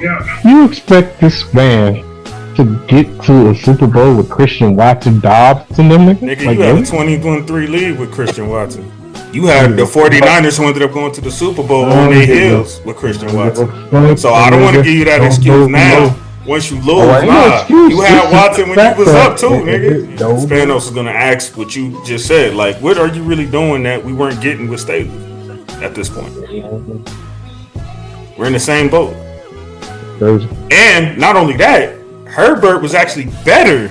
You expect this man to get to a Super Bowl with Christian Watson, Dobbs, and them niggas? Nigga, Like, you had a really? 21-3 lead with Christian Watson. You I don't had give the a fuck. 49ers who ended up going to the Super Bowl I on don't their give a, heels with I Christian don't give a Watson. fuck, So I don't want to nigga. give you that Don't excuse go now. no. Once you Oh, lose, ain't no nah. You excuse. had This is Watson the when you fact was up that too, nigga. no, no. Spanos is gonna ask what you just said. Like, what are you really doing that we weren't getting with Staley at this point? We're in the same boat. Crazy. And not only that, Herbert was actually better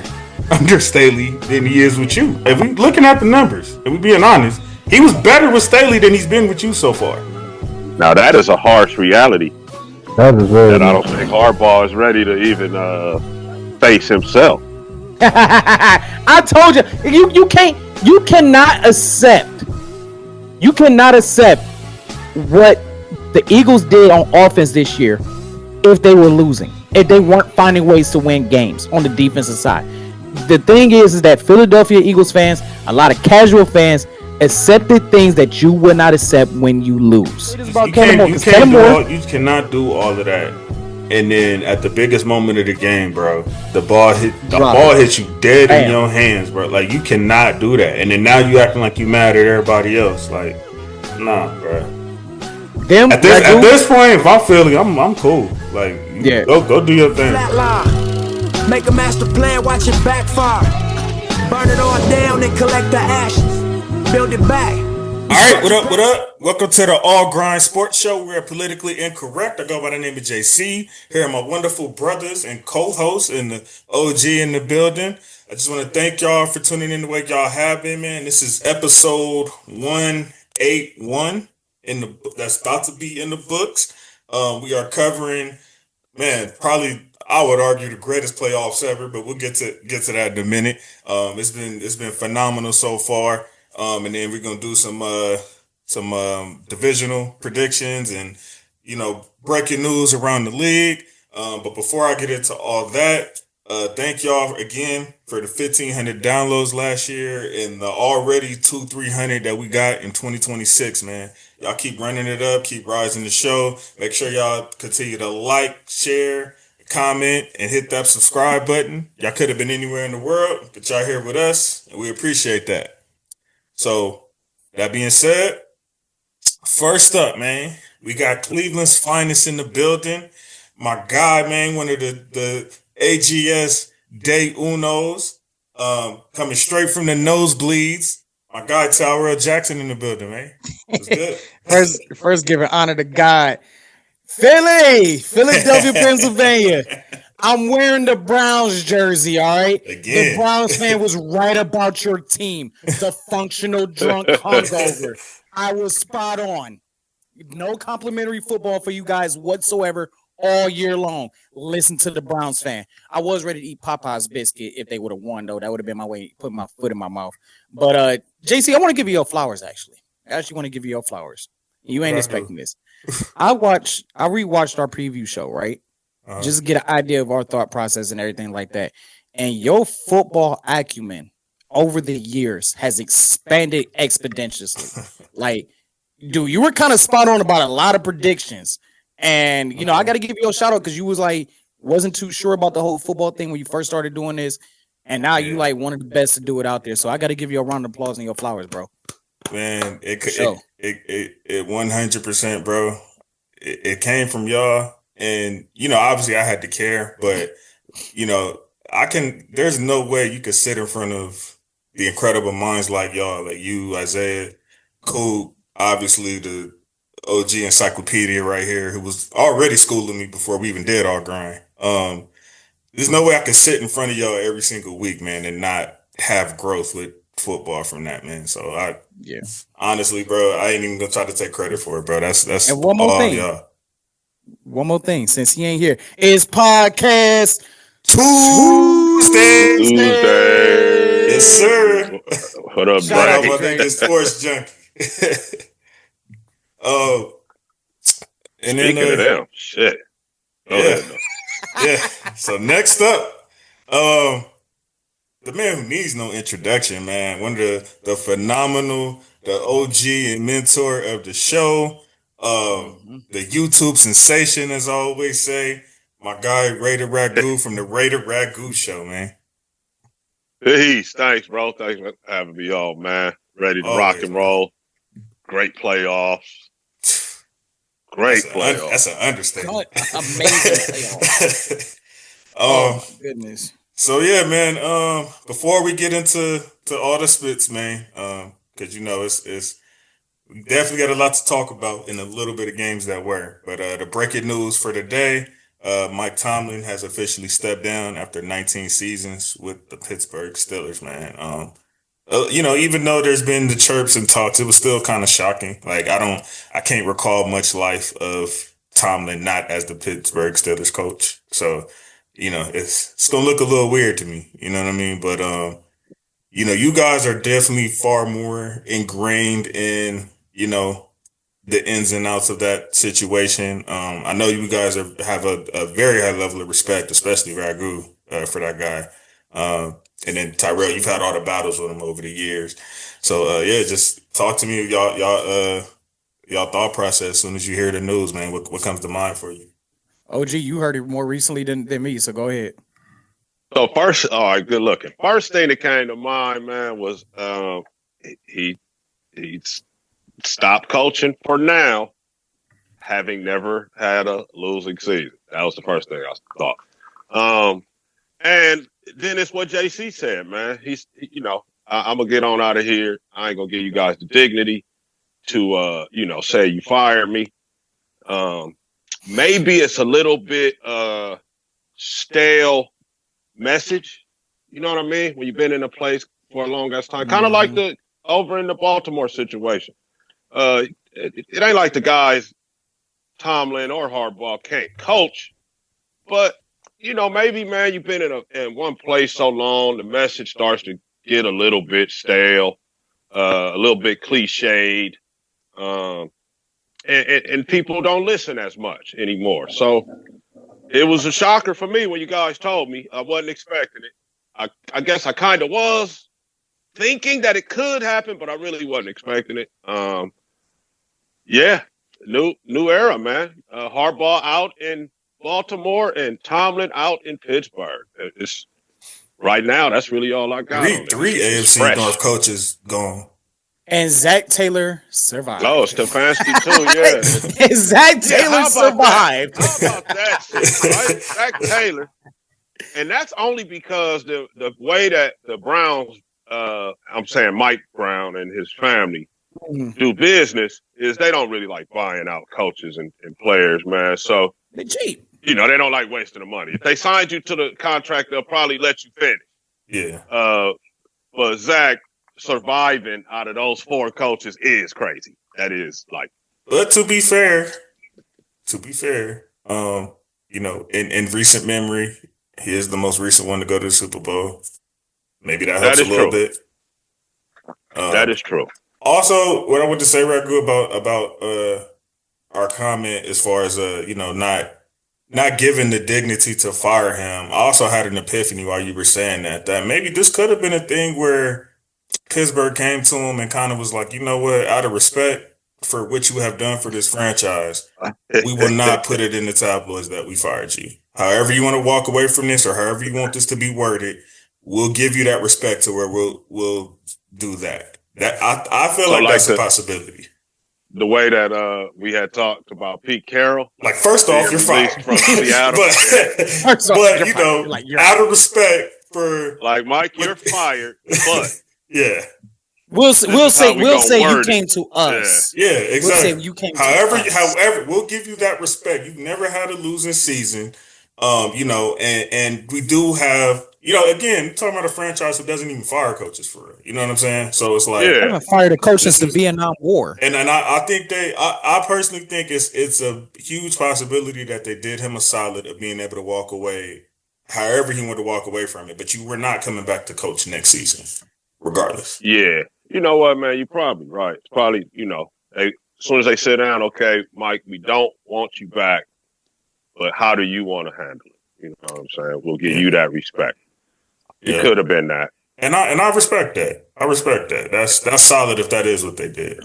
under Staley than he is with you. If we looking at the numbers, if we being honest, he was better with Staley than he's been with you so far. Now that is a harsh reality That is very that I don't much. think Harbaugh is ready to even face himself. I told you cannot accept what the Eagles did on offense this year if they were losing, if they weren't finding ways to win games on the defensive side. The thing is that Philadelphia Eagles fans, a lot of casual fans, accepted things that you would not accept when you lose. It's about Kellen Moore. You cannot do all of that. And then at the biggest moment of the game, bro, the ball hits you dead in your hands, bro. Like, you cannot do that. And then now you acting like you mad at everybody else. Like, nah, bro. At this point, if I'm Philly, I'm cool. Like, go do your thing. Make a master plan, watch it backfire. Burn it all down and collect the ashes. Build it back. Alright, what up, what up? Welcome to the All Grind Sports Show. We're politically incorrect. I go by the name of JC. Here are my wonderful brothers and co-hosts and the OG in the building. I just want to thank y'all for tuning in the way y'all have been, man. This is episode 181 that's about to be in the books. We are covering, man, probably I would argue the greatest playoffs ever, but we'll get to that in a minute. It's been phenomenal so far. And then we're gonna do some divisional predictions and breaking news around the league. But before I get into all that, thank y'all again for the 1,500 downloads last year and the already 200-300 that we got in 2026. Man, y'all keep running it up, keep rising the show. Make sure y'all continue to like, share, comment, and hit that subscribe button. Y'all could have been anywhere in the world, but y'all here with us, and we appreciate that. So, that being said, first up, man, we got Cleveland's finest in the building. My guy, man, one of the AGS Day Unos, coming straight from the nosebleeds. My guy, Tyrell Jackson in the building, man. What's good? first giving honor to God. Philadelphia, Pennsylvania. I'm wearing the Browns jersey, all right? Again. The Browns fan was right about your team. The functional drunk hungover. I was spot on. No complimentary football for you guys whatsoever all year long. Listen to the Browns fan. I was ready to eat Popeye's biscuit if they would have won, though. That would have been my way, putting my foot in my mouth. But, JC, I want to give you your flowers, actually. I actually want to give you your flowers. You ain't expecting this. I rewatched our preview show, right? Just to get an idea of our thought process and everything like that. And your football acumen over the years has expanded exponentially. Like, dude, you were kind of spot on about a lot of predictions. And, I got to give you a shout out because you wasn't too sure about the whole football thing when you first started doing this. And now you like one of the best to do it out there. So I got to give you a round of applause and your flowers, bro. Man, it 100%, bro. It came from y'all. And, obviously I had to care, but, there's no way you could sit in front of the incredible minds like y'all, like you, Isaiah, Coop, obviously the OG encyclopedia right here, who was already schooling me before we even did our grind. There's no way I could sit in front of y'all every single week, man, and not have growth with football from that, man. So honestly, bro, I ain't even gonna try to take credit for it, bro. That's and one more all thing. y'all. One more thing, since he ain't here, it's podcast Tuesday. Yes, sir. What up, Shout out my Drake? nigga Sports Junkie. And Speaking of them, shit. Yeah. So next up, the man who needs no introduction, man. One of the phenomenal, the OG and mentor of the show, the YouTube sensation, as I always say. My guy Raider Ragu from the Raider Ragu Show, man. Peace. Thanks, bro. Thanks for having me on, man. Ready to rock Always, and man. roll. Great playoffs. Great playoffs. That's an understatement. Amazing playoff. Oh my goodness. So yeah, man. Before we get into all the splits, man, because it's we definitely got a lot to talk about in a little bit of games that were. But the breaking news for today, Mike Tomlin has officially stepped down after 19 seasons with the Pittsburgh Steelers, man. Even though there's been the chirps and talks, it was still kind of shocking. Like I can't recall much life of Tomlin not as the Pittsburgh Steelers coach. So, it's gonna look a little weird to me. You know what I mean? But you guys are definitely far more ingrained in, the ins and outs of that situation. I know you guys have a very high level of respect, especially Ragu, for that guy. And then Tyrell, you've had all the battles with him over the years. So just talk to me, y'all thought process as soon as you hear the news, man. What comes to mind for you? OG, you heard it more recently than me, so go ahead. So first, all right, good looking. First thing that came to mind, man, was he stopped coaching for now, having never had a losing season. That was the first thing I thought. And then it's what JC said, man. He's, I'm gonna get on out of here. I ain't gonna give you guys the dignity to, say you fired me. Maybe it's a little bit stale message. You know what I mean? When you've been in a place for a long ass time, kind of like over in the Baltimore situation. It ain't like the guys, Tomlin or Harbaugh, can't coach, but maybe, man, you've been in one place so long, the message starts to get a little bit stale, a little bit cliched, and people don't listen as much anymore. So it was a shocker for me when you guys told me. I wasn't expecting it. I guess I kind of was thinking that it could happen, but I really wasn't expecting it. New era, man. Harbaugh out in Baltimore and Tomlin out in Pittsburgh. It's right now. That's really all I got. Three AFC North coaches gone, and Zach Taylor survived. Oh, Stefanski too, yeah. And Zach Taylor survived. How about that shit, right? Zach Taylor, and that's only because the way that the Browns, I'm saying Mike Brown and his family do business is they don't really like buying out coaches and players, man. So they're cheap. They don't like wasting the money. If they signed you to the contract, they'll probably let you finish. Yeah. But Zach surviving out of those four coaches is crazy. That is like. But to be fair, in recent memory, he is the most recent one to go to the Super Bowl. Maybe that helps a little bit. That is true. Also, what I want to say, Ragu, about our comment as far as not giving the dignity to fire him. I also had an epiphany while you were saying that maybe this could have been a thing where Pittsburgh came to him and kind of was like, you know what, out of respect for what you have done for this franchise, we will not put it in the tabloids that we fired you. However you want to walk away from this or however you want this to be worded, we'll give you that respect to where we'll do that. That I feel like that's a possibility. The way that we had talked about Pete Carroll. Like, first off, you're fired. From Seattle. but out of respect for... Like, Mike, you're fired, but... Yeah. We'll say you came to us. Yeah, exactly. We'll say you came however, to us. However, we'll give you that respect. You've never had a losing season. And we do have, again, talking about a franchise who doesn't even fire coaches for it. You know what I'm saying? So it's like, they haven't fired a coach since the Vietnam War. And I think I personally think it's a huge possibility that they did him a solid of being able to walk away however he wanted to walk away from it. But you were not coming back to coach next season, regardless. Yeah. You know what, man? You're probably right. It's probably, as soon as they sit down, okay, Mike, we don't want you back, but how do you want to handle it? You know what I'm saying? We'll give you that respect. It could have been that. And I respect that. I respect that. That's solid if that is what they did.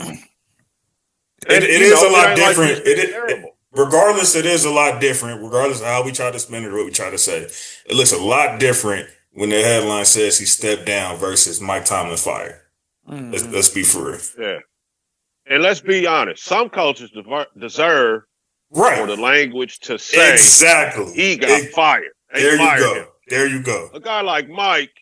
It is a lot different. regardless, it is a lot different. Regardless of how we try to spin it or what we try to say, it looks a lot different when the headline says he stepped down versus Mike Tomlin fired. Mm-hmm. Let's be for real. Yeah. And let's be honest. Some coaches deserve for the language to say he got fired. There you go. There you go. A guy like Mike,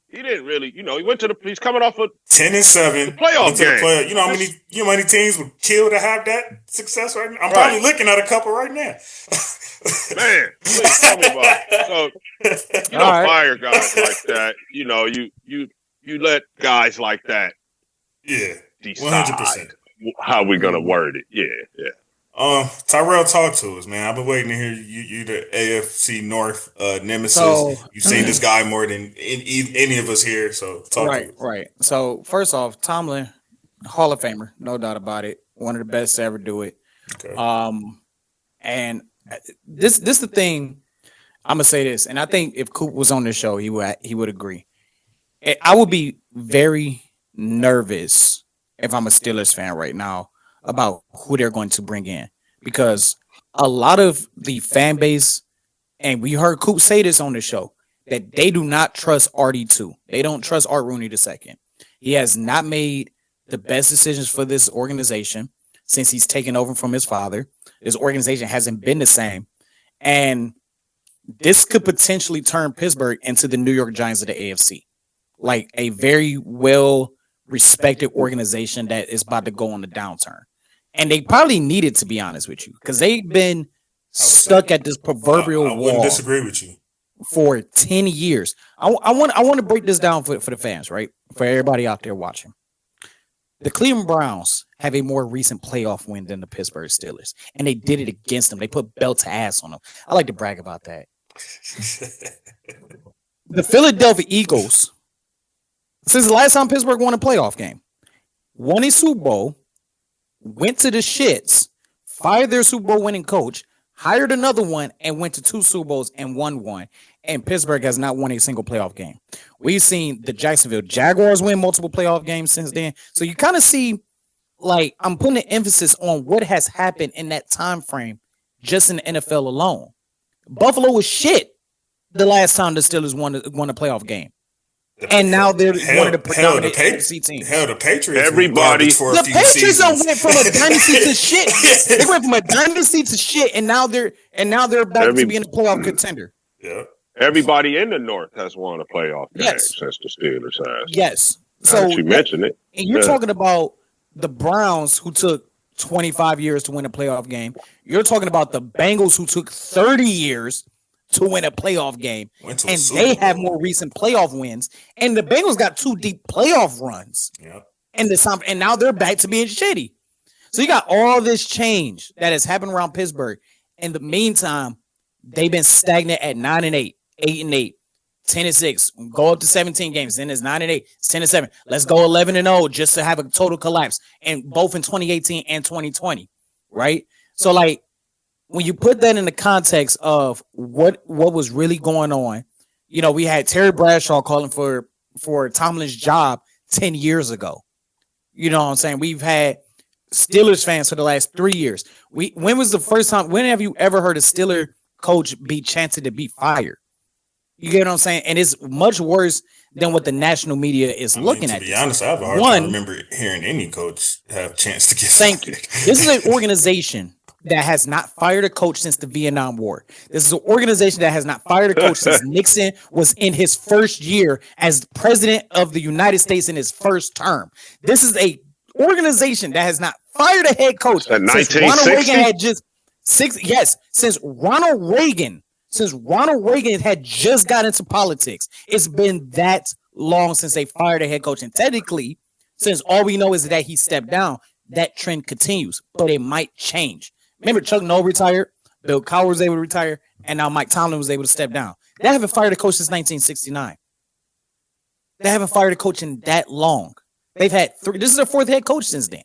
he didn't really, he went to he's coming off a 10-7 playoff game. You know how many teams would kill to have that success right now? I'm probably looking at a couple right now. Man, please tell me about it. So you don't fire guys like that. You let guys like that decide 100%. How we're gonna word it. Yeah. Tyrell, talk to us, man. I've been waiting to hear you the AFC North nemesis. So, you've seen this guy more than any of us here, so talk to us. Right. So, first off, Tomlin, Hall of Famer, no doubt about it. One of the best to ever do it. Okay. And this the thing. I'm gonna say this, and I think if Coop was on this show, he would agree. I would be very nervous if I'm a Steelers fan right now about who they're going to bring in, because a lot of the fan base, and we heard Coop say this on the show, that they do not trust RD2. They don't trust Art Rooney II. He has not made the best decisions for this organization since he's taken over from his father. This organization hasn't been the same. And this could potentially turn Pittsburgh into the New York Giants of the AFC. Like a very well respected organization that is about to go on the downturn. And they probably need it, to be honest with you, because they've been stuck at this proverbial wall. I wouldn't disagree with you. For 10 years. I want to break this down for the fans, right? For everybody out there watching. The Cleveland Browns have a more recent playoff win than the Pittsburgh Steelers, and they did it against them. They put belt to ass on them. I like to brag about that. The Philadelphia Eagles, since the last time Pittsburgh won a playoff game, won a Super Bowl, went to the shits, fired their Super Bowl winning coach, hired another one, and went to 2 Super Bowls and won one. And Pittsburgh has not won a single playoff game. We've seen the Jacksonville Jaguars win multiple playoff games since then. So you kind of see, like, I'm putting an emphasis on what has happened in that time frame just in the NFL alone. Buffalo was shit the last time the Steelers won a playoff game. And now they're one of the predominant AFC teams. Hell, the Patriots. Everybody. The Patriots went from a dynasty to shit. They went from a dynasty to shit, and now they're back to being a playoff contender. Yeah. Everybody in the North has won a playoff game since the Steelers has. Yes. So you mentioned it. And you're talking about the Browns, who took 25 years to win a playoff game. You're talking about the Bengals, who took 30 years to win a playoff game, and they have more recent playoff wins. And the Bengals got 2 deep playoff runs. Yep. And now they're back to being shitty. So you got all this change that has happened around Pittsburgh. In the meantime, they've been stagnant at 9-8, 8-8, 10-6. Go up to 17 games. Then it's 9-8, 10-7. Let's go 11-0 just to have a total collapse. And both in 2018 and 2020, right? So like, when you put that in the context of what was really going on, we had Terry Bradshaw calling for Tomlin's job 10 years ago. You know what I'm saying? We've had Steelers fans for the last 3 years. When was the first time? When have you ever heard a Steeler coach be chanted to be fired? You get what I'm saying? And it's much worse than what the national media is looking at. To be honest, I have a hard time remember hearing any coach have a chance to get fired. Thank you. This is an organization that has not fired a coach since the Vietnam War. This is an organization that has not fired a coach since Nixon was in his first year as president of the United States in his first term. This is a organization that has not fired a head coach since Ronald Reagan had just since Ronald Reagan had just got into politics. It's been that long since they fired a head coach. And technically, since all we know is that he stepped down, that trend continues, but it might change. Remember, Chuck Noll retired, Bill Cowher was able to retire, and now Mike Tomlin was able to step down. They haven't fired a coach since 1969. They haven't fired a coach in that long. They've had 3. This is their 4th head coach since then.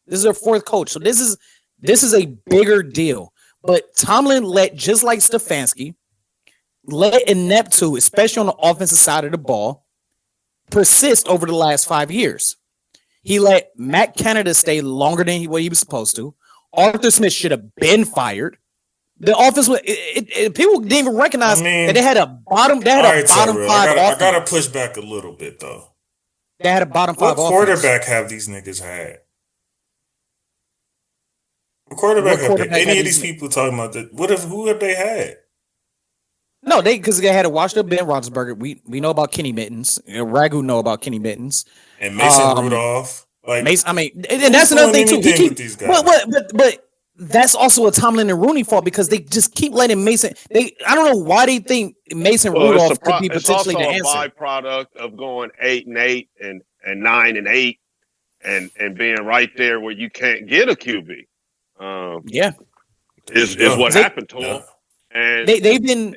This is their 4th coach. So this is a bigger deal. But Tomlin just like Stefanski, let ineptitude, especially on the offensive side of the ball, persist over the last 5 years. He let Matt Canada stay longer than what he was supposed to. Arthur Smith should have been fired. The offense was people didn't even recognize that they had a bottom. They had a bottom five offense. I gotta push back a little bit though. They had a bottom five. What quarterback have these niggas had? What quarterback have they? Any of these people talking about that? Who have they had? No, because they had a washed up Ben Roethlisberger. We know about Kenny Mittens. Ragu know about Kenny Mittens and Mason Rudolph. Like Mason, I mean, and that's another thing too. But that's also a Tomlin and Rooney fault because they just keep letting Mason. I don't know why they think Mason Rudolph could be potentially the answer. It's also a byproduct of going 8-8 and 9-8 and being right there where you can't get a QB. Is what happened to him. And they've been,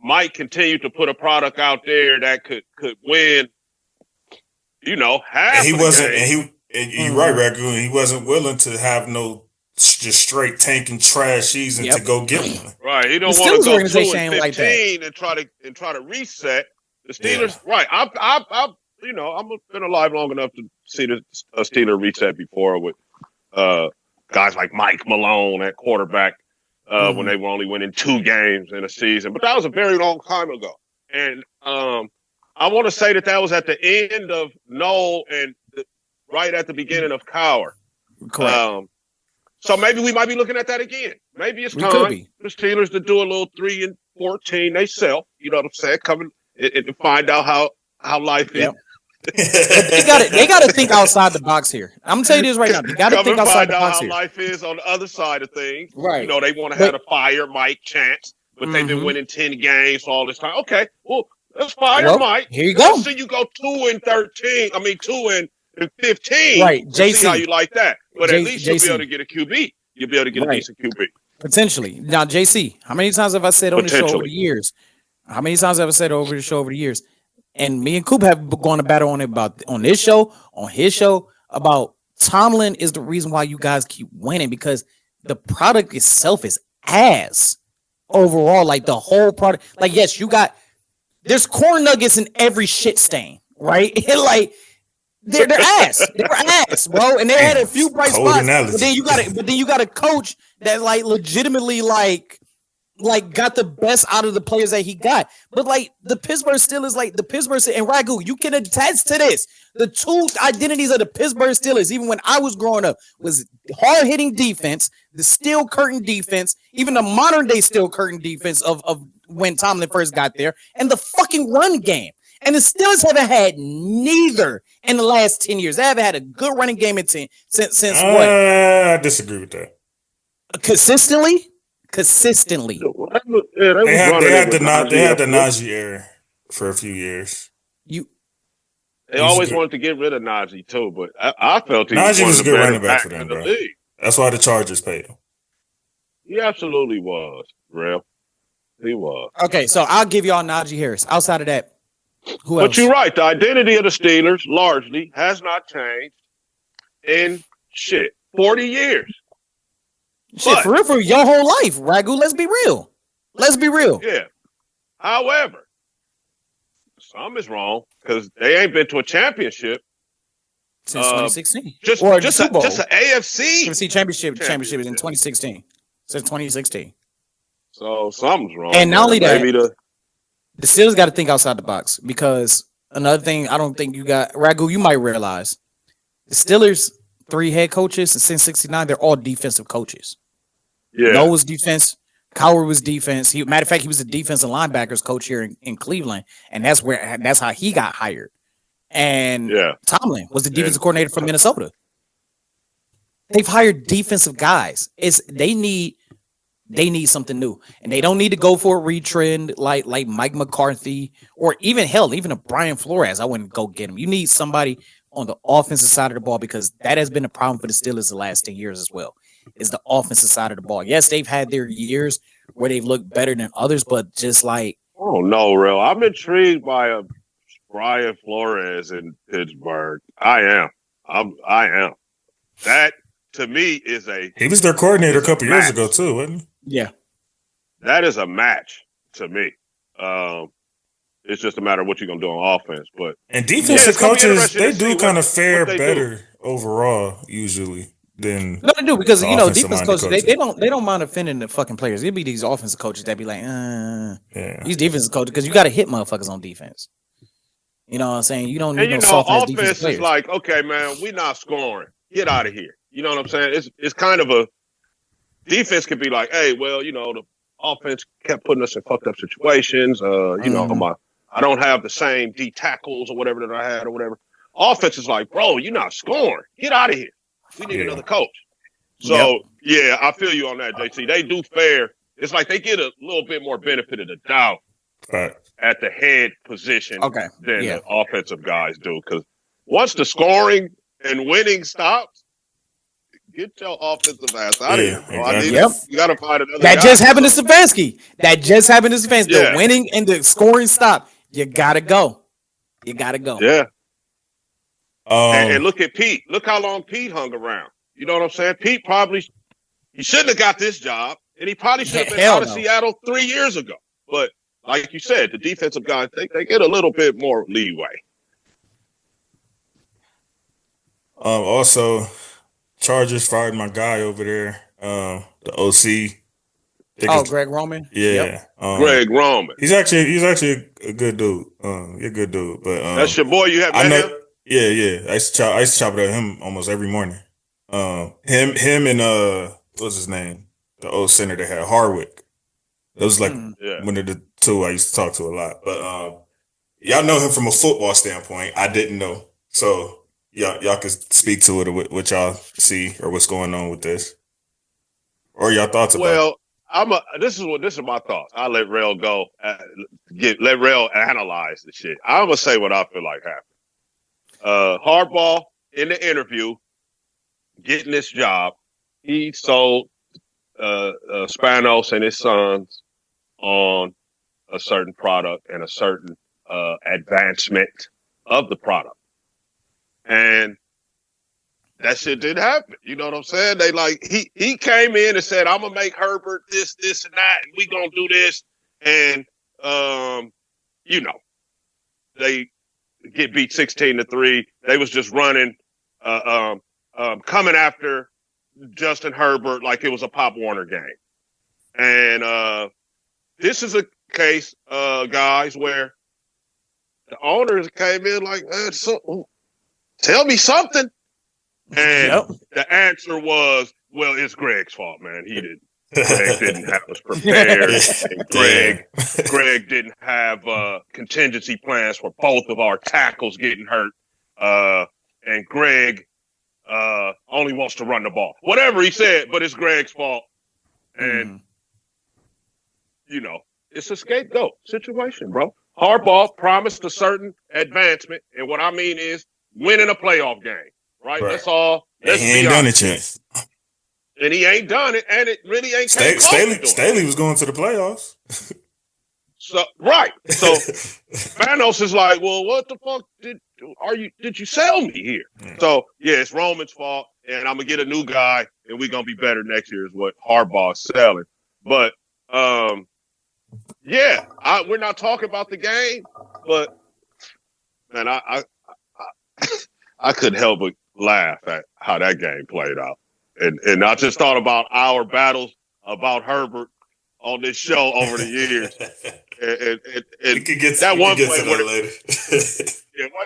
Mike continued to put a product out there that could win. Half. And he wasn't. And you're right, Ragoon. He wasn't willing to have no just straight tanking trash season to go get one. Right. He don't want to go 2-15 like and try to reset the Steelers. Yeah. Right. I've been alive long enough to see a Steeler reset before with guys like Mike Malone at quarterback when they were only winning 2 games in a season. But that was a very long time ago. And I want to say that was at the end of Noel and right at the beginning of Cowher. Correct. So maybe we might be looking at that again. Maybe it's time the Steelers to do a little 3-14 they sell. You know what I'm saying? Come and find out how life is. They got to think outside the box here. I'm gonna tell you this right now. They got to think outside the box here. How life is on the other side of things. Right. They want to have to fire Mike Chance, but they've been winning 10 games all this time. Okay, well, let's fire Mike. Here you go. Let's see you go 2-13. 2-15. Right, JC. See how you like that. But at least you'll be able to get a QB. You'll be able to get a decent QB. Potentially. Now, JC, how many times have I said on the show over the years? How many times have I said over the show over the years? And me and Coop have gone to battle on it on this show, on his show, about Tomlin is the reason why you guys keep winning because the product itself is ass overall. Like the whole product. Like, yes, there's corn nuggets in every shit stain, right? Like they're ass. They were ass, bro. And they had a few bright spots. But then you got a coach that like legitimately like got the best out of the players that he got. But like the Pittsburgh Steelers, like the Pittsburgh and Ragu, you can attest to this. The two identities of the Pittsburgh Steelers, even when I was growing up, was hard-hitting defense, the steel curtain defense, even the modern day steel curtain defense of when Tomlin first got there, and the fucking run game. And the Steelers haven't had neither in the last 10 years. They haven't had a good running game in 10 since what? I disagree with that. Consistently. Yeah, they had the Najee era for a few years. They always wanted to get rid of Najee too, but I felt Najee was a good running back for them, bro. That's why the Chargers paid him. He absolutely was, real. He was. Okay, so I'll give y'all Najee Harris. Outside of that, who else? But you're right. The identity of the Steelers largely has not changed in 40 years. For your whole life, Ragu. Let's be real. Yeah. However, some is wrong because they ain't been to a championship since 2016. Just an AFC championship is in 2016. Since 2016. So something's wrong. And not only that, the Steelers got to think outside the box because another thing I don't think you got, Ragu, you might realize the Steelers 3 head coaches and since 69 they're all defensive coaches. Yeah, Noah was defense. Cowher was defense. Matter of fact, he was a defensive linebackers coach here in Cleveland, and that's how he got hired. And Tomlin was the defensive coordinator from Minnesota. They've hired defensive guys. They need something new, and they don't need to go for a retrend like Mike McCarthy or even a Brian Flores. I wouldn't go get him. You need somebody on the offensive side of the ball because that has been a problem for the Steelers the last 10 years as well. Is the offensive side of the ball. Yes, they've had their years where they've looked better than others, but just like no, real. I'm intrigued by a Brian Flores in Pittsburgh. I am. That to me is he was their coordinator a couple years ago too, wasn't he? Yeah. That is a match to me. It's just a matter of what you're gonna do on offense, but defensive coaches they do kind of fare better overall usually. than No, they do because the you know offensive defense minded coaches coaches. they don't mind offending the fucking players. It'd be these offensive coaches that be like, Yeah, these defensive coaches because you got to hit motherfuckers on defense. You know what I'm saying? You don't And need no soft ass defensive offense is players. like, okay, man, we're not scoring. Get out of here. You know what I'm saying? It's kind of a defense could be like, hey, well, the offense kept putting us in fucked up situations. I don't have the same D tackles or whatever that I had or whatever. Offense is like, bro, you're not scoring. Get out of here. We need another coach. So yeah, I feel you on that, JC. They do fair. It's like they get a little bit more benefit of the doubt at the head position than the offensive guys do. Because once the scoring and winning stops, get your offensive ass out of here, bro. Exactly. You got to find another That guy. just happened to Stefanski. The winning and the scoring stop. You gotta go. Yeah. And look at Pete. Look how long Pete hung around. You know what I'm saying? Pete he shouldn't have got this job, and he probably should have been out of Seattle 3 years ago. But like you said, the defensive guys, they get a little bit more leeway. Also, Chargers fired my guy over there, the OC. Greg Roman. Yeah, Greg Roman. He's actually a good dude. He's a good dude, but that's your boy. You have met him? Yeah. I used to chop it at him almost every morning. Him and what's his name? The old center that had Hardwick. It was like one of the two I used to talk to a lot. But y'all know him from a football standpoint. I didn't know, so. Y'all could speak to it or what y'all see or what's going on with this, or y'all thoughts about it. Well, this is my thoughts. I'll let Rail go. Let Rail analyze the shit. I'm gonna say what I feel like happened. Harbaugh in the interview, getting this job, he sold Spanos and his sons on a certain product and a certain advancement of the product. And that shit didn't happen. You know what I'm saying? They he came in and said, I'm gonna make Herbert this, and that, and we gonna do this. And they get beat 16-3. They was just running, coming after Justin Herbert like it was a Pop Warner game. And this is a case, guys, where the owners came in like, tell me something. And the answer was, well, it's Greg's fault, man. Greg didn't have us prepared. And Greg didn't have contingency plans for both of our tackles getting hurt. And Greg only wants to run the ball. Whatever he said, but it's Greg's fault. And, it's a scapegoat situation, bro. Harbaugh promised a certain advancement. And what I mean is, winning a playoff game, right? That's all. He ain't done it yet. And he ain't done it, and it really ain't Staley was going to the playoffs. So Spanos is like, well, what the fuck did you sell me here? So it's Roman's fault, and I'm gonna get a new guy, and we're gonna be better next year is what Harbaugh's selling. But we're not talking about the game, but man, I couldn't help but laugh at how that game played out. And I just thought about our battles about Herbert on this show over the years. And we could get that one play play that later.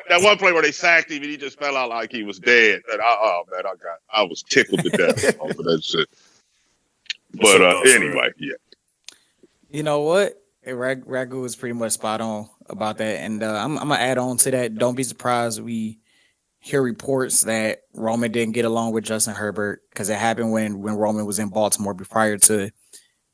that one play where they sacked him and he just fell out like he was dead. And I was tickled to death over that shit. But anyway, You know what? Ragu was pretty much spot on about that. And I'm going to add on to that. Don't be surprised we hear reports that Roman didn't get along with Justin Herbert because it happened when Roman was in Baltimore prior to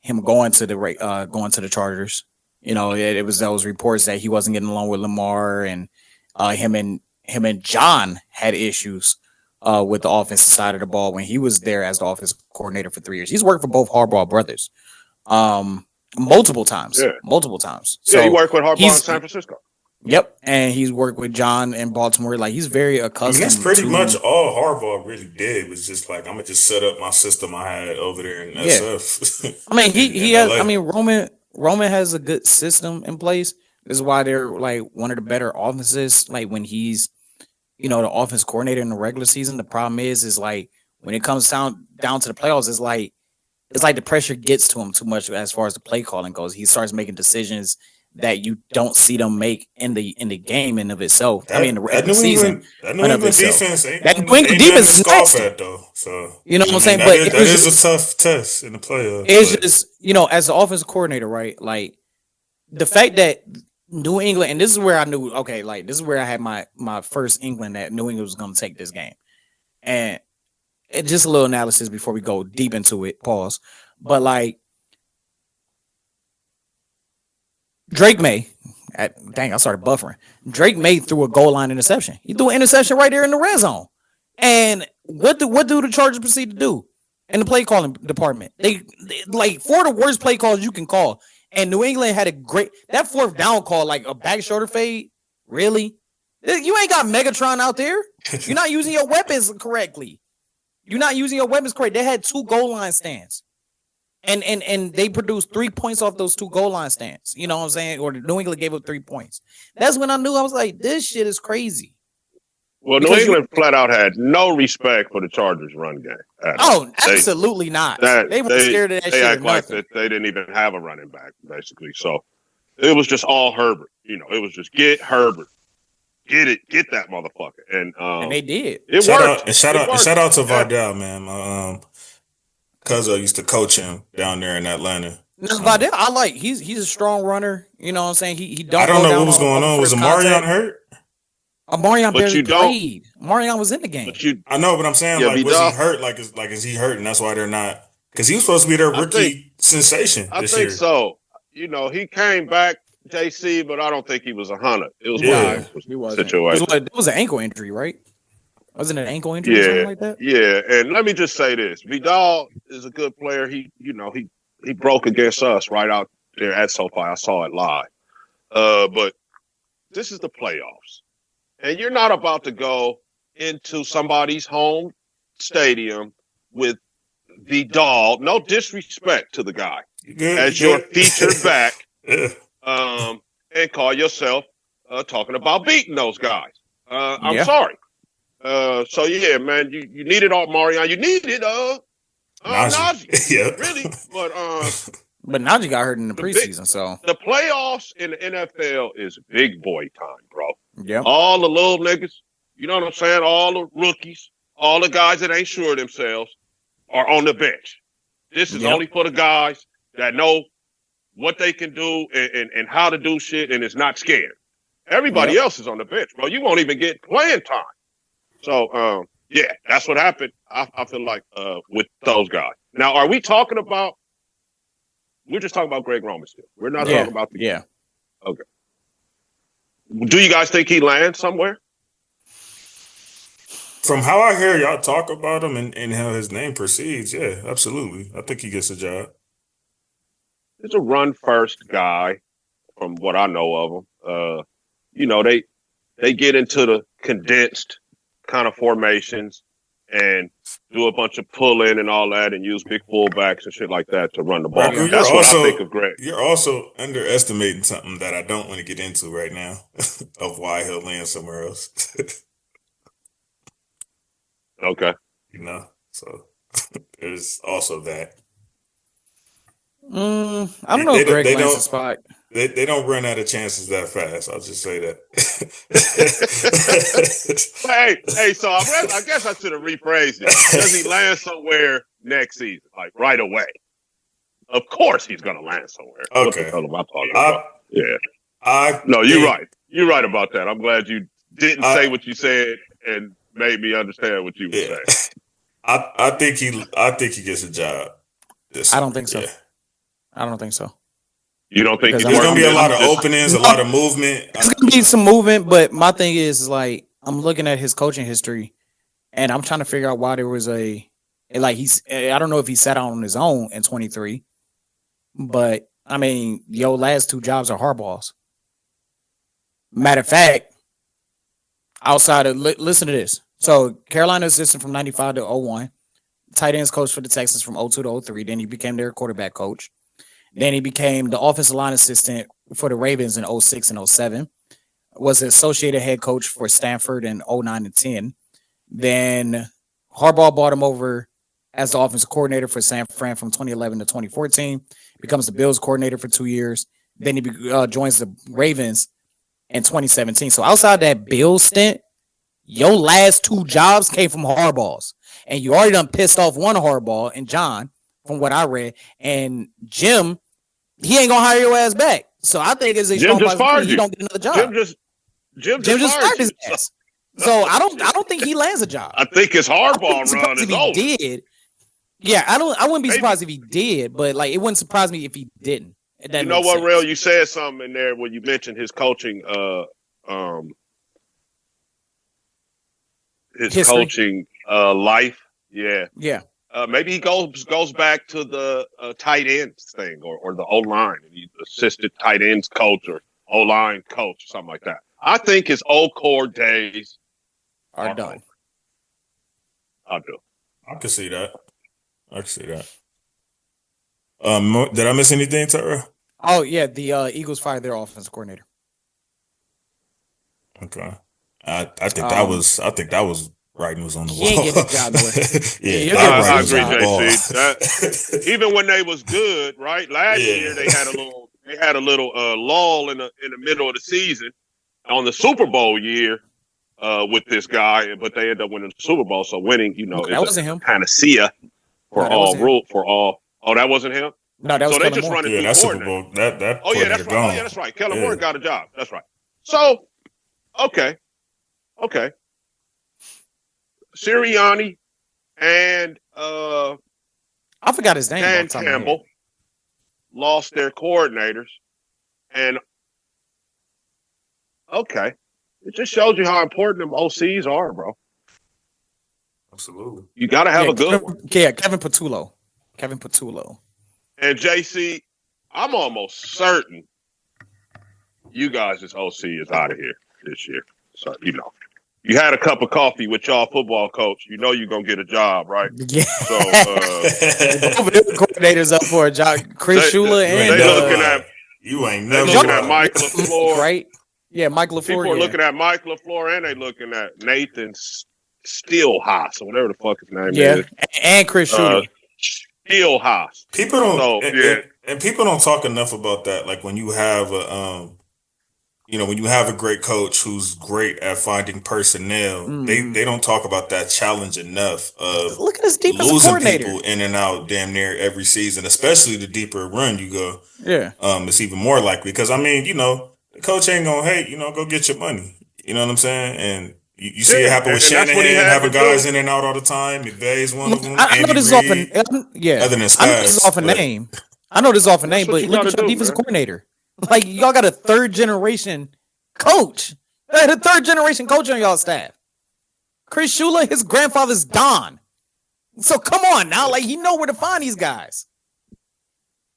him going to the Chargers. It was those reports that he wasn't getting along with Lamar, and him and John had issues with the offensive side of the ball when he was there as the offensive coordinator for 3 years. He's worked for both Harbaugh brothers multiple times. So he worked with Harbaugh in San Francisco. Yep, and he's worked with John in Baltimore. Like he's very accustomed. That's pretty much all Harbaugh really did was just like, I'm gonna just set up my system I had over there in SF. I mean, he has. I mean, Roman has a good system in place. This is why they're like one of the better offenses. Like when he's, the offense coordinator in the regular season. The problem is like when it comes down to the playoffs, it's like the pressure gets to him too much as far as the play calling goes. He starts making decisions that you don't see them make in the game in of itself. That, in that the New season. England, that New England defense That New England defense is scoff nasty. at though. So you know what I'm saying? That But that is a tough test in the playoffs. It's just, as the offensive coordinator, right? Like the fact that New England, and this is where I knew, okay, like this is where I had my first inkling that New England was going to take this game. And just a little analysis before we go deep into it. Pause. But like Drake May, I started buffering. Drake May threw a goal line interception. He threw an interception right there in the red zone. And what do the Chargers proceed to do in the play calling department? They like four of the worst play calls you can call. And New England had that fourth down call, like a back shoulder fade. Really? You ain't got Megatron out there. You're not using your weapons correctly. They had 2 goal line stands. And they produced 3 points off those 2 goal line stands. You know what I'm saying? Or New England gave up 3 points. That's when I knew. I was like, this shit is crazy. Well, New England flat out had no respect for the Chargers' run game. Absolutely not. They were scared of that shit. They act like that they didn't even have a running back, basically. So it was just all Herbert. It was just get Herbert. Get that motherfucker. And they did. It worked. Shout out to Vidal, man. Cuzzo used to coach him down there in Atlanta. No, Vidal, I like. He's a strong runner. You know what I'm saying? He don't. I don't know what was going on. Was Amarion hurt? Amarion barely played. Amarion was in the game. I know, but I'm saying, was he hurt? Is he hurt, and that's why they're not? Because he was supposed to be their rookie sensation this year. I think so. He came back, JC, but I don't think he was 100. It was one situation. It was an ankle injury, right? Wasn't it an ankle injury or something like that? Yeah, and let me just say this. Vidal is a good player. He broke against us right out there at SoFi. I saw it live. But this is the playoffs. And you're not about to go into somebody's home stadium with Vidal, no disrespect to the guy, as your featured back, and call yourself talking about beating those guys. I'm sorry. So yeah, man, you needed all Marion. You needed Najee. Really, but Najee got hurt in the preseason. So the playoffs in the NFL is big boy time, bro. Yeah, all the little niggas, you know what I'm saying? All the rookies, all the guys that ain't sure of themselves are on the bench. This is only for the guys that know what they can do and how to do shit and is not scared. Everybody else is on the bench, bro. You won't even get playing time. So, that's what happened. I feel like with those guys. Now, are we talking about? We're just talking about Greg Roman still. We're not talking about the game. Okay. Do you guys think he lands somewhere? From how I hear y'all talk about him and how his name proceeds, yeah, absolutely. I think he gets a job. He's a run first guy, from what I know of him. They get into the condensed kind of formations and do a bunch of pull in and all that and use big fullbacks and shit like that to run the ball. That's what I think of Greg. You're also underestimating something that I don't want to get into right now of why he'll land somewhere else. Okay. So there's also that. I don't know if Greg lands a spot. They don't run out of chances that fast. I'll just say that. hey, so I guess I should have rephrased it. Does he land somewhere next season, like right away? Of course he's going to land somewhere. Okay. What the hell am I talking about? Yeah. You're right. You're right about that. I'm glad you didn't say what you said and made me understand what you were saying. I think he gets a job. I don't think so. Yeah. I don't think so. You don't think there's going to be a lot of openings, a lot of movement? There's going to be some movement, but my thing is like I'm looking at his coaching history, and I'm trying to figure out why there was I don't know if he sat out on his own in 23, but I mean, your last 2 jobs are Harbaugh's. Matter of fact, outside of listen to this. So Carolina assistant from 95 to 01, tight ends coach for the Texans from 02 to 03. Then he became their quarterback coach. Then he became the offensive line assistant for the Ravens in 06 and 07. Was the associated head coach for Stanford in 09 and 10. Then Harbaugh bought him over as the offensive coordinator for San Fran from 2011 to 2014. Becomes the Bills coordinator for 2 years. Then he joins the Ravens in 2017. So outside that Bills stint, your last 2 jobs came from Harbaugh's. And you already done pissed off one Harbaugh and John, from what I read. And Jim, he ain't gonna hire your ass back. So I think it's a Jim strong just fired he you. don't get another job. Jim just just fired his ass. So I don't think he lands a job. I think his Harbaugh run is over. Did. Yeah, I wouldn't be surprised if he did, but like it wouldn't surprise me if he didn't. You know what, Rail? You said something in there when you mentioned his coaching his coaching life. Yeah. Yeah. Maybe he goes back to the tight ends thing or the O-line. He's assistant tight ends coach or O-line coach or something like that. I think his old core days are done. I do. I can see that. Did I miss anything, Tara? Oh yeah, the Eagles fired their offensive coordinator. Okay. I think that was writing was on the wall. He ain't getting a job yeah, I agree, JC. Even when they was good, right? Last year they had a little lull in the middle of the season on the Super Bowl year with this guy, but they ended up winning the Super Bowl. So winning, that wasn't him. Panacea for all rule for all. Oh, that wasn't him. No, that was so they just running through that's Super Bowl. That oh yeah, that's right. Gone. Oh yeah, that's right. Kellen Moore got a job. That's right. So, okay. Sirianni and I forgot his name. Dan Campbell lost their coordinators, and it just shows you how important them OCs are, bro. Absolutely. You got to have a good one. Yeah, Kevin Patullo. And JC, I'm almost certain you guys' OC is out of here this year. So, you had a cup of coffee with y'all football coach. You know you're going to get a job, right? Yeah. So, coordinators up for a job. Chris Shula and they looking at you ain't never looking at Mike LaFleur. Right? Yeah, Mike LaFleur. People are looking at Mike LaFleur and they looking at Nathan Steelhaas or whatever the fuck his name is. Yeah, and Chris Shula. Steelhaas. People don't and people don't talk enough about that. Like when you have when you have a great coach who's great at finding personnel, they don't talk about that challenge enough of look at his defensive losing coordinator. people in and out damn near every season, especially the deeper run you go. Yeah. It's even more likely because the coach ain't gonna hate, go get your money. You know what I'm saying? And you see it happen with Shanahan having guys in and out all the time. McVay's one of them. I know this is off a name. Other than I know this is off a name. I know this is off a name, but look at your defensive coordinator. Like y'all got a third generation coach. They had a third generation coach on y'all staff. Chris Shula, his grandfather's Don. So come on now, like he know where to find these guys.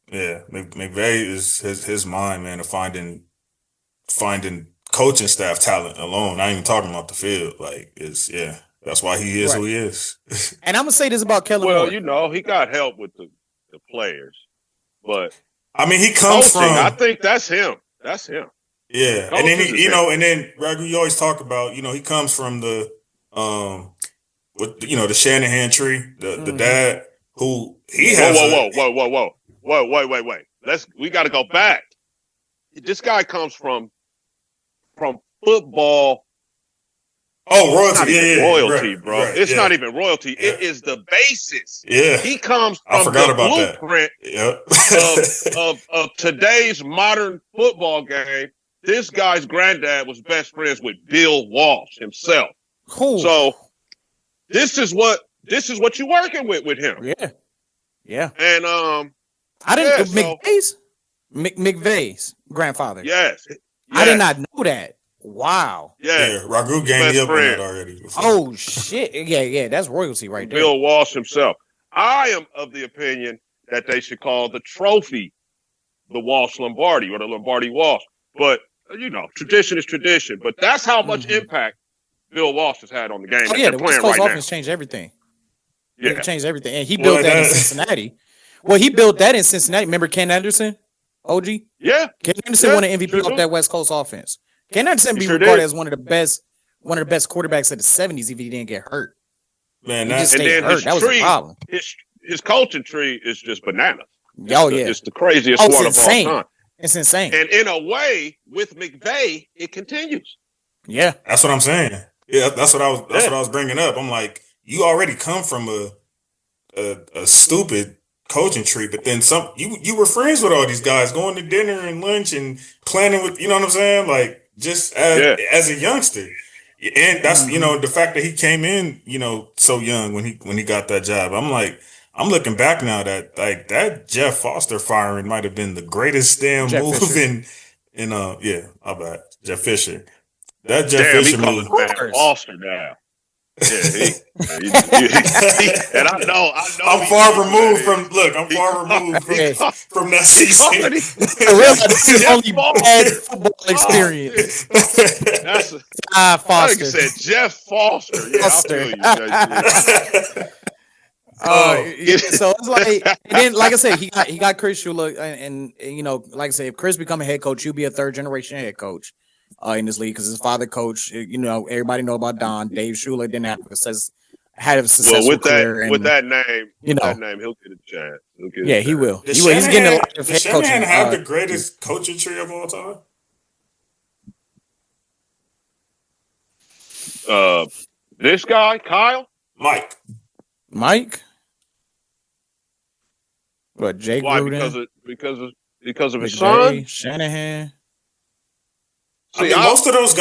Yeah, McVay is his mind, man, of finding coaching staff talent alone. I ain't even talking about the field. That's why he is who he is. And I'm gonna say this about Kellen Moore. Well, he got help with the players, but he comes coaching, from. I think that's him. That's him. Yeah, and then and then Ragu, you always talk about, he comes from the the Shanahan tree, the dad who he has. Whoa. Wait. We got to go back. This guy comes from football. Oh, royalty. Royalty, right, bro. Right, it's not even royalty. Yeah. It is the basis. Yeah. He comes from the blueprint of today's modern football game. This guy's granddad was best friends with Bill Walsh himself. Cool. So this is what you're working with him. Yeah. And I didn't McVay's grandfather. Yes. I did not know that. Wow. Yeah. Ragu gained me up on that already. Oh shit. Yeah. That's royalty right there. Bill Walsh himself. I am of the opinion that they should call the trophy the Walsh Lombardi or the Lombardi Walsh. But tradition is tradition. But that's how much impact Bill Walsh has had on the game. Oh yeah, the West Coast offense changed everything. Yeah, it changed everything, and he built that in Cincinnati. Well, he built that in Cincinnati. Remember Ken Anderson, OG? Yeah, Ken Anderson won an MVP off that West Coast offense. Ken Anderson be regarded as one of the best quarterbacks of the '70s if he didn't get hurt. Man, He just that And stayed then hurt. That was the problem. his coaching tree is just bananas. Oh yeah, It's the craziest oh, it's one of all insane. time. It's insane. And in a way, with McVay, it continues. Yeah, that's what I'm saying. Yeah, that's what I Yeah. was bringing up. I'm like, you already come from a stupid coaching tree, but then you were friends with all these guys, going to dinner and lunch and planning with, you know what I'm saying? Like, just as a youngster. And that's, the fact that he came in, so young when he got that job. I'm like, I'm looking back now that like that Jeff Foster firing might have been the greatest damn Jeff move Fisher. my bad. Jeff Fisher. That Jeff Damn, he Fisher called move. his man course. Foster now. Yeah, and I know. I'm far removed from that season. For real, this is only bad football experience. That's Ah, I think Foster. it said Jeff Foster. Yeah, Foster. I feel you, JG. So it's like, and then like I said, he got Chris Shula, and like I said, if Chris become a head coach, he'll be a third generation head coach in this league because his father coach. Everybody know about Don. Dave Shula didn't have a successful career. With that name, he'll get a chance. He will. Does He's getting a lot of head coaching. Shanahan have the greatest coaching tree of all time? This guy, Kyle, Mike. What, Jay why? Gruden? Because of his McVay, son. Shanahan. I mean, most of those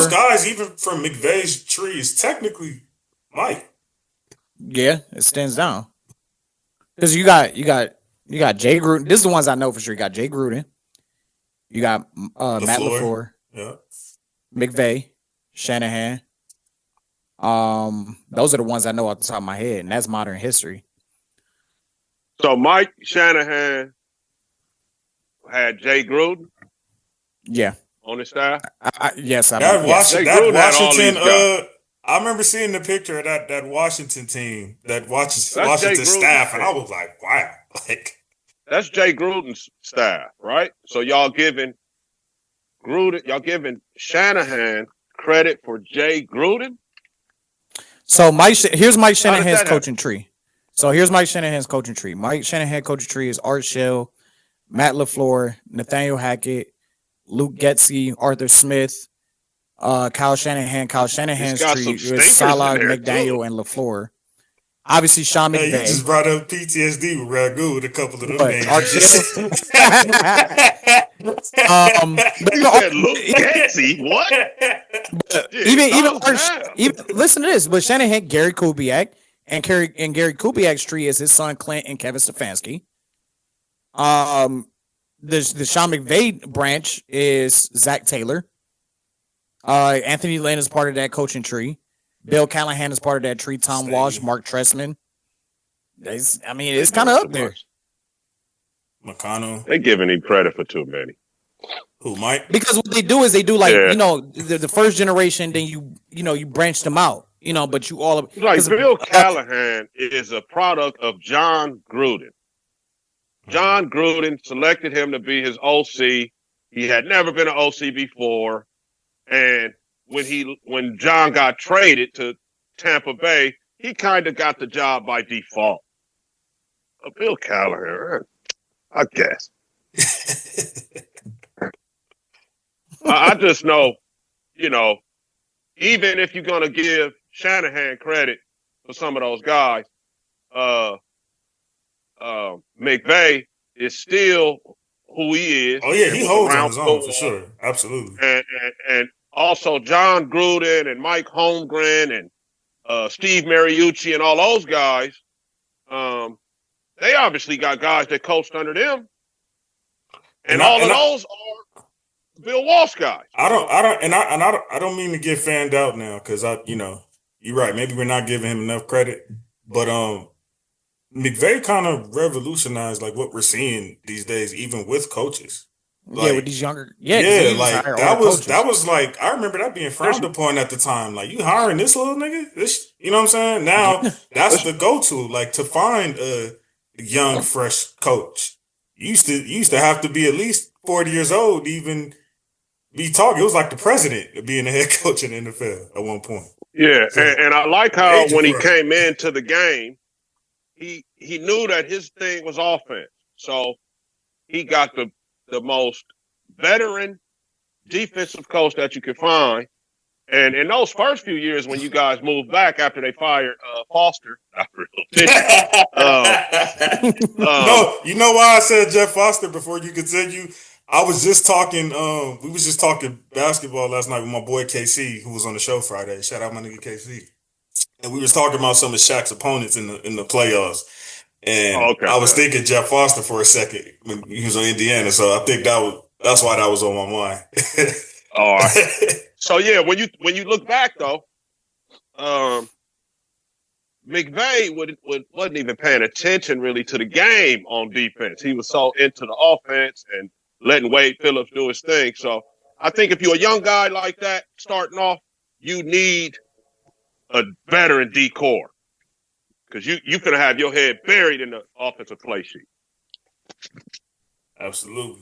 guys, even from McVay's tree, is technically Mike. Yeah, it stands down. Because you got Jay Gruden. This is the ones I know for sure. You got Jay Gruden. You got Matt LaFleur. Yeah. McVay, Shanahan. Those are the ones I know off the top of my head, and that's modern history. So Mike Shanahan had Jay Gruden. Yeah. On his staff. Yes, I that mean, yes. Washington. I remember seeing the picture of that Washington team, that Washington staff, and I was like, wow, like that's Jay Gruden's staff, right? So y'all giving Shanahan credit for Jay Gruden. So here's Mike Shanahan's coaching tree. Mike Shanahan coaching tree is Art Shell, Matt LaFleur, Nathaniel Hackett, Luke Getsy, Arthur Smith, Kyle Shanahan. Kyle Shanahan's tree is Salah, McDaniel, and LaFleur. Obviously, Sean McVay. You just brought up PTSD with Ragu with a couple of them names. You said Luke Getsy. What? Even listen to this. But Shanahan, Gary Kubiak, and Gary Kubiak's tree is his son Clint and Kevin Stefanski. The Sean McVay branch is Zach Taylor. Anthony Lynn is part of that coaching tree. Bill Callahan is part of that tree. Tom Walsh, Mark Trestman. It's kind of up there. McConnell. They're giving him credit for too many. Who, Mike? Because what they do is they do the first generation, then you branch them out. But you all like Bill Callahan is a product of John Gruden. John Gruden selected him to be his OC. He had never been an OC before. And when John got traded to Tampa Bay, he kind of got the job by default. Bill Callahan, I guess. I just know, even if you're going to give Shanahan credit for some of those guys, McVay is still who he is. Oh yeah, he holds on his own for sure, absolutely. And also John Gruden and Mike Holmgren and Steve Mariucci and all those guys. They obviously got guys that coached under them, and all of those are Bill Walsh guys. I don't mean to get fanned out now because you're right. Maybe we're not giving him enough credit, but McVay kind of revolutionized like what we're seeing these days, even with coaches. Like, with these younger, that was like I remember that being frowned upon at the time. Like, you hiring this little nigga, you know what I'm saying? Now that's the go-to, like to find a young, fresh coach. You used to have to be at least 40 years old to even be talking. It was like the president being the head coach in the NFL at one point. Yeah, So, and I like how age when he difference. came into the game, he knew that his thing was offense. So he got the most veteran defensive coach that you could find. And in those first few years, when you guys moved back after they fired Foster, not real official. No, you know why I said Jeff Foster before you continue? I was just talking. We was just talking basketball last night with my boy KC, who was on the show Friday. Shout out my nigga KC. And we was talking about some of Shaq's opponents in the playoffs. And okay. I was thinking Jeff Foster for a second when he was on Indiana. So I think that's why that was on my mind. All right. So yeah, when you look back though, McVay wasn't even paying attention really to the game on defense. He was so into the offense and letting Wade Phillips do his thing. So I think if you're a young guy like that starting off, you need a veteran D-core because you're going to have your head buried in the offensive play sheet. Absolutely.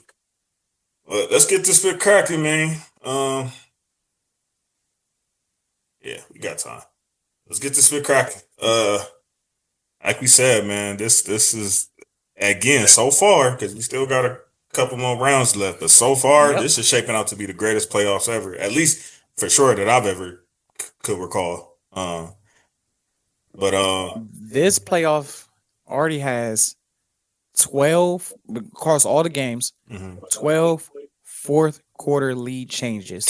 Well, let's get this bit cracking, man. Yeah, we got time. Let's get this bit cracking. Like we said, man, this is again so far because we still got a couple more rounds left, but so far this is shaping out to be the greatest playoffs ever, at least for sure that I've ever could recall. This playoff already has 12 across all the games. 12 fourth quarter lead changes.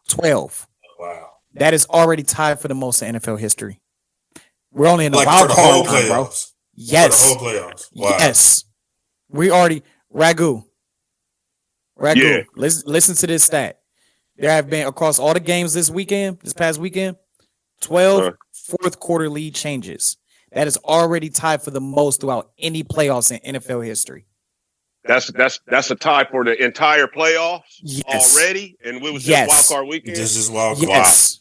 12. Wow. That is already tied for the most in NFL history. We're only in the Like wild for the whole card, bro. playoffs. Yes. For the whole playoffs. Wow. Yes. We already Ragu. Yeah. Listen to this stat. There have been across all the games this past weekend, 12 fourth quarter lead changes. That is already tied for the most throughout any playoffs in NFL history. That's a tie for the entire playoffs already, and we was just wild card weekend. This is wild card. Yes.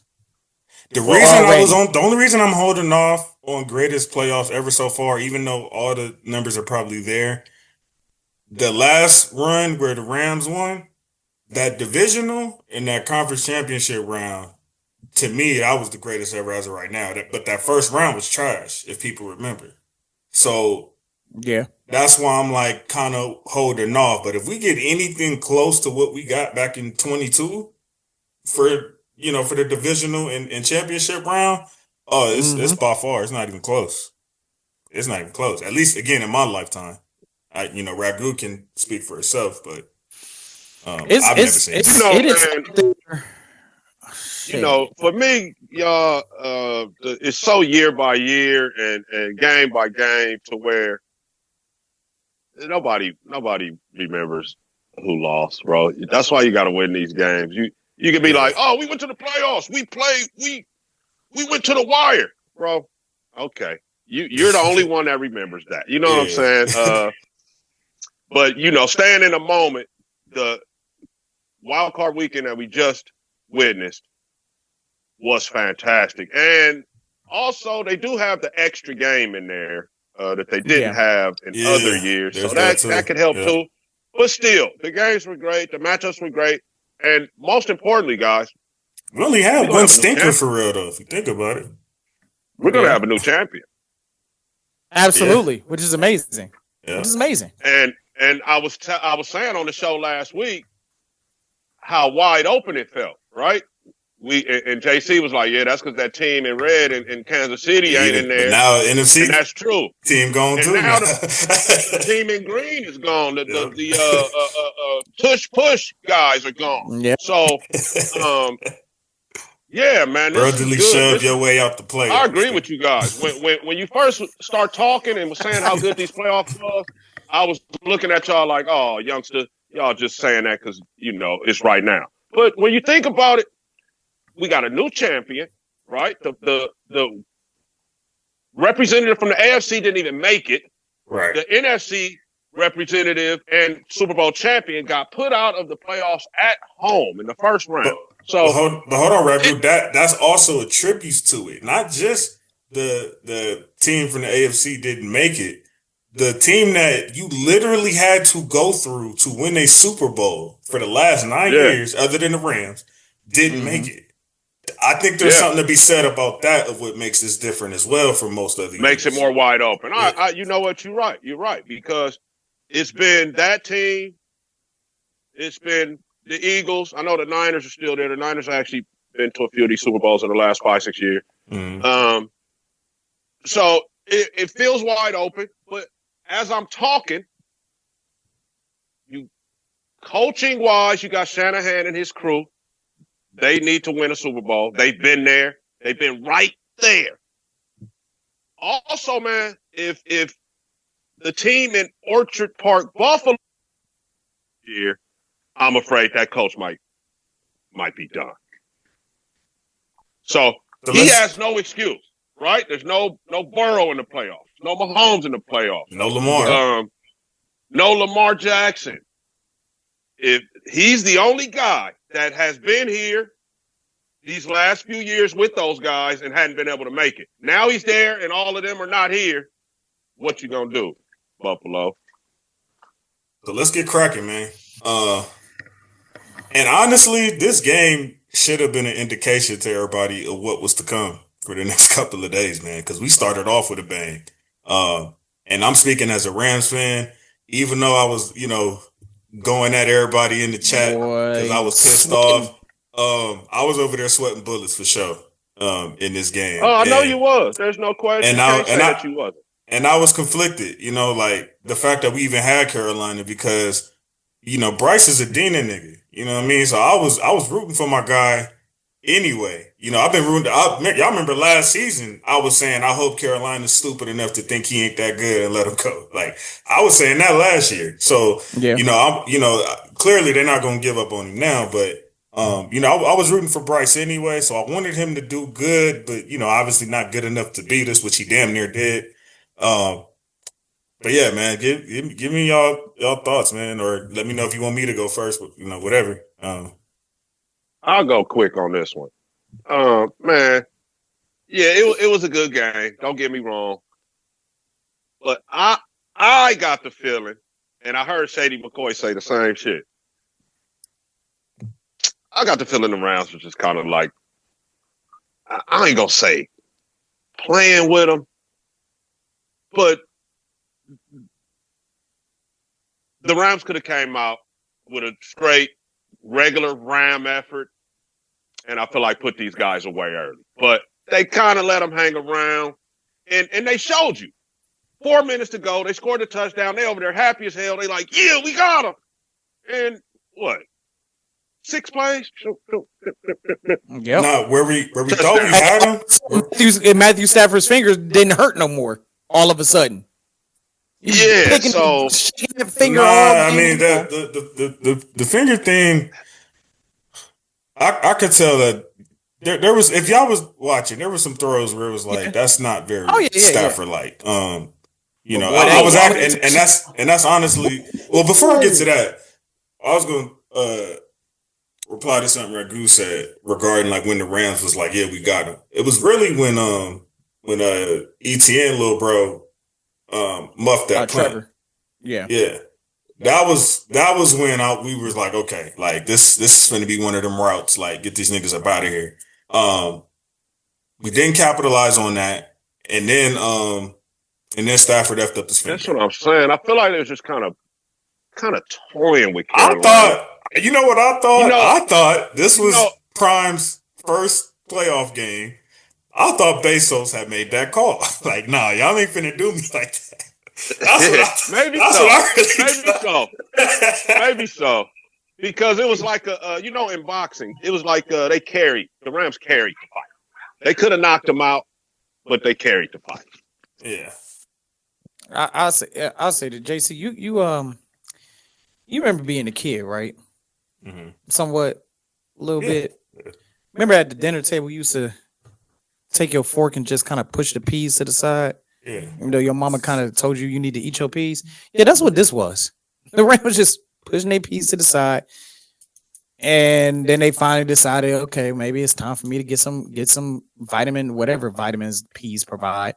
The reason the only reason I'm holding off on greatest playoffs ever so far, even though all the numbers are probably there, the last run where the Rams won, that divisional and that conference championship round, to me, that was the greatest ever as of right now. But that first round was trash, if people remember. So yeah, that's why I'm like kind of holding off. But if we get anything close to what we got back in 22 for the divisional and championship round, it's by far. It's not even close. It's not even close. At least again in my lifetime. Ragu can speak for itself, but I've never seen it. For me, y'all, it's so year by year and game by game to where nobody remembers who lost, bro. That's why you got to win these games. You can be like, oh, we went to the playoffs. We went to the wire, bro. Okay. You're the only one that remembers that. You know what I'm saying? But, staying in the moment, the wild card weekend that we just witnessed was fantastic. And also, they do have the extra game in there that they didn't have in other years. So that could help too. But still, the games were great. The matchups were great. And most importantly, guys, we only had one stinker for real, though, if you think about it. We're going to have a new champion. Absolutely, which is amazing. Yeah. Which is amazing. And I was saying on the show last week how wide open it felt, right? And JC was like, yeah, that's because that team in red in Kansas City ain't in there. Now NFC, and that's true. Team gone too. Now the team in green is gone. The tush push guys are gone. Yeah. So, yeah, man, brotherly shove your way out the playoffs. I agree with you guys. When you first start talking and was saying how good these playoffs was, I was looking at y'all like, oh, youngster, y'all just saying that because it's right now. But when you think about it, we got a new champion, right? The representative from the AFC didn't even make it. Right. The NFC representative and Super Bowl champion got put out of the playoffs at home in the first round. But hold on, Ragu. That's also attributes to it. Not just the team from the AFC didn't make it. The team that you literally had to go through to win a Super Bowl for the last 9 years, other than the Rams, didn't make it. I think there's something to be said about that of what makes this different as well from most other makes years. it more wide open. Yeah. You know what? You're right because it's been that team. It's been the Eagles. I know the Niners are still there. The Niners have actually been to a few of these Super Bowls in the last 5-6 years. Mm-hmm. So it feels wide open. But as I'm talking, you coaching wise, you got Shanahan and his crew. They need to win a Super Bowl. They've been there. They've been right there. Also, man, if the team in Orchard Park, Buffalo, here, I'm afraid that coach might be done. So he has no excuse, right? There's no Burrow in the playoffs, no Mahomes in the playoffs, no Lamar, no Lamar Jackson. If he's the only guy that has been here these last few years with those guys and hadn't been able to make it. Now he's there and all of them are not here. What you gonna do, Buffalo? So let's get cracking, man. And honestly, this game should have been an indication to everybody of what was to come for the next couple of days, man, because we started off with a bang. And I'm speaking as a Rams fan, even though I was, going at everybody in the chat because I was pissed off. I was over there sweating bullets for sure in this game. Oh, I know you was. There's no question. And you wasn't. And I was conflicted, like the fact that we even had Carolina because, Bryce is a Dina nigga. You know what I mean? So I was rooting for my guy anyway. I've been rooting. Y'all remember last season? I was saying I hope Carolina's stupid enough to think he ain't that good and let him go. Like I was saying that last year. So clearly they're not gonna give up on him now. But I was rooting for Bryce anyway. So I wanted him to do good, but obviously not good enough to beat us, which he damn near did. But yeah, man, give me y'all thoughts, man, or let me know if you want me to go first. Whatever. I'll go quick on this one. Man, yeah, it was a good game. Don't get me wrong, but I got the feeling, and I heard Shady McCoy say the same shit. I got the feeling the Rams was just kind of like, I ain't gonna say playing with them, but the Rams could have came out with a straight, regular Ram effort, and I feel like put these guys away early. But they kind of let them hang around, and they showed you. 4 minutes to go, they scored a touchdown. They over there happy as hell. They like, yeah, we got them. And what? 6 plays? Yep. No, where we thought we had him. Matthew Stafford's fingers didn't hurt no more all of a sudden. Yeah, so finger. I mean the finger thing. I could tell that there was, if y'all was watching, there were some throws where it was like that's not very Stafford like. I was acting, and that's honestly. Well, before I get to that, I was going to reply to something Ragu said regarding like when the Rams was like, yeah, we got him. It was really when ETN little bro muffed that punt. Trevor. Yeah. That was when we was like, okay, like this is going to be one of them routes. Like, get these niggas up out of here. We didn't capitalize on that, and then Stafford effed up the finger. That's what I'm saying. I feel like it was just kind of toying with Carolina. I thought, you know what I thought? I thought this was Prime's first playoff game. I thought Bezos had made that call. Like, nah, y'all ain't finna do me like that. Maybe so. Because it was like in boxing, it was like the Rams carried the fight. They could have knocked them out, but they carried the fight. Yeah. I'll say to JC, you remember being a kid, right? Mm-hmm. Somewhat, a little bit. Remember at the dinner table, you used to take your fork and just kind of push the peas to the side. Yeah. Even though your mama kind of told you need to eat your peas. Yeah, that's what this was. The Rams was just pushing their peas to the side. And then they finally decided, okay, maybe it's time for me to get some vitamin, whatever vitamins peas provide.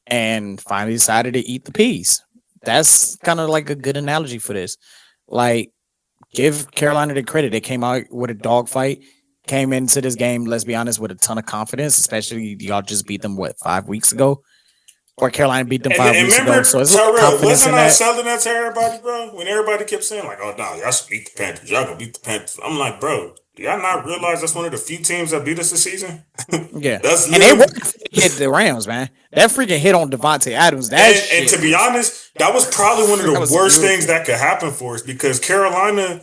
And finally decided to eat the peas. That's kind of like a good analogy for this. Like, give Carolina the credit. They came out with a dogfight. came into this game, let's be honest, with a ton of confidence, especially y'all just beat them, 5 weeks ago? Or Carolina beat them 5 weeks ago. So it's wasn't I selling that to everybody, bro? When everybody kept saying, like, oh, no, y'all should beat the Panthers. Y'all gonna beat the Panthers. I'm like, bro, do y'all not realize that's one of the few teams that beat us this season? Yeah. And they hit the Rams, man. That freaking hit on Devontae Adams. And to be honest, that was probably one of the worst things that could happen for us because Carolina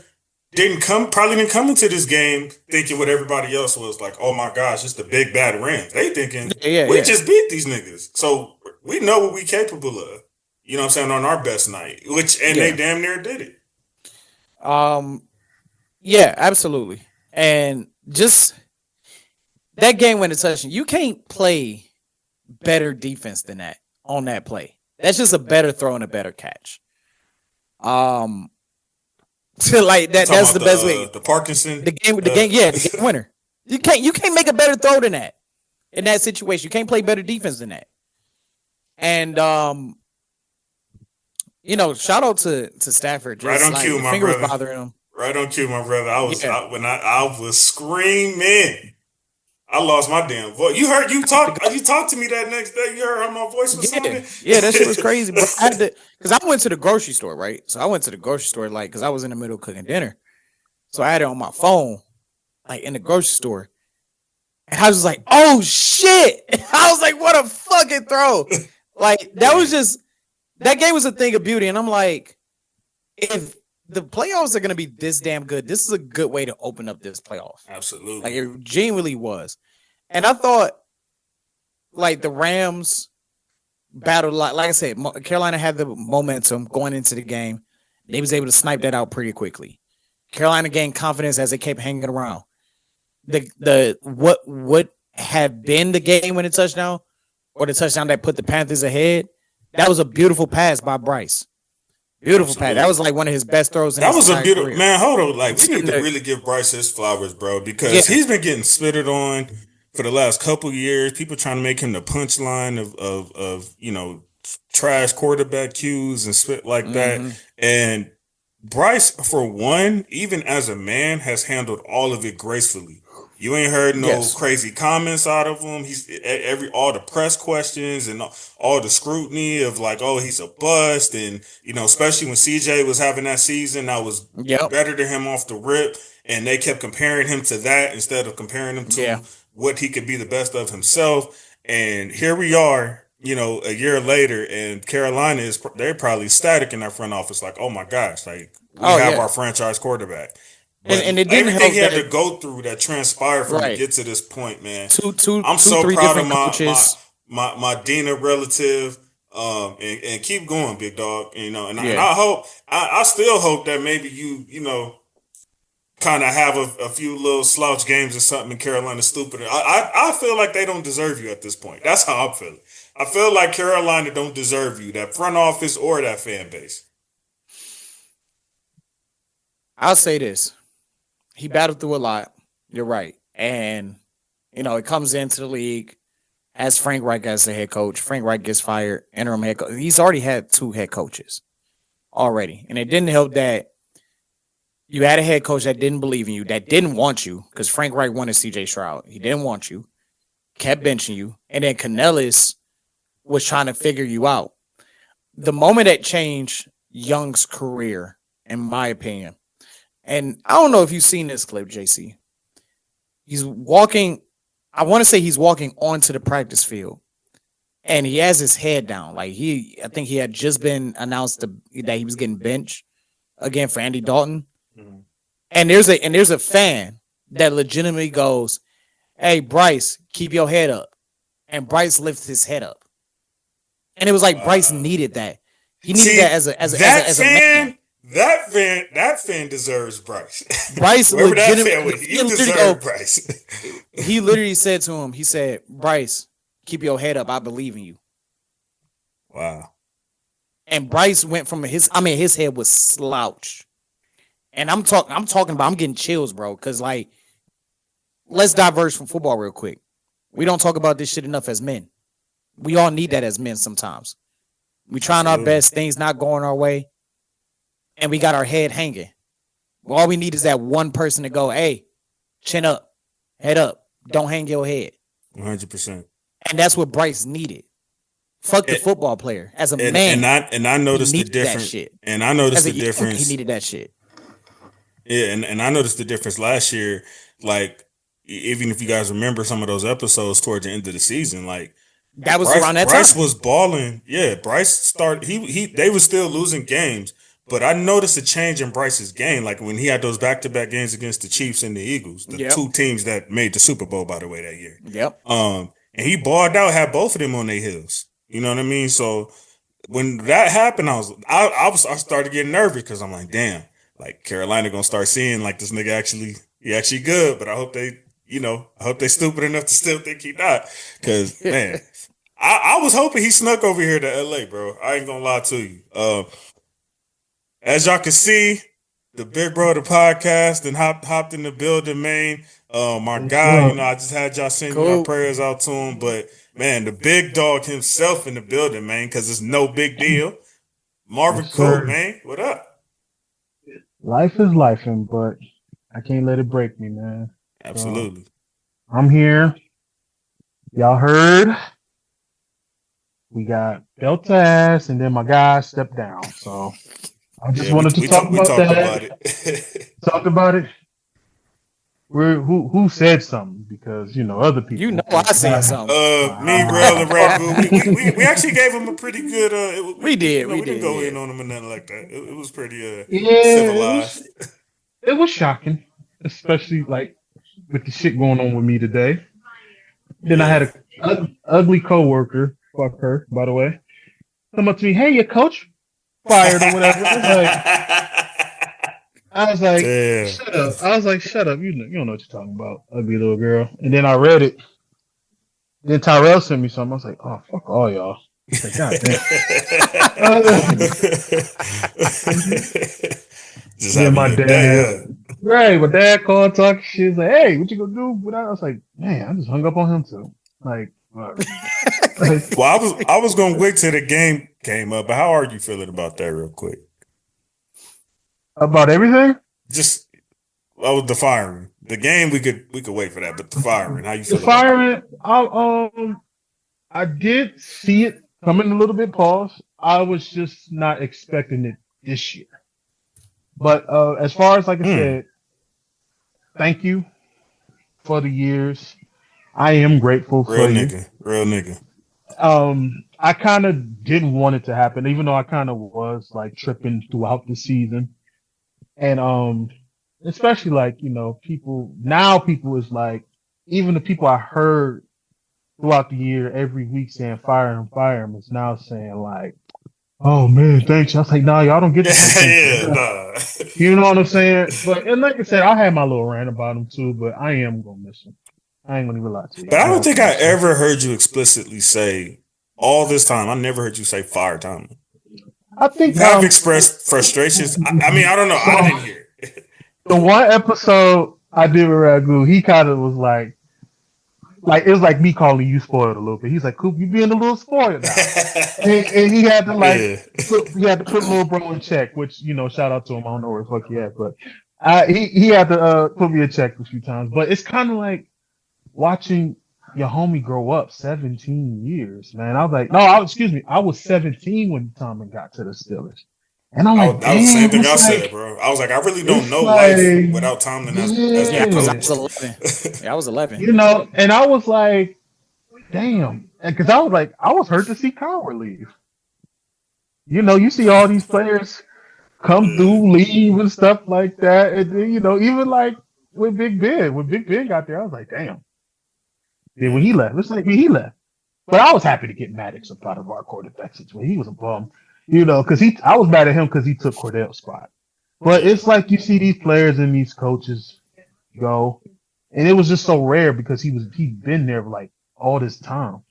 probably didn't come into this game thinking what everybody else was like, oh my gosh, it's the big bad Rams. They thinking we just beat these niggas. So we know what we capable of. You know what I'm saying, on our best night. They damn near did it. Yeah, absolutely. And just that game when it's touching, you can't play better defense than that on that play. That's just a better throw and a better catch. So like that's the best way. The Parkinson, the game winner. You can't make a better throw than that in that situation. You can't play better defense than that. And shout out to Stafford. Just right on cue, my brother. Bothering him. Right on cue, my brother. I was screaming. I lost my damn voice. You talked to me that next day. You heard how my voice was sounding? Yeah, that shit was crazy. But because I went to the grocery store, right? So I went to the grocery store because I was in the middle of cooking dinner. So I had it on my phone, like in the grocery store. And I was like, oh shit. I was like, what a fucking throw. Like that game was a thing of beauty. And I'm like, if the playoffs are going to be this damn good, this is a good way to open up this playoff. Absolutely. Like it genuinely was. And I thought like the Rams battled, like I said, Carolina had the momentum going into the game. They was able to snipe that out pretty quickly. Carolina gained confidence as they kept hanging around. What would have been the game when it touchdown or the touchdown that put the Panthers ahead, that was a beautiful pass by Bryce. Beautiful pass. That was like one of his best throws. That was a beautiful man. Hold on, like we need to really give Bryce his flowers, bro, because he's been getting spitted on for the last couple years. People trying to make him the punchline of trash quarterback cues and spit like that. And Bryce, for one, even as a man, has handled all of it gracefully. You ain't heard no crazy comments out of him. He's all the press questions and all the scrutiny of like, oh, he's a bust. And, especially when CJ was having that season, that was better than him off the rip. And they kept comparing him to that instead of comparing him to what he could be the best of himself. And here we are, a year later, and Carolina they're probably static in their front office. Like, oh my gosh, like we have our franchise quarterback. And it didn't everything he had to go through that transpired for him to get to this point, man. I'm so proud of my Dina relative. And keep going, big dog. And I hope I still hope that maybe you kind of have a few little slouch games or something in Carolina stupid. I feel like they don't deserve you at this point. That's how I'm feeling. I feel like Carolina don't deserve you, that front office or that fan base. I'll say this. He battled through a lot. You're right. And, it comes into the league as Frank Reich as the head coach. Frank Reich gets fired, interim head coach. He's already had 2 head coaches already. And it didn't help that you had a head coach that didn't believe in you, that didn't want you, because Frank Reich wanted CJ Stroud. He didn't want you, kept benching you. And then Canellis was trying to figure you out. The moment that changed Young's career, in my opinion, and I don't know if you've seen this clip, JC. He's walking, I want to say he's walking onto the practice field, and he has his head down. Like I think he had just been announced that he was getting benched again for Andy Dalton. Mm-hmm. And there's a fan that legitimately goes, "Hey, Bryce, keep your head up." And Bryce lifts his head up. And it was like Bryce needed that. He needed that as a man. That fan deserves Bryce. Bryce legitimately, you deserve Bryce. He literally said to him, he said, "Bryce, keep your head up. I believe in you." Wow. And Bryce went from his head was slouched. And I'm talking about, I'm getting chills, bro. Cause like, let's diverge from football real quick. We don't talk about this shit enough as men. We all need that as men sometimes. We trying our best, things not going our way. And we got our head hanging. All we need is that one person to go, "Hey, chin up. Head up. Don't hang your head. 100%. And that's what Bryce needed. Fuck the football player. As a man, and I noticed the difference. Shit. And I noticed the He difference. needed that shit. Yeah, and I noticed the difference last year. Like, even if you guys remember some of those episodes towards the end of the season, like that was Bryce, around that Bryce time. was balling. Yeah, Bryce started. They were still losing games, but I noticed a change in Bryce's game. Like when he had those back-to-back games against the Chiefs and the Eagles, the two teams that made the Super Bowl, by the way, that year. Yep. And he balled out, had both of them on their heels. You know what I mean? So when that happened, I started getting nervous because I'm like, damn, like Carolina gonna start seeing like this nigga actually good, but I hope they stupid enough to still think he not. Because man, I was hoping he snuck over here to LA, bro. I ain't gonna lie to you. As y'all can see, the Big Brother podcast and hopped in the building, man. My guy, I just had y'all send my prayers out to him, but man, the big dog himself in the building, man, because it's no big deal. Marvin Cook, man, what up? Life is lifing, but I can't let it break me, man. Absolutely. I'm here. Y'all heard? We got belt to ass, and then my guy stepped down. So I just wanted to talk about that. Talked about it. Who said something? Because other people. I said something. Me, Real, and Ragu. We actually gave him a pretty good. We did. We didn't go in on him or nothing like that. It was pretty civilized. It was shocking, especially like with the shit going on with me today. Then I had a ugly coworker. Fuck her, by the way. Come up to me, hey, your coach fired or whatever. I was like, shut up. I was like, shut up. You don't know what you're talking about, ugly little girl. And then I read it. Then Tyrell sent me something. I was like, oh, fuck all y'all. I was like, God damn. Just my dad. Right, my dad called, talking shit. He's like, hey, what you gonna do? I was like, man, I just hung up on him too. Like, well, I was gonna wait till the game came up, but how are you feeling about that, real quick? About everything? Just the firing. The game we could wait for that, but the firing, how you feel? The firing, I did see it coming a little bit. Pause. I was just not expecting it this year. But as far as like I said, thank you for the years. I am grateful for you. Real nigga. I kind of didn't want it to happen, even though I kind of was like tripping throughout the season. And especially like, people is like, even the people I heard throughout the year every week saying fire him is now saying like, oh man, thanks. I was like, nah, y'all don't get this. You know what I'm saying? And like I said, I had my little rant about him too, but I am gonna miss him. I ain't gonna even lie to you. But I don't think I ever heard you explicitly say all this time. I never heard you say fire Tomlin. I think you have expressed frustrations. I mean, I don't know. I didn't hear it. The one episode I did with Ragu, he kind of was like it was like me calling you spoiled a little bit. He's like, Coop, you being a little spoiled now. and he had to put little bro in check, which, shout out to him. I don't know where the fuck he at, but he had to put me in check a few times. But it's kind of like watching your homie grow up 17 years, man. I was like, I was 17 when Tomlin got to the Steelers. And I'm like, that was the same thing I said, bro. I was like, I really don't know life without Tomlin as their coach. I was 11. I was 11. And I was like, damn. Because I was like, I was hurt to see Cowher leave. You see all these players come through, leave, and stuff like that. And then, even like with Big Ben, when Big Ben got there, I was like, damn. Then when he left, it's like he left. But I was happy to get Maddox up out of our quarterback situation. He was a bum. Because I was mad at him because he took Cordell's spot. But it's like you see these players and these coaches go, and it was just so rare because he'd been there like all this time.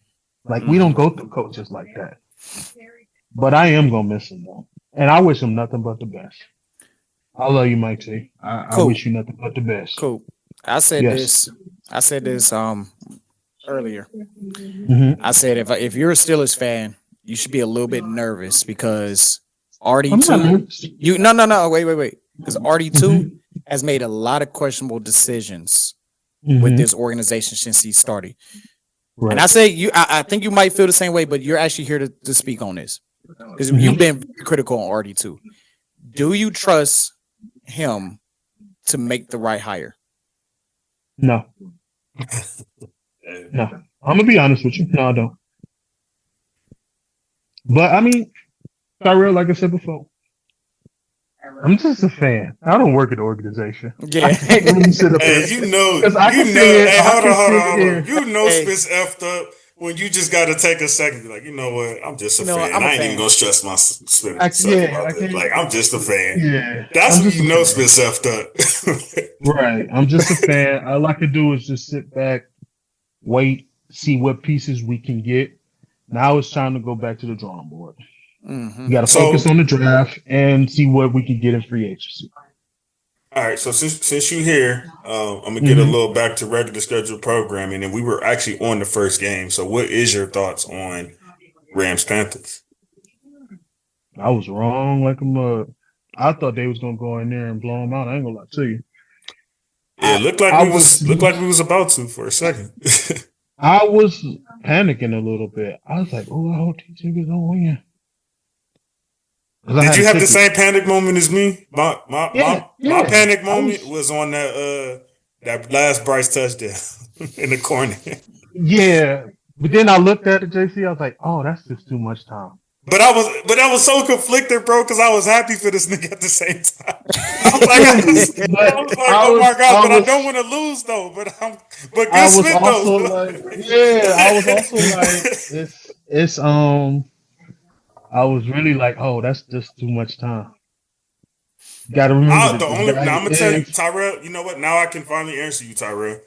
Like we don't go through coaches like that. But I am gonna miss him though, and I wish him nothing but the best. I love you, Mike T. I wish you nothing but the best. Cool. I said this earlier. Mm-hmm. I said if you're a Steelers fan, you should be a little bit nervous because RD2. No. Wait. Because RD2 has made a lot of questionable decisions with Mhm. this organization since he started. Right. And I say I think you might feel the same way, but you're actually here to speak on this because Mhm. you've been very critical on Artie too. Do you trust him to make the right hire? No, no. I'm gonna be honest with you. No, I don't. But I mean, Tyrell, like I said before, I'm just a fan. I don't work at the organization. I Yeah. can't really sit up Hey, here you know, because I you can sit know. here. Hey, I hold can on, hold on, sit hold on. here. You know, Hey. Spence effed up when you just got to take a second. And be like, you know what? I'm just a You know, fan. I'm a I ain't even fan. gonna stress myself Yeah, about I this. can't. Like, I'm just a fan. Yeah, That's I'm when just you a know fan. Spence effed up. Right. I'm just a fan. All I can do is just sit back, wait, see what pieces we can get. Now it's time to go back to the drawing board. Mm-hmm. We got to focus So, on the draft and see what we can get in free agency. all right. So since you here, I'm gonna get a Hmm. little back to regular scheduled programming, and we were actually on the first game. So, what is your thoughts on Rams Panthers? I was wrong like a mug. I thought they was gonna go in there and blow them out. I ain't gonna lie to you. Yeah, it I was looked like we was about to for a second. I was panicking a little bit. I was like, "Oh, I hope these niggas don't win." Because I Did had you a have the ticket. same panic moment as me? Yeah, My yeah. panic I moment was. was on that last Bryce touchdown in the corner. Yeah, but then I looked at it, JC. I was like, "Oh, that's just too much time." But I was so conflicted, bro, because I was happy for this nigga at the same time. I was too, I but was like, oh my gosh, I but I was, don't want to lose though. But I good was Smith though. also like, yeah, I was also like, it's. I was really like, oh, that's just too much time. Got to remember that the Now guy I'm gonna tell you, is. Tyrell. You know what? Now I can finally answer you, Tyrell,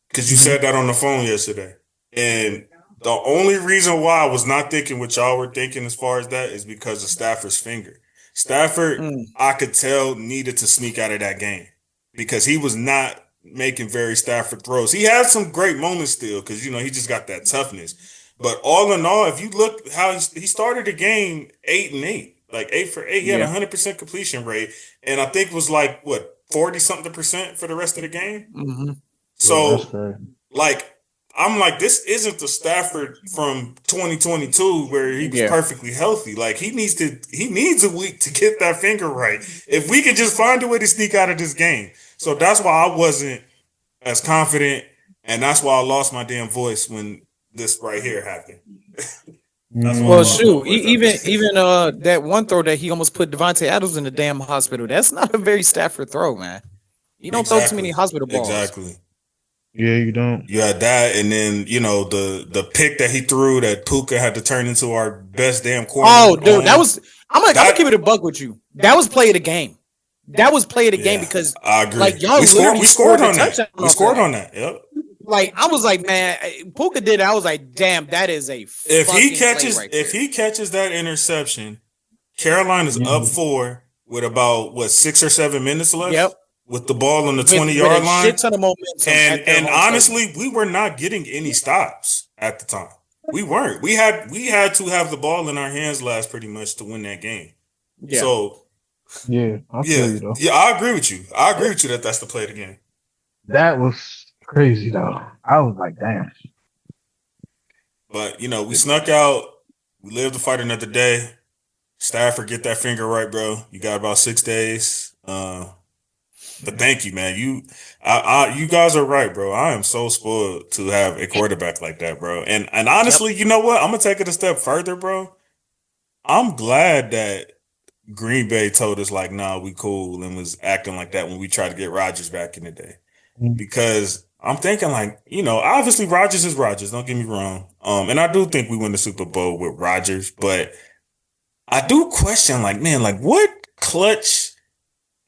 because you Mhm. said that on the phone yesterday. And the only reason why I was not thinking what y'all were thinking as far as that is because of Stafford's finger. Stafford, Mm, I could tell, needed to sneak out of that game because he was not making very Stafford throws. He had some great moments still because he just got that toughness. But all in all, if you look how he started the game 8-8, like 8 for 8, he had a yeah. 100% completion rate, and I think it was like what 40-something% for the rest of the game. Mm-hmm. Yeah, that's So crazy. like I'm like, this isn't the Stafford from 2022 where he was Yeah. perfectly healthy. Like he needs a week to get that finger right. If we could just find a way to sneak out of this game. So that's why I wasn't as confident, and that's why I lost my damn voice when this right here happened. That's why I Well, Mm. lost my shoot. voice Even after. even that one throw that he almost put Devontae Adams in the damn hospital. That's not a very Stafford throw, man. You don't throw too many Exactly. hospital balls. Exactly. Yeah, you don't. You had that, and then the pick that he threw that Puka had to turn into our best damn Oh, corner dude, that on was. I'm gonna keep it a that. buck with you. That was play of the game. That was play of the game Yeah, because I agree. like y'all literally We scored scored the on that. touchdown We off scored that. on that. Yep. Like I was like, man, Puka did. I was like, damn, that is a fucking play right If there. he catches that interception, Carolina's up Mhm. 4 with about 6 or 7 minutes Yep, left with the ball on the with 20 with a yard line. shit ton of momentum And at their home stadium. honestly, we were not getting any stops at the time. We weren't. We had to have the ball in our hands last pretty much to win that game. Yeah. So Yeah, I feel you though. yeah, I agree with you. I agree with you that that's the play of the game. That was crazy though. I was like, damn. But we snuck out. We lived to fight another day. Stafford, get that finger right, bro. You got about 6 days. But thank you, man. You guys are right, bro. I am so spoiled to have a quarterback like that, bro. And Yep. honestly, you know what? I'm gonna take it a step further, bro. I'm glad that Green Bay told us like, nah, we cool, and was acting like that when we tried to get Rodgers back in the day. Because I'm thinking like, obviously Rodgers is Rodgers. Don't get me wrong. And I do think we win the Super Bowl with Rodgers, but I do question like, man, like what clutch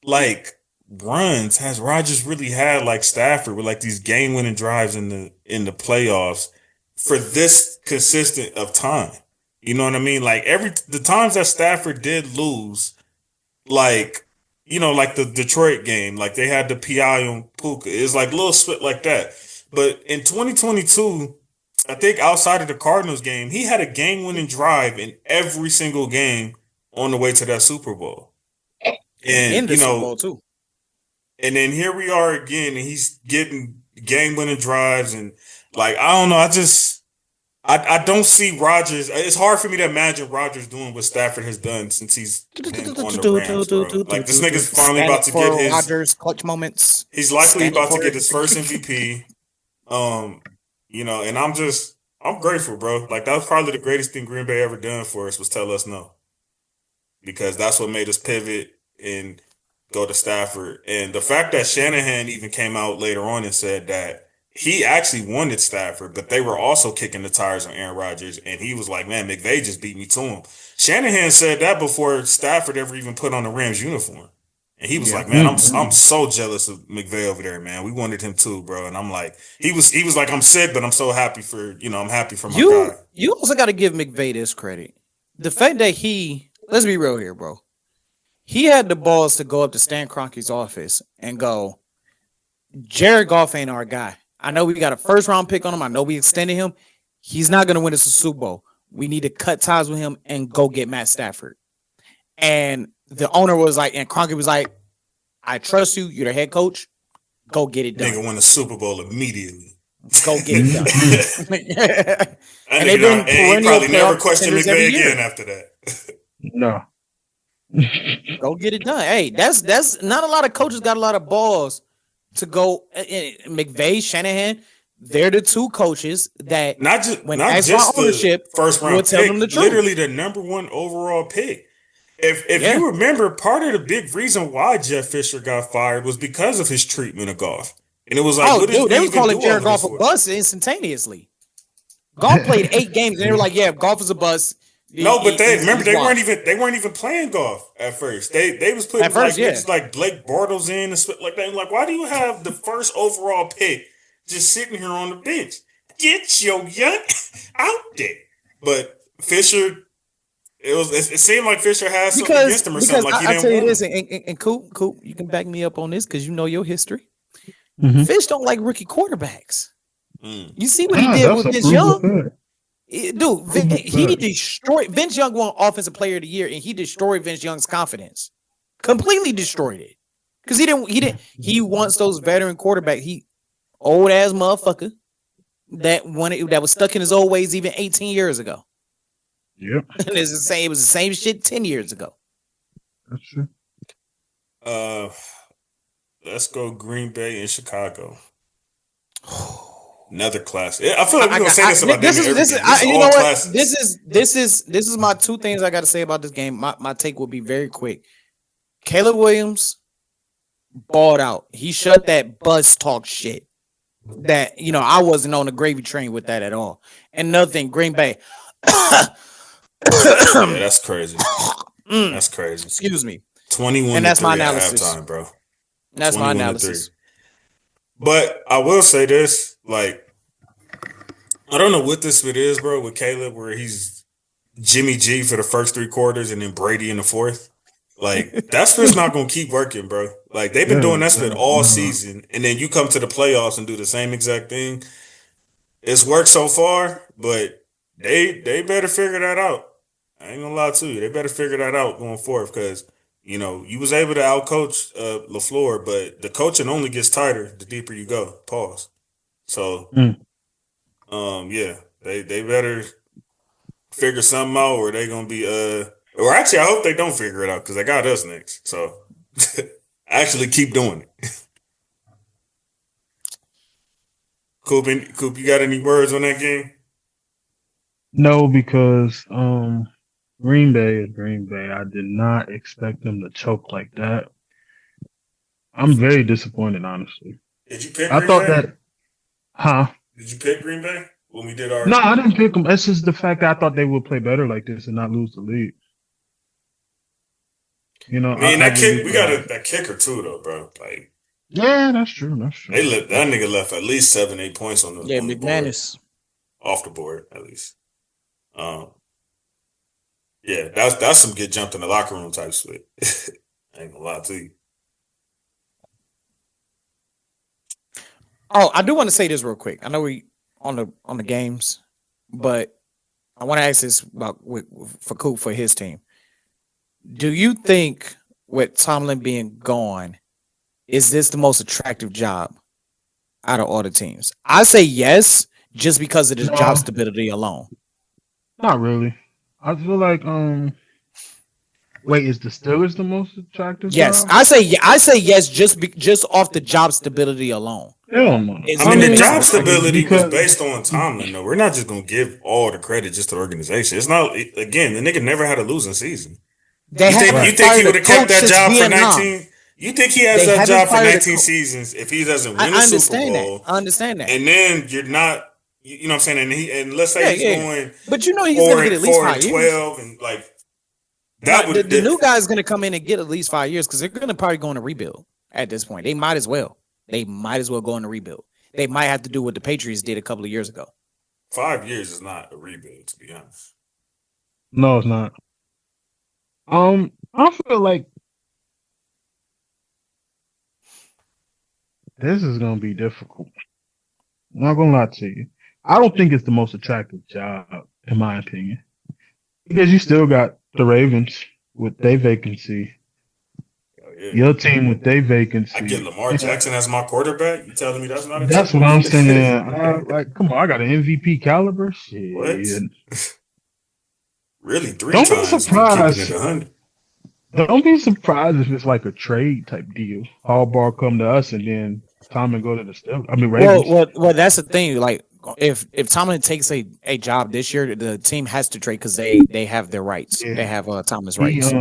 like runs has Rodgers really had like Stafford with like these game winning drives in the playoffs for this consistent of time? You know what I mean? Like the times that Stafford did lose, like like the Detroit game, like they had the PI on Puka. It's like a little split like that. But in 2022, I think outside of the Cardinals game, he had a game winning drive in every single game on the way to that Super Bowl. In And the Super Bowl too. and then here we are again, and he's game-winning drives, and like I don't know, I don't see Rodgers. It's hard for me to imagine Rodgers doing what Stafford has done since he's been on the Rams, bro. Like this nigga's finally about to get his Rodgers clutch moments. He's likely about to get his first MVP. And I'm grateful, bro. Like that was probably the greatest thing Green Bay ever done for us was tell us no, because that's what made us pivot and go to Stafford. And the fact that Shanahan even came out later on and said that he actually wanted Stafford, but they were also kicking the tires on Aaron Rodgers, and he was like, "Man, McVay just beat me to him." Shanahan said that before Stafford ever even put on the Rams uniform. And he was like, "Man, I'm so jealous of McVay over there, man. We wanted him too, bro." And I'm like, he was like, "I'm sick, but I'm so happy for I'm happy for my guy." You also got to give McVay this credit. The fact that let's be real here, bro. He had the balls to go up to Stan Kroenke's office and go, "Jared Goff ain't our guy. I know we got a first round pick on him. I know we extended him. He's not going to win us a Super Bowl. We need to cut ties with him and go get Matt Stafford." And the owner was like, and Kroenke was like, "I trust you. You're the head coach. Go get it done." Nigga won the Super Bowl immediately. Go get it done. And he probably never questioned McVay again after that. No. Go get it done. Hey, that's not a lot of coaches got a lot of balls to go. McVay, Shanahan, they're the two coaches that not just ownership the first round will tell pick, them the truth. literally the number one overall pick. If you remember, part of the big reason why Jeff Fisher got fired was because of his treatment of Goff. And it was like, they were calling Jared Goff a bust instantaneously. Goff played 8 games, and they were like, "Yeah, Goff is a bust." No, but they weren't even playing Goff at first. They was putting like Blake Bortles in and stuff like that. Like, why do you have the first overall pick just sitting here on the bench? Get your young out there. But Fisher. It seemed like Fisher had something against him or something. Like I'll tell you this, and Coop, you can back me up on this because you know your history. Mm-hmm. Fish don't like rookie quarterbacks. You see what he did with Vince Young? Dude, he destroyed Vince Young won Offensive Player of the Year, and he destroyed Vince Young's confidence. Completely destroyed it. Because he wants those veteran quarterbacks. He old ass motherfucker that was stuck in his old ways even 18 years ago. Yep. And it was the same shit 10 years ago. That's true. Let's go Green Bay and Chicago. Another classic. I feel like we're gonna say this about this. You know what? This is my 2 things I got to say about this game. My take will be very quick. Caleb Williams balled out. He shut that buzz talk shit. That I wasn't on the gravy train with that at all. And another thing, Green Bay. Yeah, that's crazy. That's crazy. Excuse me. 21 and that's my analysis. analysis. Halftime, bro. That's my analysis. But I will say this, like, I don't know what this fit is, bro, with Caleb, where he's Jimmy G for the first 3 quarters and then Brady in the 4th. Like, that's what's not going to keep working, bro. Like, they've been doing that split all season, and then you come to the playoffs and do the same exact thing. It's worked so far, but they better figure that out. I ain't gonna lie to you. They better figure that out going forward because, you was able to outcoach LaFleur, but the coaching only gets tighter the deeper you go. Pause. So, yeah, they better figure something out or they going to be, or actually, I hope they don't figure it out because they got us next. So, actually keep doing it. Coop, you got any words on that game? No, because Green Bay is Green Bay. I did not expect them to choke like that. I'm very disappointed, honestly. Did you pick I Green thought Bay? that, huh? Did you pick Green Bay when we did our? No, I didn't pick them. It's just the fact that I thought they would play better like this and not lose the lead. I mean, we got that kicker too, though, bro. Like, yeah, that's true. That's true. That nigga left at least 7-8 points on the McManus off the board at least. Yeah, that's some get jumped in the locker room type split. I ain't gonna lie to you. Oh, I do want to say this real quick. I know we on the games, but I want to ask this about for Coop for his team. Do you think with Tomlin being gone, is this the most attractive job? out of all the teams? I say yes, just because of the No. job stability alone. Not really. I feel like wait, is the Steelers the most attractive Yes, job? I say yes, just off the job stability alone. Hell no. It's I mean, gonna the be job right. stability was because based on Tomlin, though. We're not just gonna give all the credit just to the organization. It's not. Again, the nigga never had a losing season. They You think haven't he fired a would have kept coach that since job for Vietnam. 19? You think he has They that haven't job for fired a 19 coach. seasons if he doesn't win a I Super understand that. Bowl? I understand that. And then you're not. You know what I'm saying? And let's say he's Yeah. going But you know he's gonna get at least 5 years. 4-12, and like No, that would the new guy's gonna come in and get at least 5 years because they're gonna probably go on a rebuild at this point. They might as well. They might as well go on a rebuild. They might have to do what the Patriots did a couple of years ago. 5 years is not a rebuild, to be honest. No, it's not. I feel like this is gonna be difficult. I'm not gonna lie to you. I don't think it's the most attractive job, in my opinion, because you still got the Ravens with their vacancy, Yeah. your team with their vacancy. I get Lamar Jackson as my quarterback. You telling me that's not a That's what I'm saying. Like, come on, I got an MVP caliber. Shit. What? Really, 3 Don't be times. surprised. Keeping it 100. Don't be surprised if it's like a trade type deal. Harbaugh come to us and then Tomlin go to the Steelers. I mean, Ravens. Well, that's the thing. Like, if Tomlin takes a job this year, the team has to trade because they have their rights. Yeah. They have Tomlin's He, rights.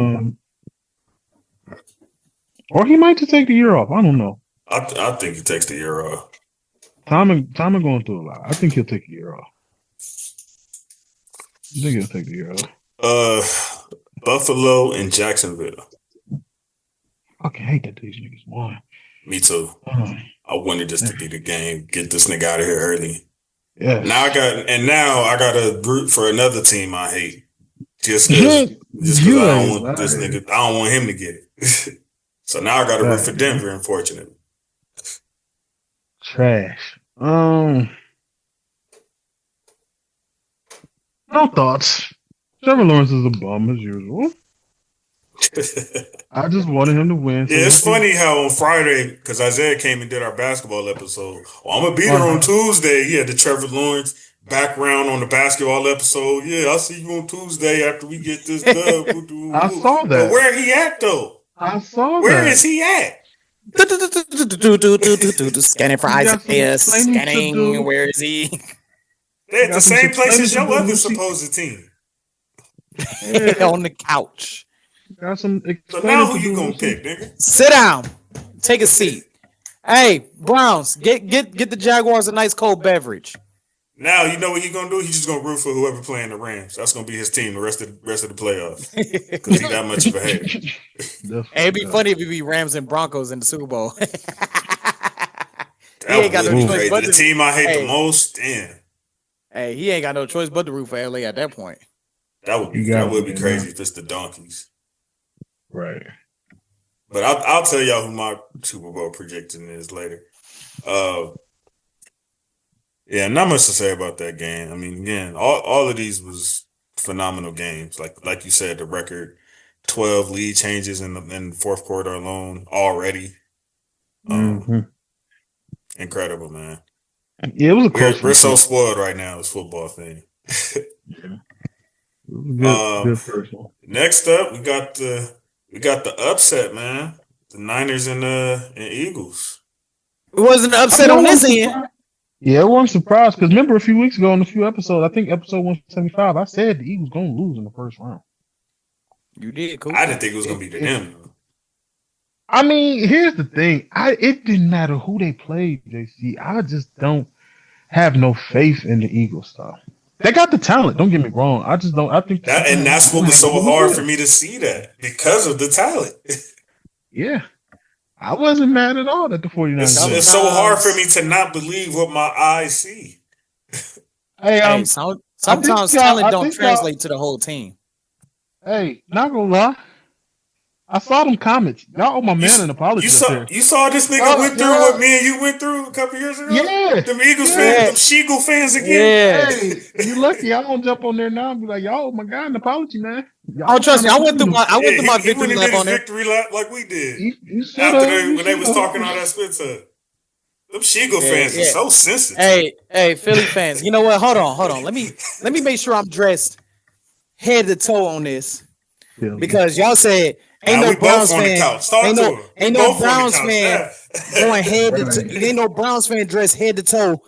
or he might just take the year off. I don't know. I think he takes the year off. Tomlin going through a lot. I think he'll take a year off. I think he'll take the year off. Buffalo and Jacksonville. I can hate that these niggas won. Me too. I wanted this to be the game. Get this nigga out of here early. Yeah. Now I got a root for another team I hate. Just because I don't want this nigga. I don't want him to get it. So now I got to root for Denver. Unfortunately. Trash. No thoughts. Trevor Lawrence is a bum as usual. I just wanted him to win. Yeah, it's funny how on Friday, because Isaiah came and did our basketball episode. Well, I'm gonna be there on Tuesday. He had the Trevor Lawrence background on the basketball episode. Yeah, I'll see you on Tuesday after we get this dub. I saw that. But where he at though? I saw Where that. is he at? Scanning for Isaiah. Scanning. Where is he? They're at the same place as your other Lucy. supposed team. On the couch. Got some. So now who you gonna pick, nigga? Sit down. Take a seat. Hey, Browns, get the Jaguars a nice cold beverage. Now you know what he's gonna do. He's just gonna root for whoever playing the Rams. That's gonna be his team the rest of the playoffs because he that much of a hater. Hey, it'd be funny if it be Rams and Broncos in the Super Bowl. That ain't got would no be choice crazy. but The to- team I hate Hey. the most, damn. Hey, he ain't got no choice but to root for LA at that point. That would be crazy if it's the Donkeys. Right. But I'll tell y'all who my Super Bowl prediction is later. Yeah, not much to say about that game. I mean, again, all of these was phenomenal games. Like you said, the record 12 lead changes in the fourth quarter alone already. Incredible, man. Yeah, it was a close. We're so spoiled right now. This football thing. Good first one. Next up, we got the upset, man. The Niners and Eagles. It wasn't an upset on this end. Yeah, I wasn't surprised because remember a few weeks ago in a few episodes, I think episode 175, I said the Eagles gonna lose in the first round. You did, cool. I didn't think it was gonna be to them. I mean, here's the thing. It didn't matter who they played, JC. I just don't have no faith in the Eagles though. They got the talent, don't get me wrong. I just don't. I think That's what was so hard for me to see that because of the talent. Yeah. I wasn't mad at all at the 49ers. It's so hard for me to not believe what my eyes see. Hey, sometimes talent don't translate to the whole team. Hey, not gonna lie. I saw them comments. Y'all owe my man an apology. You saw this nigga went through what me and you went through a couple years ago? Yeah. Them Eagles fans, them Sheagle fans again. Yeah. Hey, you lucky. I don't jump on there now and be like, y'all owe my guy an apology, man. Oh, trust me. I went through my He victory went and lap did his on there. victory lap like we did. You After when they was talking all that spit to. Them Shigo fans are so sensitive. Hey, Philly fans. You know what? Hold on. Let me make sure I'm dressed head to toe on this because y'all said ain't no Browns fan. Ain't no Browns fan going head to toe. Ain't no Browns fan dressed head to toe.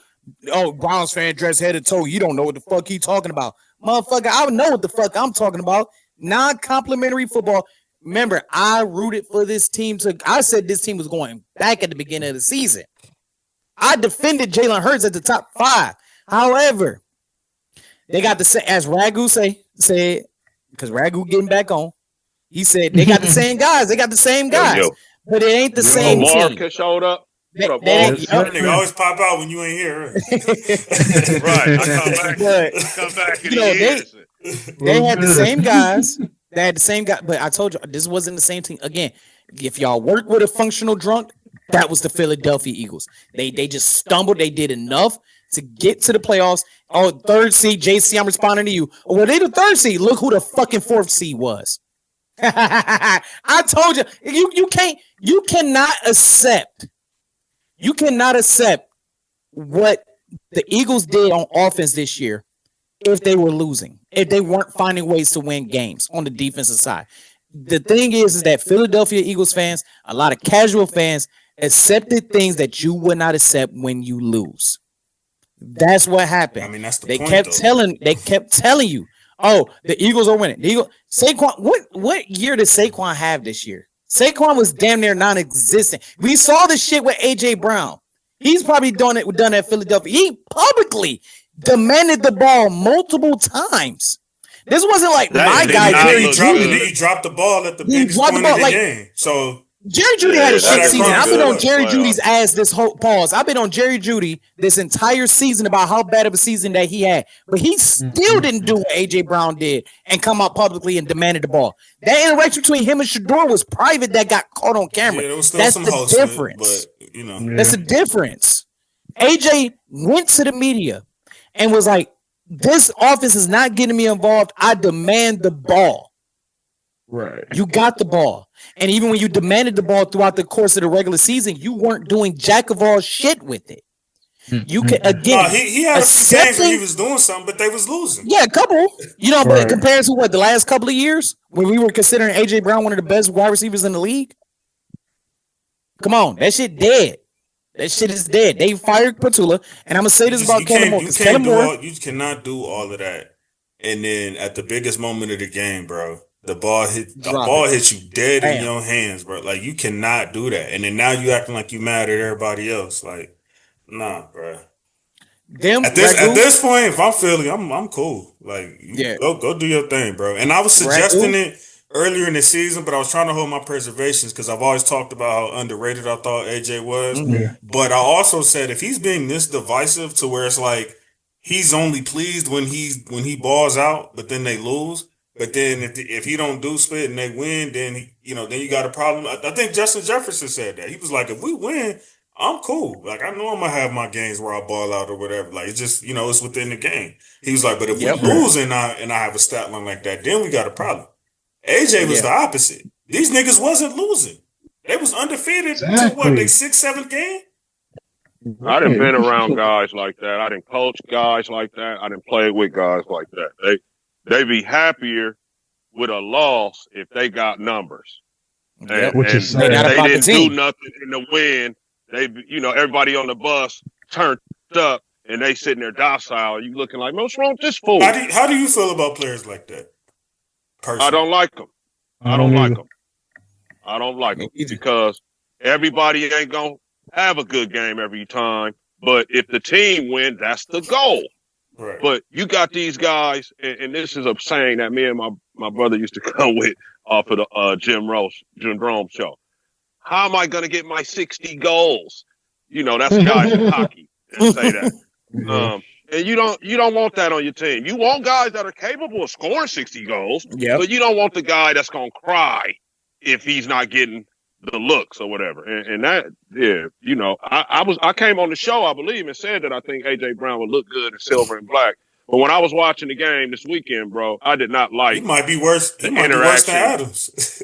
Oh, Browns fan dressed head to toe. You don't know what the fuck he talking about, motherfucker. I know what the fuck I'm talking about. Non-complimentary football. Remember, I rooted for this team. I said this team was going back at the beginning of the season. I defended Jalen Hurts at the top 5. However, they got the same, as Ragu said, because Ragu getting back on. He said they got the same guys. They got the same guys, but it ain't the same team. Mark showed up. What up, Mark? Nigga always pop out when you ain't here. Right. I come back. You know, they had the same guys. They had the same guy, but I told you this wasn't the same team. Again, if y'all work with a functional drunk, that was the Philadelphia Eagles. They just stumbled. They did enough to get to the playoffs. Oh, 3rd seed, JC, I'm responding to you. Oh, well, they the 3rd seed. Look who the fucking 4th seed was. I told you, you cannot accept what the Eagles did on offense this year if they were losing, if they weren't finding ways to win games on the defensive side. The thing is that Philadelphia Eagles fans, a lot of casual fans, accepted things that you would not accept when you lose. That's what happened. I mean, that's the they point, kept telling you, oh, the Eagles are winning. Saquon, what year did Saquon have this year? Saquon was damn near non-existent. We saw the shit with AJ Brown. He's probably done at Philadelphia. He publicly demanded the ball multiple times. This wasn't like my guy Jerry Jeudy. He dropped the ball at the biggest point of the game. So Jerry Jeudy had a shit season. I've been on Jerry Judy's ass this whole pause. I've been on Jerry Jeudy this entire season about how bad of a season that he had, but he still didn't do what AJ Brown did and come out publicly and demanded the ball. That interaction between him and Shador was private. That got caught on camera. Yeah, that's the difference. But you know, that's the difference. AJ went to the media and was like, "This offense is not getting me involved. I demand the ball." Right. You got the ball. And even when you demanded the ball throughout the course of the regular season, you weren't doing jack of all shit with it. You can again. He had a few games where he was doing something, but they was losing. Yeah, a couple. You know, but compared to the last couple of years when we were considering AJ Brown one of the best wide receivers in the league. Come on, that shit dead. That shit is dead. They fired Petula, and I'm gonna say this about Kellen Moore. You cannot do all of that, and then at the biggest moment of the game, bro. The ball hits you dead in your hands, bro. Like, you cannot do that. And then now you acting like you mad at everybody else. Like, nah, bro. At this point, if I'm Philly, I'm cool. Like, go do your thing, bro. And I was suggesting it earlier in the season, but I was trying to hold my preservations because I've always talked about how underrated I thought AJ was. Mm-hmm. But I also said if he's being this divisive to where it's like he's only pleased when he balls out, but then they lose. But then if he don't do spit and they win, then then you got a problem. I think Justin Jefferson said that. He was like, if we win, I'm cool. Like, I know I'm gonna have my games where I ball out or whatever. Like, it's just it's within the game. He was like, but if we lose and I have a stat line like that, then we got a problem. AJ was the opposite. These niggas wasn't losing. They was undefeated until what, their 6th, 7th game? I done been around guys like that. I done coached guys like that. I done played with guys like that. They be happier with a loss if they got numbers. And, which is they didn't do nothing in the win. They, everybody on the bus turned up and they sitting there docile. You looking like, what's wrong with this fool? How do you feel about players like that? Personally? I don't like them. I don't like them because everybody ain't going to have a good game every time. But if the team win, that's the goal. Right. But you got these guys, and this is a saying that me and my brother used to come with off of the Jim Rome show. How am I going to get my 60 goals? That's guys in hockey that say that. And you don't want that on your team. You want guys that are capable of scoring 60 goals, but you don't want the guy that's going to cry if he's not getting the looks or whatever. And that, I came on the show, I believe, and said that I think AJ Brown would look good in silver and black. But when I was watching the game this weekend, bro, I did not like. He might be worse. He might be worse than Adams.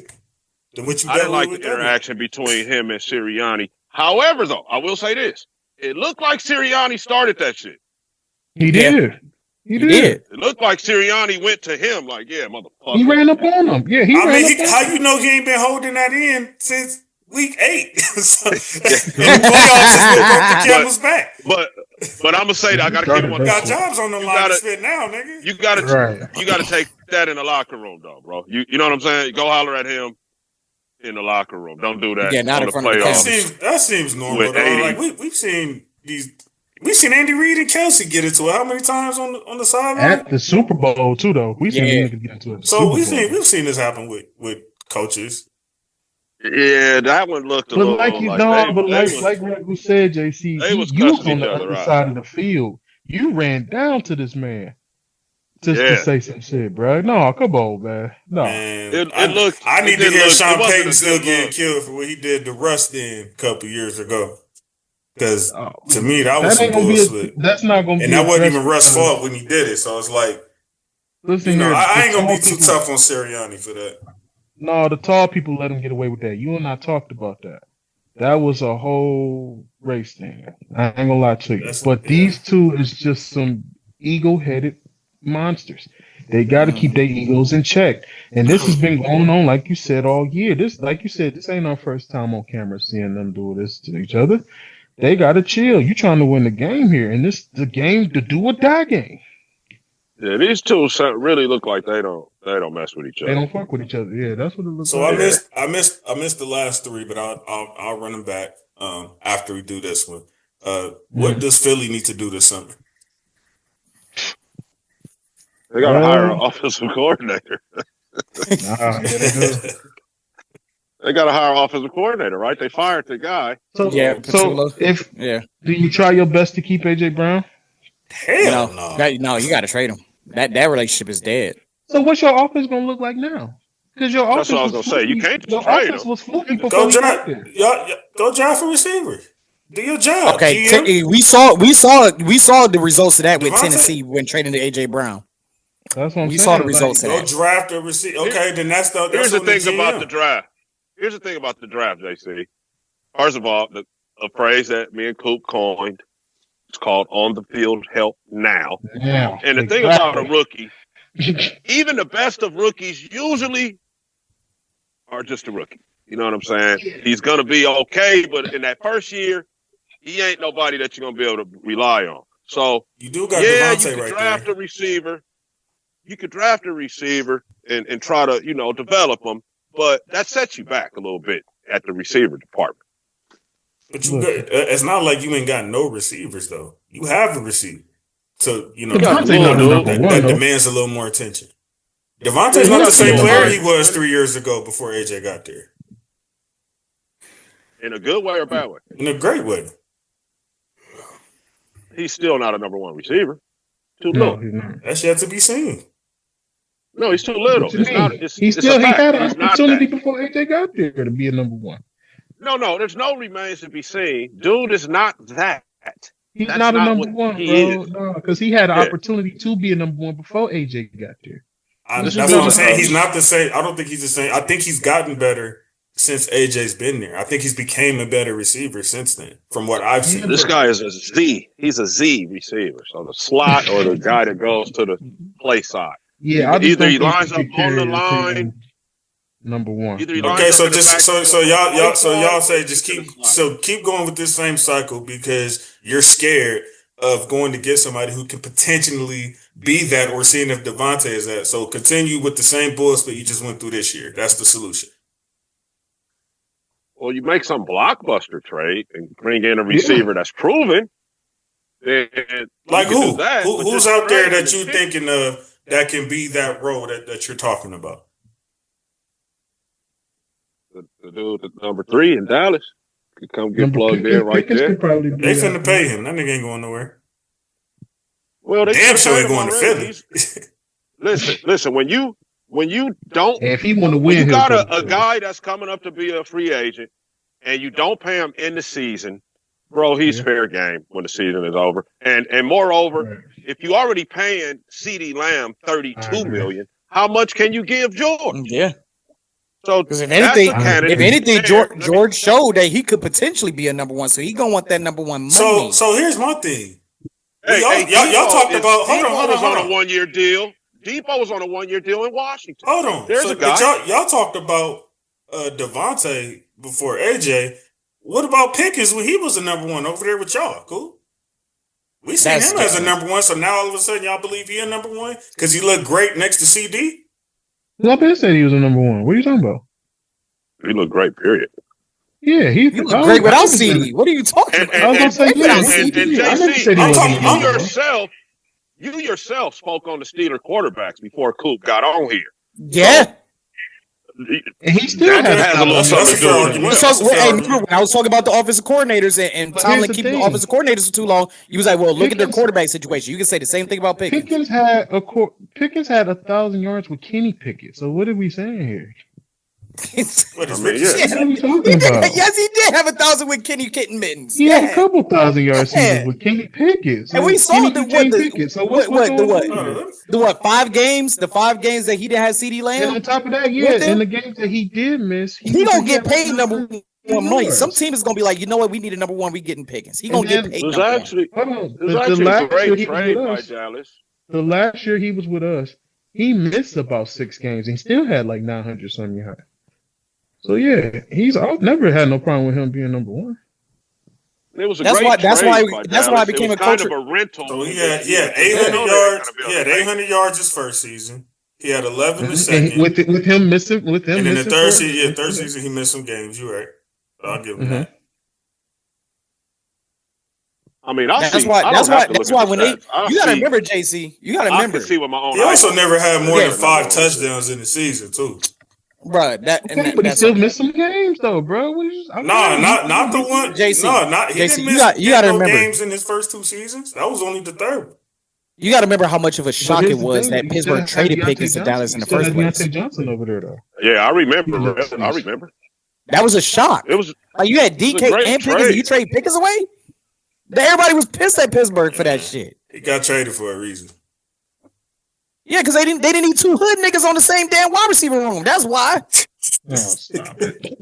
I didn't like the interaction between him and Sirianni. However, though, I will say this: it looked like Sirianni started that shit. He Yeah. did. He did. It looked like Sirianni went to him like, yeah, motherfucker. He ran up on him. Yeah, I mean, up on how him. you know he ain't been holding that in since week 8? So, and the playoffs just broke the camel's back. But I'm gonna say that I gotta keep one. Got jobs on the line to spit now, nigga. You gotta take that in the locker room, though, bro. You know what I'm saying? Go holler at him in the locker room. Don't do that. Yeah, not on in the front of the playoffs. That seems normal, though. Like we've seen these. We've seen Andy Reid and Kelsey get into it how many times on the sideline? At the Super Bowl too, though. We've seen niggas get into it. So we've seen this happen with coaches. Yeah, that one looked a little like Regu said, JC, you was on the other side of the field. You ran down to this man just to say some shit, bro. No, come on, man. No. Man, I need to hear Sean Payton still getting killed for what he did to Russ then a couple years ago. Because to me, that was some bullshit. That's not going to be. And that wasn't even Russ' fault when he did it. So it's like, listen, I ain't going to be too tough on Sirianni for that. No, the tall people let him get away with that. You and I talked about that. That was a whole race thing. I ain't gonna lie to you. But these two is just some ego-headed monsters. They got to keep their egos in check. And this has been going on, like you said, all year. This ain't our first time on camera seeing them do this to each other. They got to chill. You trying to win the game here, and this the game, the do or die game. Yeah, these two really look like they don't mess with each other. They don't fuck with each other. Yeah, that's what it looks like. So I missed the last 3, but I'll run them back after we do this one. What does Philly need to do this summer? They got to hire an offensive coordinator. They got to hire an offensive coordinator, right? They fired the guy. Do you try your best to keep AJ Brown? Hell no. No, you got to trade him. That relationship is dead. So what's your offense gonna look like now? Because your offense. That's what I was gonna say. You can't your trade offense him. was fluky before he got there. Go draft a receiver. Do your job. Okay, we saw the results of that with Tennessee when trading to AJ Brown. That's what I'm saying. We saw the results of that. Go draft a receiver. Okay, then that's the. Here's the thing about the draft. Here's the thing about the draft, JC. First of all, a phrase that me and Coop coined. It's called on the field help now. Yeah, and the thing about a rookie, even the best of rookies usually are just a rookie. You know what I'm saying? He's going to be okay, but in that first year, he ain't nobody that you're going to be able to rely on. So, you do got Devontae you could right draft there. a receiver. You could draft a receiver and try to, develop them, but that sets you back a little bit at the receiver department. But it's not like you ain't got no receivers, though. You have a receiver. So, that demands a little more attention. Devontae's not the same player he was 3 years ago before AJ got there. In a good way or bad way? In a great way. He's still not a number one receiver. Too little. That's yet to be seen. No, he's too little. He had an opportunity before AJ got there to be a number one. No, there's no remains to be seen. Dude is not that. He's not a number one, bro. No, because he had an opportunity to be a number one before AJ got there. That's what I'm saying. He's not the same. I don't think he's the same. I think he's gotten better since AJ's been there. I think he's became a better receiver since then, from what I've seen. This guy is a Z. He's a Z receiver. So the slot or the guy that goes to the play side. Yeah, either he lines up on the line. Number one. Okay, so y'all say just keep going with this same cycle because you're scared of going to get somebody who can potentially be that or seeing if Devontae is that. So continue with the same bullshit you just went through this year. That's the solution. Well, you make some blockbuster trade and bring in a receiver that's proven. Like who? Who's out there that you're thinking of that can be that role that you're talking about? The dude at number 3 in Dallas could come get plugged in right there. They finna pay him. That nigga ain't going nowhere. Well, they damn sure ain't going to Philly. Listen. When you don't, if he want to win, you got a guy that's coming up to be a free agent, and you don't pay him in the season, bro. He's fair game when the season is over. And moreover, if you already paying CeeDee Lamb $32 million, how much can you give George? Yeah. So Because if that's anything, a candidate. if anything, There, let me- George showed that he could potentially be a number one. So he gonna want that number one money. So here's my thing. Hey, Y'all talked about Debo was on hold a on. 1 year deal. Debo was on a 1 year deal in Washington. Hold on. There's So, a guy. but y'all talked about Devontae before AJ. What about Pickens when he was the number one over there with y'all? Cool. We seen That's him as a different. number one, so now all of a sudden y'all believe he a number one because he looked great next to CD. Lopez said he was a number one. What are you talking about? He looked great. Period. Yeah, You look great without CD. What are you talking And about? I was gonna say, yeah, and CD. I never JC, said he I'm wasn't a talking- number one. you yourself spoke on the Steeler quarterbacks before Coop got on here. Yeah. And he still That has has a little That's something a to fair do with it. argument. So, That's a fair hey, argument. remember when I was talking about the offensive coordinators and But Tomlin here's the keeping the thing. offensive coordinators for too long, you was like, well, look at their Pickens- quarterback situation. You can say the same thing about Pickens. Pickens had 1,000 yards with Kenny Pickett. So what are we saying here? What is I mean, Richard yeah. What are season? we talking He did, about? yes, he did have 1,000 with Kenny Kitten Mittens. He had a Yeah. couple 1,000-yard seasons Yeah. with Kenny Pickett. So And we saw Kenny the became Pickett. So what's what going on Hold here? on. the 5 games? The 5 games that he didn't have CD And Lamb. on top of that, yeah, With him? in the games that he did miss, He gonna get had like paid number 900 one money. Some yards. team is gonna be like, you know what, we need a number one. We getting Pickens. He And gonna get then- paid It was number one. actually Hold on. it was The actually a last year great he was trade with by us. Dallas. The last year he was with us, he missed about 6 games and still had like 900 some yards. So yeah, I've never had no problem with him being number one. It was a That's great why- trade that's why- by that's why I Dallas. became it was a kind culture- of a rental. So he that had you 800 know they're yards. gonna be He able had to pay. 800 yards his first season. He had 11 the And second. with him missing, And then the missing third for- season, third season he missed some games. You're right. So I'll give him Mhm. that. I mean, That's why when they you gotta remember, JC, you gotta I remember, can see with my own He also eyes. never had more Yeah. than 5 touchdowns in the season too. bro. Okay, but he still missed some games though, bro. Not the one. JC, No, not he JC, didn't you miss got- you gotta no remember. games in his first 2 seasons. That was only the third. You got to remember how much of a shock here's it the was thing, that you Pittsburgh still had traded Deontay Pickens to Johnson. Dallas in You the still first had place. Deontay Johnson over there though. Yeah, I remember. Yes. I remember. That was a shock. It was Like you had was a DK great and Pickens, trade. and you trade Pickens away. Everybody was pissed at Pittsburgh for that shit. He got traded for a reason. Yeah, because they didn't need 2 hood niggas on the same damn wide receiver room. That's why Oh, stop it.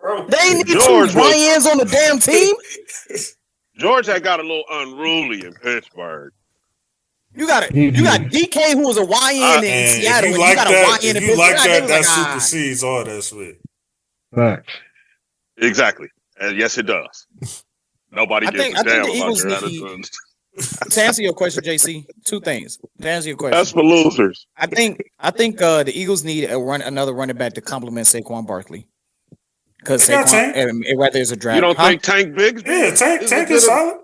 Bro, they ain't need 2 George was- Ryans on the damn team. George had got a little unruly in Pittsburgh. You got DK who was a YN in and Seattle, if and you you like got a that, YN in if you like Pittsburgh. that, They that was like, supersedes all that shit. Facts. Exactly. And yes, it does. Nobody I gives think a damn the about Eagles your need- attitude. To answer your question, JC, 2 things. To answer your question, That's for losers. I think the Eagles need another running back to complement Saquon Barkley. Because Yeah, Saquon, whether it's a draft, You don't think Tank Biggs? Yeah, Tank is solid.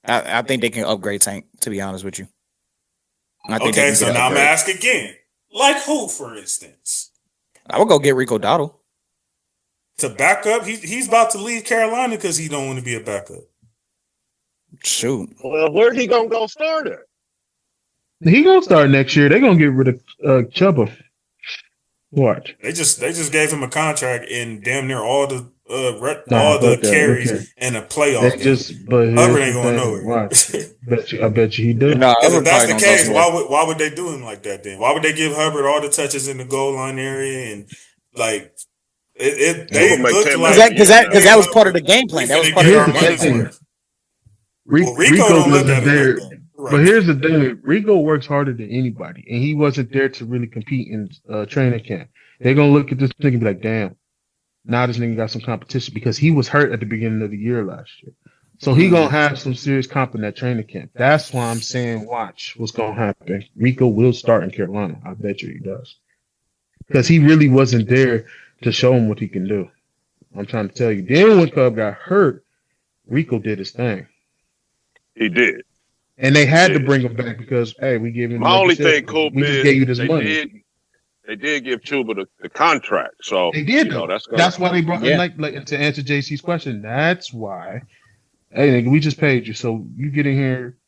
I think they can upgrade Tank. To be honest with you, I think they Okay, can so get an now I'm gonna upgrade. ask again. Like who, for instance? I would go get Rico Dowdle. To back up, he's about to leave Carolina because he don't want to be a backup. Shoot, Well, where he gonna go start at? He gonna start next year. They're gonna get rid of Chuba. Watch. They just gave him a contract in damn near all the Nah, fuck that. carries Okay. and a playoff They game. just, but here's Hubbard the ain't going thing. nowhere. Watch. I bet you he does. no, Because if that's the case, why would they do him like that then? Why would they give Hubbard all the touches in the goal line area and like they Chuba make looked 10 like because that was part of the game plan. That was part of Here's the the game thing. plan. Well, Rico Rico don't look wasn't at it there. like that. Right. But here's the thing: Rico works harder than anybody, and he wasn't there to really compete in training camp. They're gonna look at this nigga and be like, "Damn, now this nigga got some competition," because he was hurt at the beginning of the year last year. So he gonna have some serious comp in that training camp. That's why I'm saying, watch what's gonna happen. Rico will start in Carolina. I bet you he does, because he really wasn't there to show him what he can do. I'm trying to tell you. Then when Cub got hurt, Rico did his thing. He did. And they had to bring him back because, hey, we gave him. My only thing, Coop, we just is gave you this money. they did give Chuba the contract. So They did. you know, Though. that's That's why they brought. Yeah. Like to answer JC's question. That's why. Hey, nigga, we just paid you, so you get in here.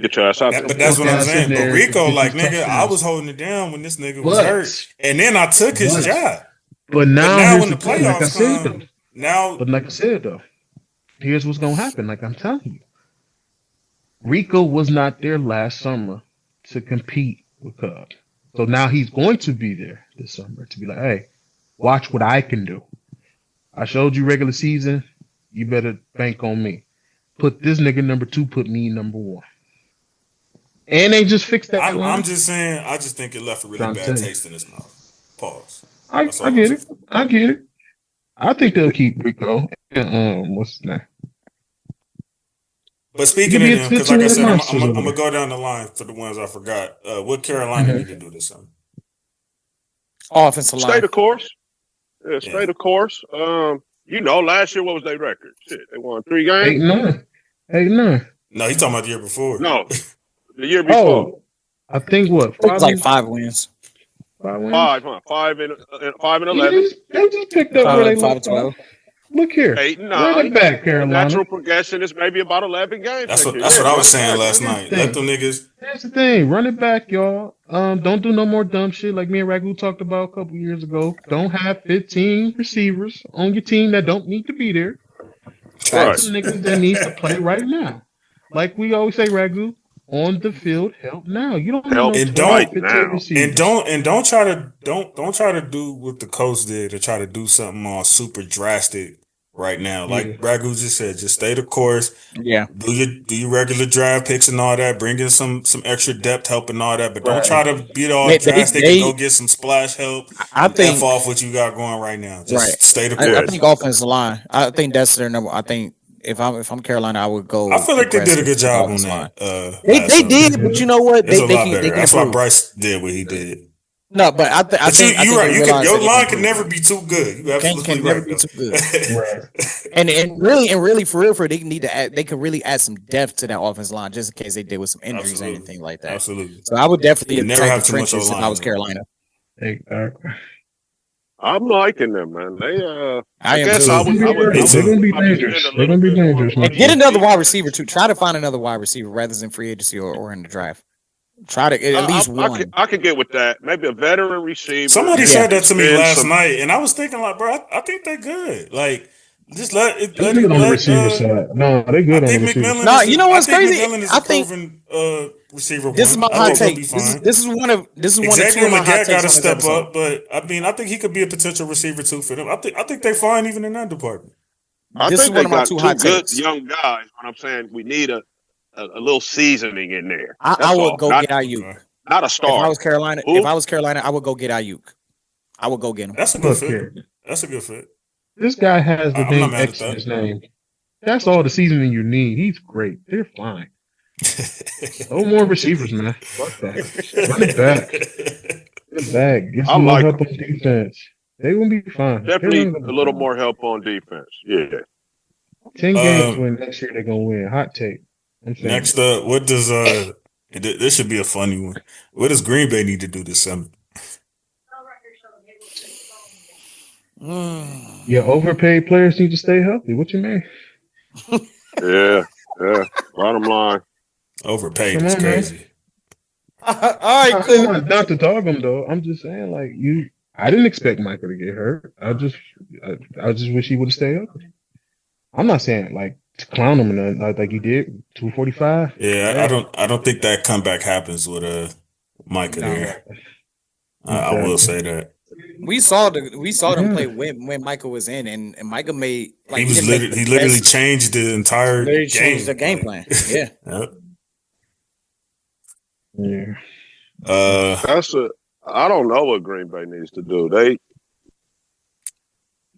get your ass out there. But that's what I'm Guys saying. in But there Rico, get like these nigga, I touchdowns. was holding it down when this nigga was But- hurt, and then I took his but- job. But now, now here's when the thing, like I playoffs said, come, though. now But like I said, though, here's what's gonna happen. Like I'm telling you, Rico was not there last summer to compete with Cub. So now he's going to be there this summer to be like, hey, watch what I can do. I showed you regular season. You better bank on me. Put this nigga number 2. Put me number 1. And they just fixed that line. I'm just saying. I just think it left a really bad taste in his mouth. Pause. I get it. I get it. I think they'll keep Rico. What's his name? But speaking of him, because like I said, I'm gonna go down the line for the ones I forgot. What Carolina need to do this summer? Offensive line. Stay the course. Yeah, stay the course. Last year, what was their record? Shit, they won 3 games. 8-9. No, he's talking about the year before. No, the year before. Oh, I think what? It was like 5 wins. 5 wins. 5, huh? 5 and 11. They just picked up where they left off. Look here. 8-9. Run it back, Carolina. Natural progression is maybe about 11 games. That's what I was saying last night. Let them niggas. Here's the thing. Run it back, y'all. Don't do no more dumb shit like me and Ragu talked about a couple years ago. Don't have 15 receivers on your team that don't need to be there. Right. Some niggas that need to play right now. Like we always say, Ragu, on the field, help now. You don't help need no right 15 now. receivers. Don't try to do what the coach did or try to do something all super drastic right now. Like Ragu just said, just stay the course. Yeah. Do your regular draft picks and all that. Bring in some extra depth help and all that. But don't try to be all drastic and go get some splash help. I think F off what you got going right now. Just stay the course. I think offensive line. I think that's their number. I think if I'm Carolina, I would go. I feel like they did a good job on that. They did, but you know what? It's They a lot can. better. That's why Bryce did what he did. No, but I think you're right. Your line can never be too good. You absolutely can right. never be too good. and really for real, they need to add. They could really add some depth to that offensive line just in case they did with some injuries or anything like that. Absolutely. So I would definitely never have too much trenches if I was Carolina. I'm liking them, man. I guess I would. They're gonna be dangerous. They're gonna be dangerous. And get another wide receiver too. Try to find another wide receiver rather than free agency or in the draft. Try to at least one. I could get with that. Maybe a veteran receiver. Somebody said that to me last night, and I was thinking, like, bro, I think they're good. Like, just let it. They're good on the receiver side. No, they're good on the receiver side. No, you know what's crazy? I think receiver. This is my hot take. This is one of Xavier my hot takes. Got to step up, but I mean, I think he could be a potential receiver too for them. I think they're fine even in that department. I think they got 2 good young guys. But I'm saying we need a little seasoning in there. I would go get Ayuk. Not a star. If I was Carolina, I would go get Ayuk. I would go get him. That's a good fit. That's a good fit. This guy has the name X in his name. That's all the seasoning you need. He's great. They're fine. No more receivers, man. Fuck that. Run it back. Get it back. Get some more help on defense. They will be fine. Definitely a little more help on defense. Yeah. 10 games win next year. They're gonna win. Hot take. Next up, what does this should be a funny one. What does Green Bay need to do this summer? Your overpaid players need to stay healthy. What you mean? Yeah. Bottom line. Overpaid is crazy. All right, not to dog him though. I'm just saying, like I didn't expect Michael to get hurt. I just wish he would have stayed healthy. I'm not saying like to clown him and like he did 245. Yeah, I don't think that comeback happens with Micah there. I will say that. We saw them play when Michael was in, and Michael made like he literally changed the entire game. Changed the game plan. Yeah. Yeah. I don't know what Green Bay needs to do.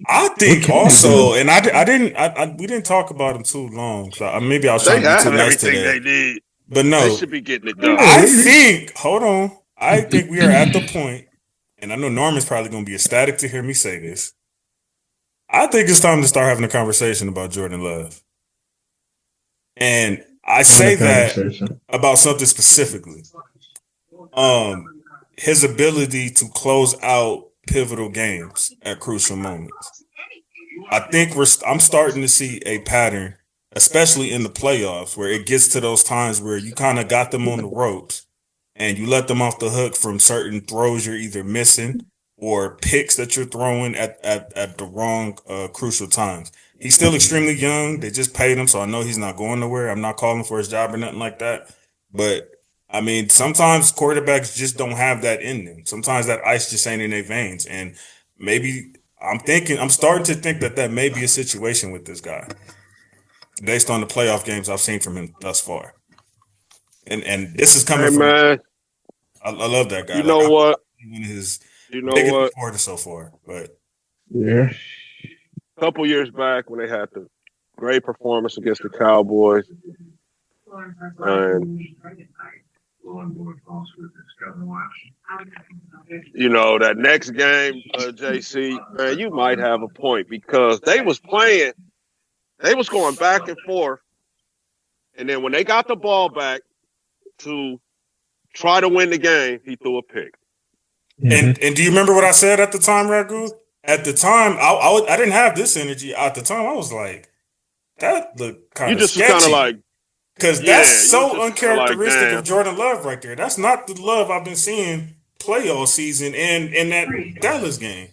I think also, and we didn't talk about them too long. So maybe I was trying to be too nice to that. They need, but no, they should be getting it done. I think we are at the point, and I know Norman's probably going to be ecstatic to hear me say this. I think it's time to start having a conversation about Jordan Love, and I say that about something specifically. His ability to close out pivotal games at crucial moments. I think I'm starting to see a pattern, especially in the playoffs, where it gets to those times where you kind of got them on the ropes and you let them off the hook from certain throws you're either missing or picks that you're throwing at the wrong crucial times. He's still extremely young. They just paid him, so I know he's not going nowhere. I'm not calling for his job or nothing like that. But I mean, sometimes quarterbacks just don't have that in them. Sometimes that ice just ain't in their veins, and maybe I'm starting to think that may be a situation with this guy, based on the playoff games I've seen from him thus far. And this is coming Hey from man, I love that guy. you Like know I'm what? one of his You know biggest what? supporters so far. But Yeah. A couple years back when they had the great performance against the Cowboys, and you know that next game, JC, man, you might have a point because they was going back and forth, and then when they got the ball back to try to win the game, he threw a pick. And do you remember what I said at the time, Ragu? At the time, I didn't have this energy. At the time, I was like, that looked kind You of just was kind of sketchy. like, Because yeah, that's you so was just kinda like, uncharacteristic damn. of Jordan Love right there. That's not the Love I've been seeing play all season and in that Dallas game.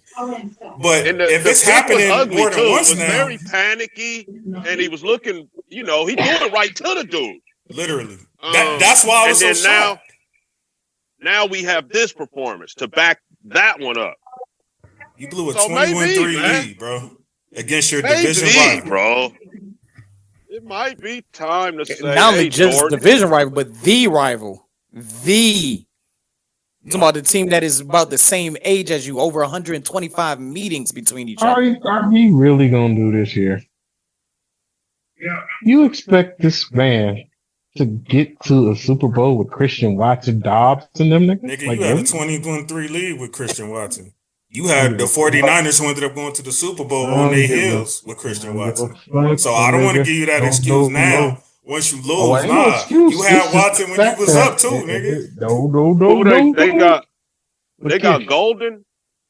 But And if the it's pick was happening ugly more too. than It once was now, very panicky, and he was looking. You know, he threw it right to the dude. literally, that's why I was so and then shocked. now we have this performance to back that one up. You blew a So 21-3 man. lead, bro, against your division rival. Bro. It might be time to say, Not only hey, just Jordan. division rival, but the rival. Talking about the team that is about the same age as you, over 125 meetings between each other. Are he really gonna do this here? You expect this man to get to a Super Bowl with Christian Watson, Dobbs, and them niggas? Nigga, Like, you had a really? 21-3 lead with Christian Watson. You had the 49ers who ended up going to the Super Bowl I on don't their give a- heels with I Christian don't give a Watson. fuck, So I don't want to nigga. give you that Don't excuse know, now. no. Once you Oh, lose, ain't no excuse. you had It's just Watson the when you fact was that up too, nigga. Who they got? They Look got here. Golden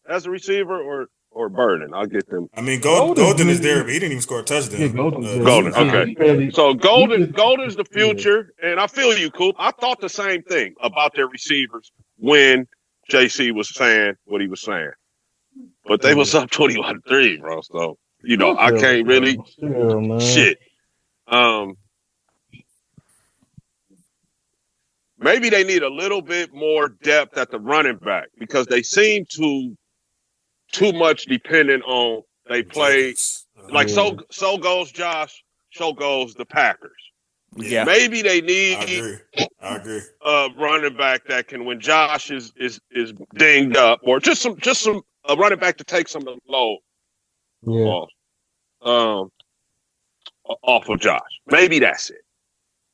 as a receiver or Burden. I'll get them. I mean, Golden's Golden is good. there, but he didn't even score a touchdown. Yeah, Golden's good. Golden, Yeah, okay. he barely- So Golden's the yeah. future, and I feel you, Coop. I thought the same thing about their receivers when JC was saying what he was saying, but they was up 21-3, bro. So you know I can't really shit. Maybe they need a little bit more depth at the running back because they seem too much dependent on they play like so goes Josh, so goes the Packers. Yeah. Maybe they need I agree. a running back that can, when Josh is dinged up, or just some a running back to take some of the load off of Josh. Maybe that's it.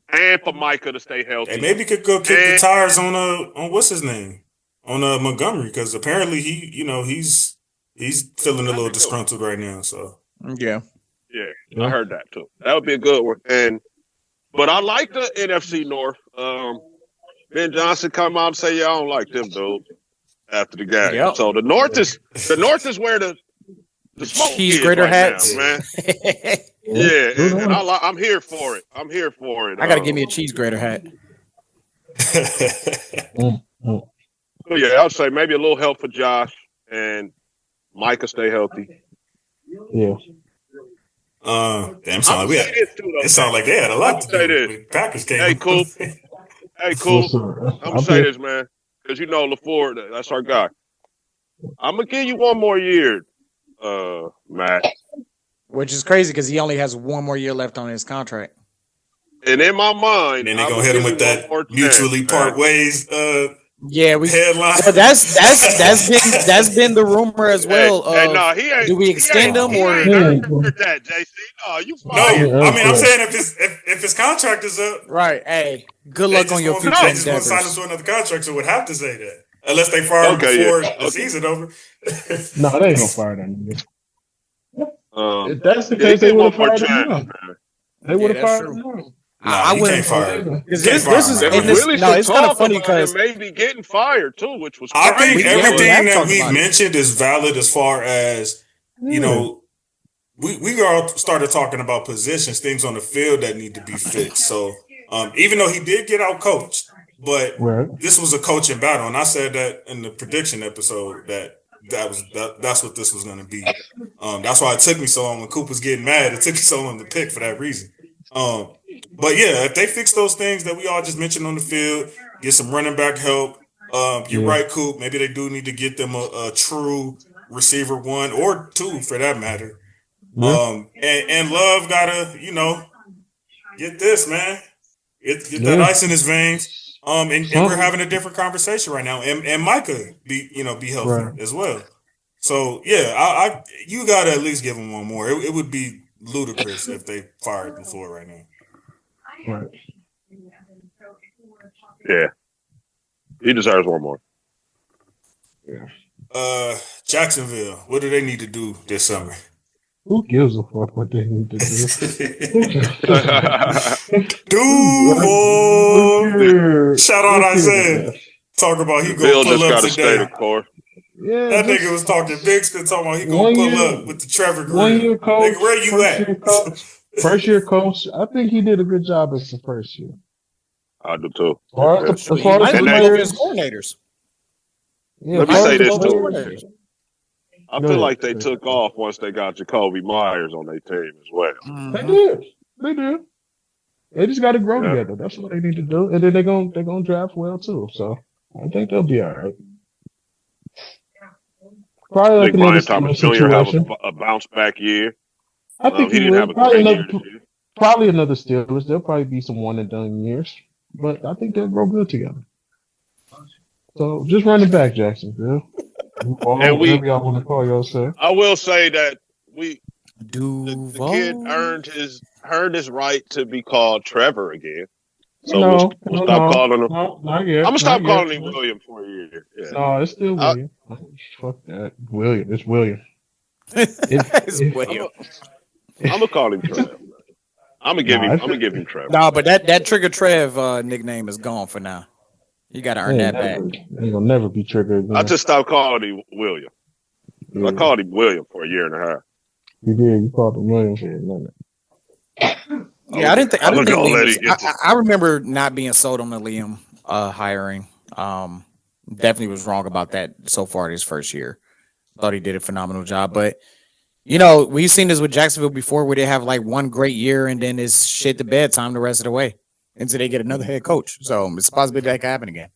And for Micah to stay healthy. Hey, maybe could go kick the tires on what's his name? On Montgomery, because apparently he's feeling a little disgruntled right now. So yeah, I heard that too. That would be a good one. But I like the NFC North. Ben Johnson come out and say, "Yeah, I don't like them, dude." After the game, so the North is where the smoke cheese is grater right hats, now, man. And I'm here for it. I'm here for it. I gotta give me a cheese grater hat. So yeah, I'd say maybe a little help for Josh and Micah stay healthy. Yeah. Damn, it sounded like they had a lot to do. The Packers came. Hey, cool. Hey, cool. I'm gonna say this, man, because you know LaFleur, that's our guy. I'm gonna give you one more year, Matt. Which is crazy because he only has one more year left on his contract. And in my mind, and then they're gonna hit him with that mutually part ways. Headline. Well, that's been the rumor as well. He ain't. Do we extend him or that, JC? No, you fired. No, I mean I'm saying if his contract is up, right? Hey, good luck on your future endeavors. They just want to sign him to another contract, so would have to say that unless they fire him before the season over. No, they ain't gonna fire that nigga. If that's the Yeah, case, they would have fired chance, him. They would have fired him. I wouldn't fire him. This is it's kind of funny because maybe getting fired too, which was I crazy. think everything that we mentioned is valid as far as you know. We all started talking about positions, things on the field that need to be fixed. So even though he did get out coached, but this was a coaching battle, and I said that in the prediction episode that's what this was going to be. That's why it took me so long when Coop was getting mad. It took me so long to pick for that reason. But yeah, if they fix those things that we all just mentioned on the field, get some running back help. You're Yeah. right, Coop. Maybe they do need to get them a true receiver one or two for that matter. Yeah. And Love gotta, get this, man. Get that Yeah. ice in his veins. And we're Something. having a different conversation right now. And Micah be healthy Right. as well. So yeah, I you gotta at least give him one more. It would be ludicrous if they fired LaFleur right now. Right. Yeah, he deserves one more. Jacksonville, what do they need to do this summer? Who gives a fuck what they need to do? Duval. Shout out Look Isaiah. here. Talk about he gonna Bill pull just up got to stay the today. course. Yeah, That just nigga was talking big spit, talking about he gonna one pull year, up with the Trevor 1 year Grill. coach, Nigga, where you first year at? coach, first year coach. I think he did a good job as the first year. I do too. As far Yeah. as the, as He far might as have the And been they- over his players, coordinators. yeah, Let as me far say as the this, too. players, I Go feel ahead. like they took off once they got Jacoby Myers on their team as well. They Mhm. did. They did. They just got to grow Yeah. together. That's what they need to do, and then they're gonna draft well too. So I think they'll be all right. Probably I like think another Brian Thomas Steelers Jr. have situation. a bounce back year. I think He he didn't have will. a great year this year. Probably another Steelers. There'll probably be some one and done years, but I think they'll grow good together. So just running back, Jacksonville. And Whatever y'all want to call yourself. I will say that the Duval. kid earned his right to be called Trevor again. So No, we'll stop calling him. No, not yet. I'm gonna stop not yet. calling him William for a year. Yeah. No, it's still I- William. Fuck that. William. It's William. It's if- William. I'm gonna call him Trevor. I'm gonna give Nah, him. if I'm gonna it- give him Trevor. No, but that Trigger Trev nickname is gone for now. You got to earn that back. Ain't gonna never be triggered. I just stopped calling him William. Yeah, I called him William for a year and a half. you did. You called him William for a minute. Yeah, I didn't think. I didn't think gonna let Liam it get I remember not being sold on the Liam hiring. Definitely was wrong about that so far this first year. Thought he did a phenomenal job, but we've seen this with Jacksonville before, where they have like one great year and then it's shit to bed time the rest of the way until they get another head coach. So it's a possibility that could happen again.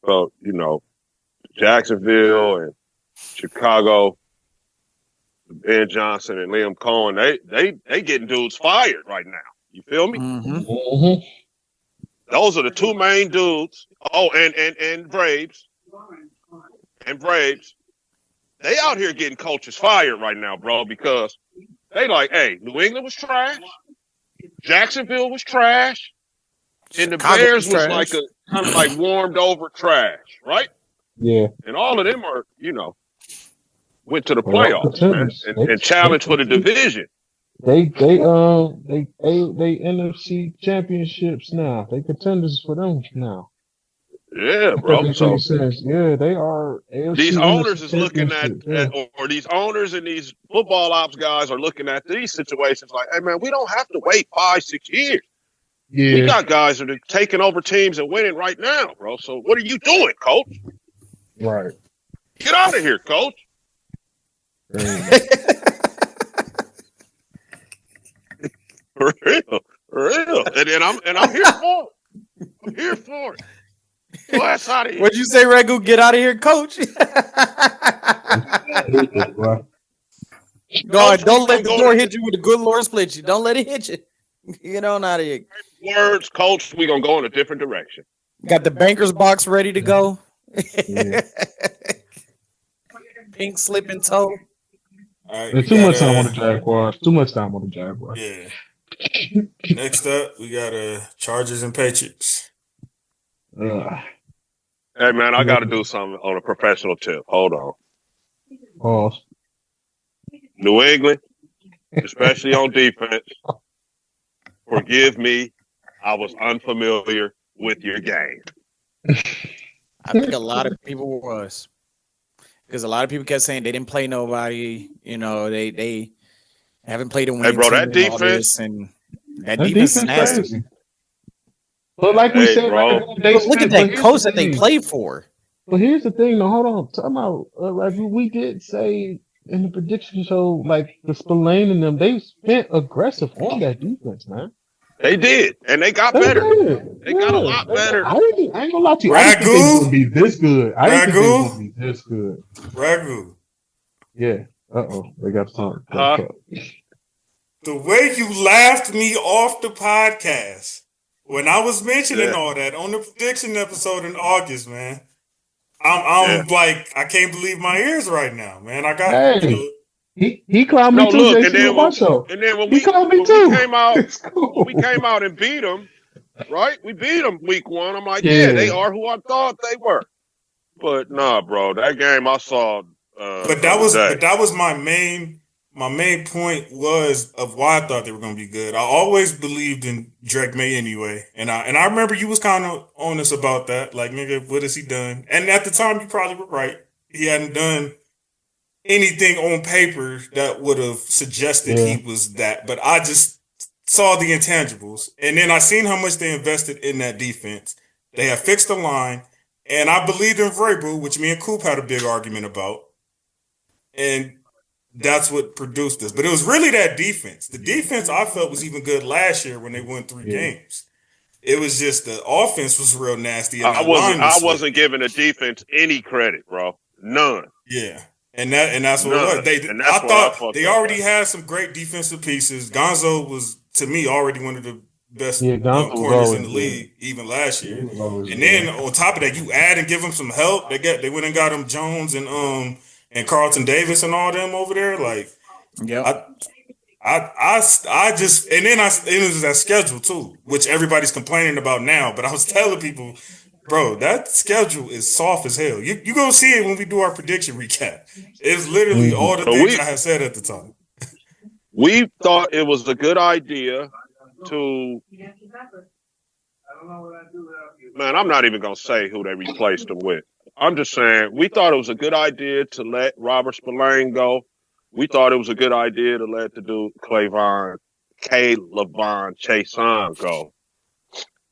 So Jacksonville and Chicago, Ben Johnson and Liam Cohen, they getting dudes fired right now. You feel me? Mhm. Mm-hmm. Those are the two main dudes. Oh, and Braves. And Braves. They out here getting coaches fired right now, bro, because they like, hey, New England was trash. Jacksonville was trash. And the Chicago Bears was trash. like a kind of like warmed over trash, right? Yeah. And all of them are, went to the Well, playoffs, man, and challenged for the division. They NFC championships now. They contenders for them now. Yeah, bro. So yeah, they are. AFC these owners is NFC looking at, championship, or these owners and these football ops guys are looking at these situations like, hey, man, we don't have to wait 5-6 years. yeah. We got guys that are taking over teams and winning right now, bro. So what are you doing, coach? Right. Get out of here, coach. For real. And I'm here for it. I'm here for it. Go ass out of here. What'd you say, Regu? Get out of here, coach. God, don't let the door hit you with the good Lord split you. Don't let it hit you. Get on out of here. Words, coach, we're going to go in a different direction. Got the banker's box ready to go. Yeah. Pink slip and toe. All right, There's too much time on the Jaguars. Too much time on the Jaguars. Yeah. Next up, we got Chargers and Patriots. Hey, man, I got to do something on a professional tip. Hold on. Pause. New England, especially on defense, forgive me. I was unfamiliar with your game. I think a lot of people was. Because a lot of people kept saying they didn't play nobody. They haven't played a winning Hey, bro, team that and all defense- this, and that defense is nasty. crazy. But like we Hey, said, bro. Look at that coach that they played for. But here's the thing, though. Hold on. Talking about, like we did say in the prediction show, like the Spillane and them, they spent aggressive on that defense, man. They did, and they got They better. did. They got a lot better. I ain't gonna lie to you. I didn't think they was gonna be this good. I didn't think they was gonna be this good. Ragu. Yeah. They got some. The way you laughed me off the podcast when I was mentioning all that on the prediction episode in August, man. I'm like, I can't believe my ears right now, man. I got He clowned me too. Look, and then when we came out and beat them, right? We beat them week 1. I'm like, yeah, they are who I thought they were. But nah, bro, that game I saw. But that was my main point was of why I thought they were going to be good. I always believed in Drake May anyway, and I remember you was kind of honest about that. Like, nigga, what has he done? And at the time, you probably were right. He hadn't done anything on paper that would have suggested he was that. But I just saw the intangibles, and then I seen how much they invested in that defense. They have fixed the line, and I believed in Vrabel, which me and Coop had a big argument about, and that's what produced this. But it was really that defense. The defense I felt was even good last year when they won 3 games. It was just the offense was real nasty. And I wasn't giving the defense any credit, bro. None. Yeah. And that's what it was. I thought they already had some great defensive pieces. Gonzo was, to me, already one of the best corners in the league, even last year. And then on top of that, you add and give them some help. They went and got him Jones and Carlton Davis and all them over there. Like, I just, and then it was that schedule too, which everybody's complaining about now. But I was telling people, bro, that schedule is soft as hell. You gonna see it when we do our prediction recap. It's literally all the things I had said at the time. We thought it was a good idea to. Man, I'm not even gonna say who they replaced him with. I'm just saying we thought it was a good idea to let Robert Spillane go. We thought it was a good idea to let the dude Clavon Chason go.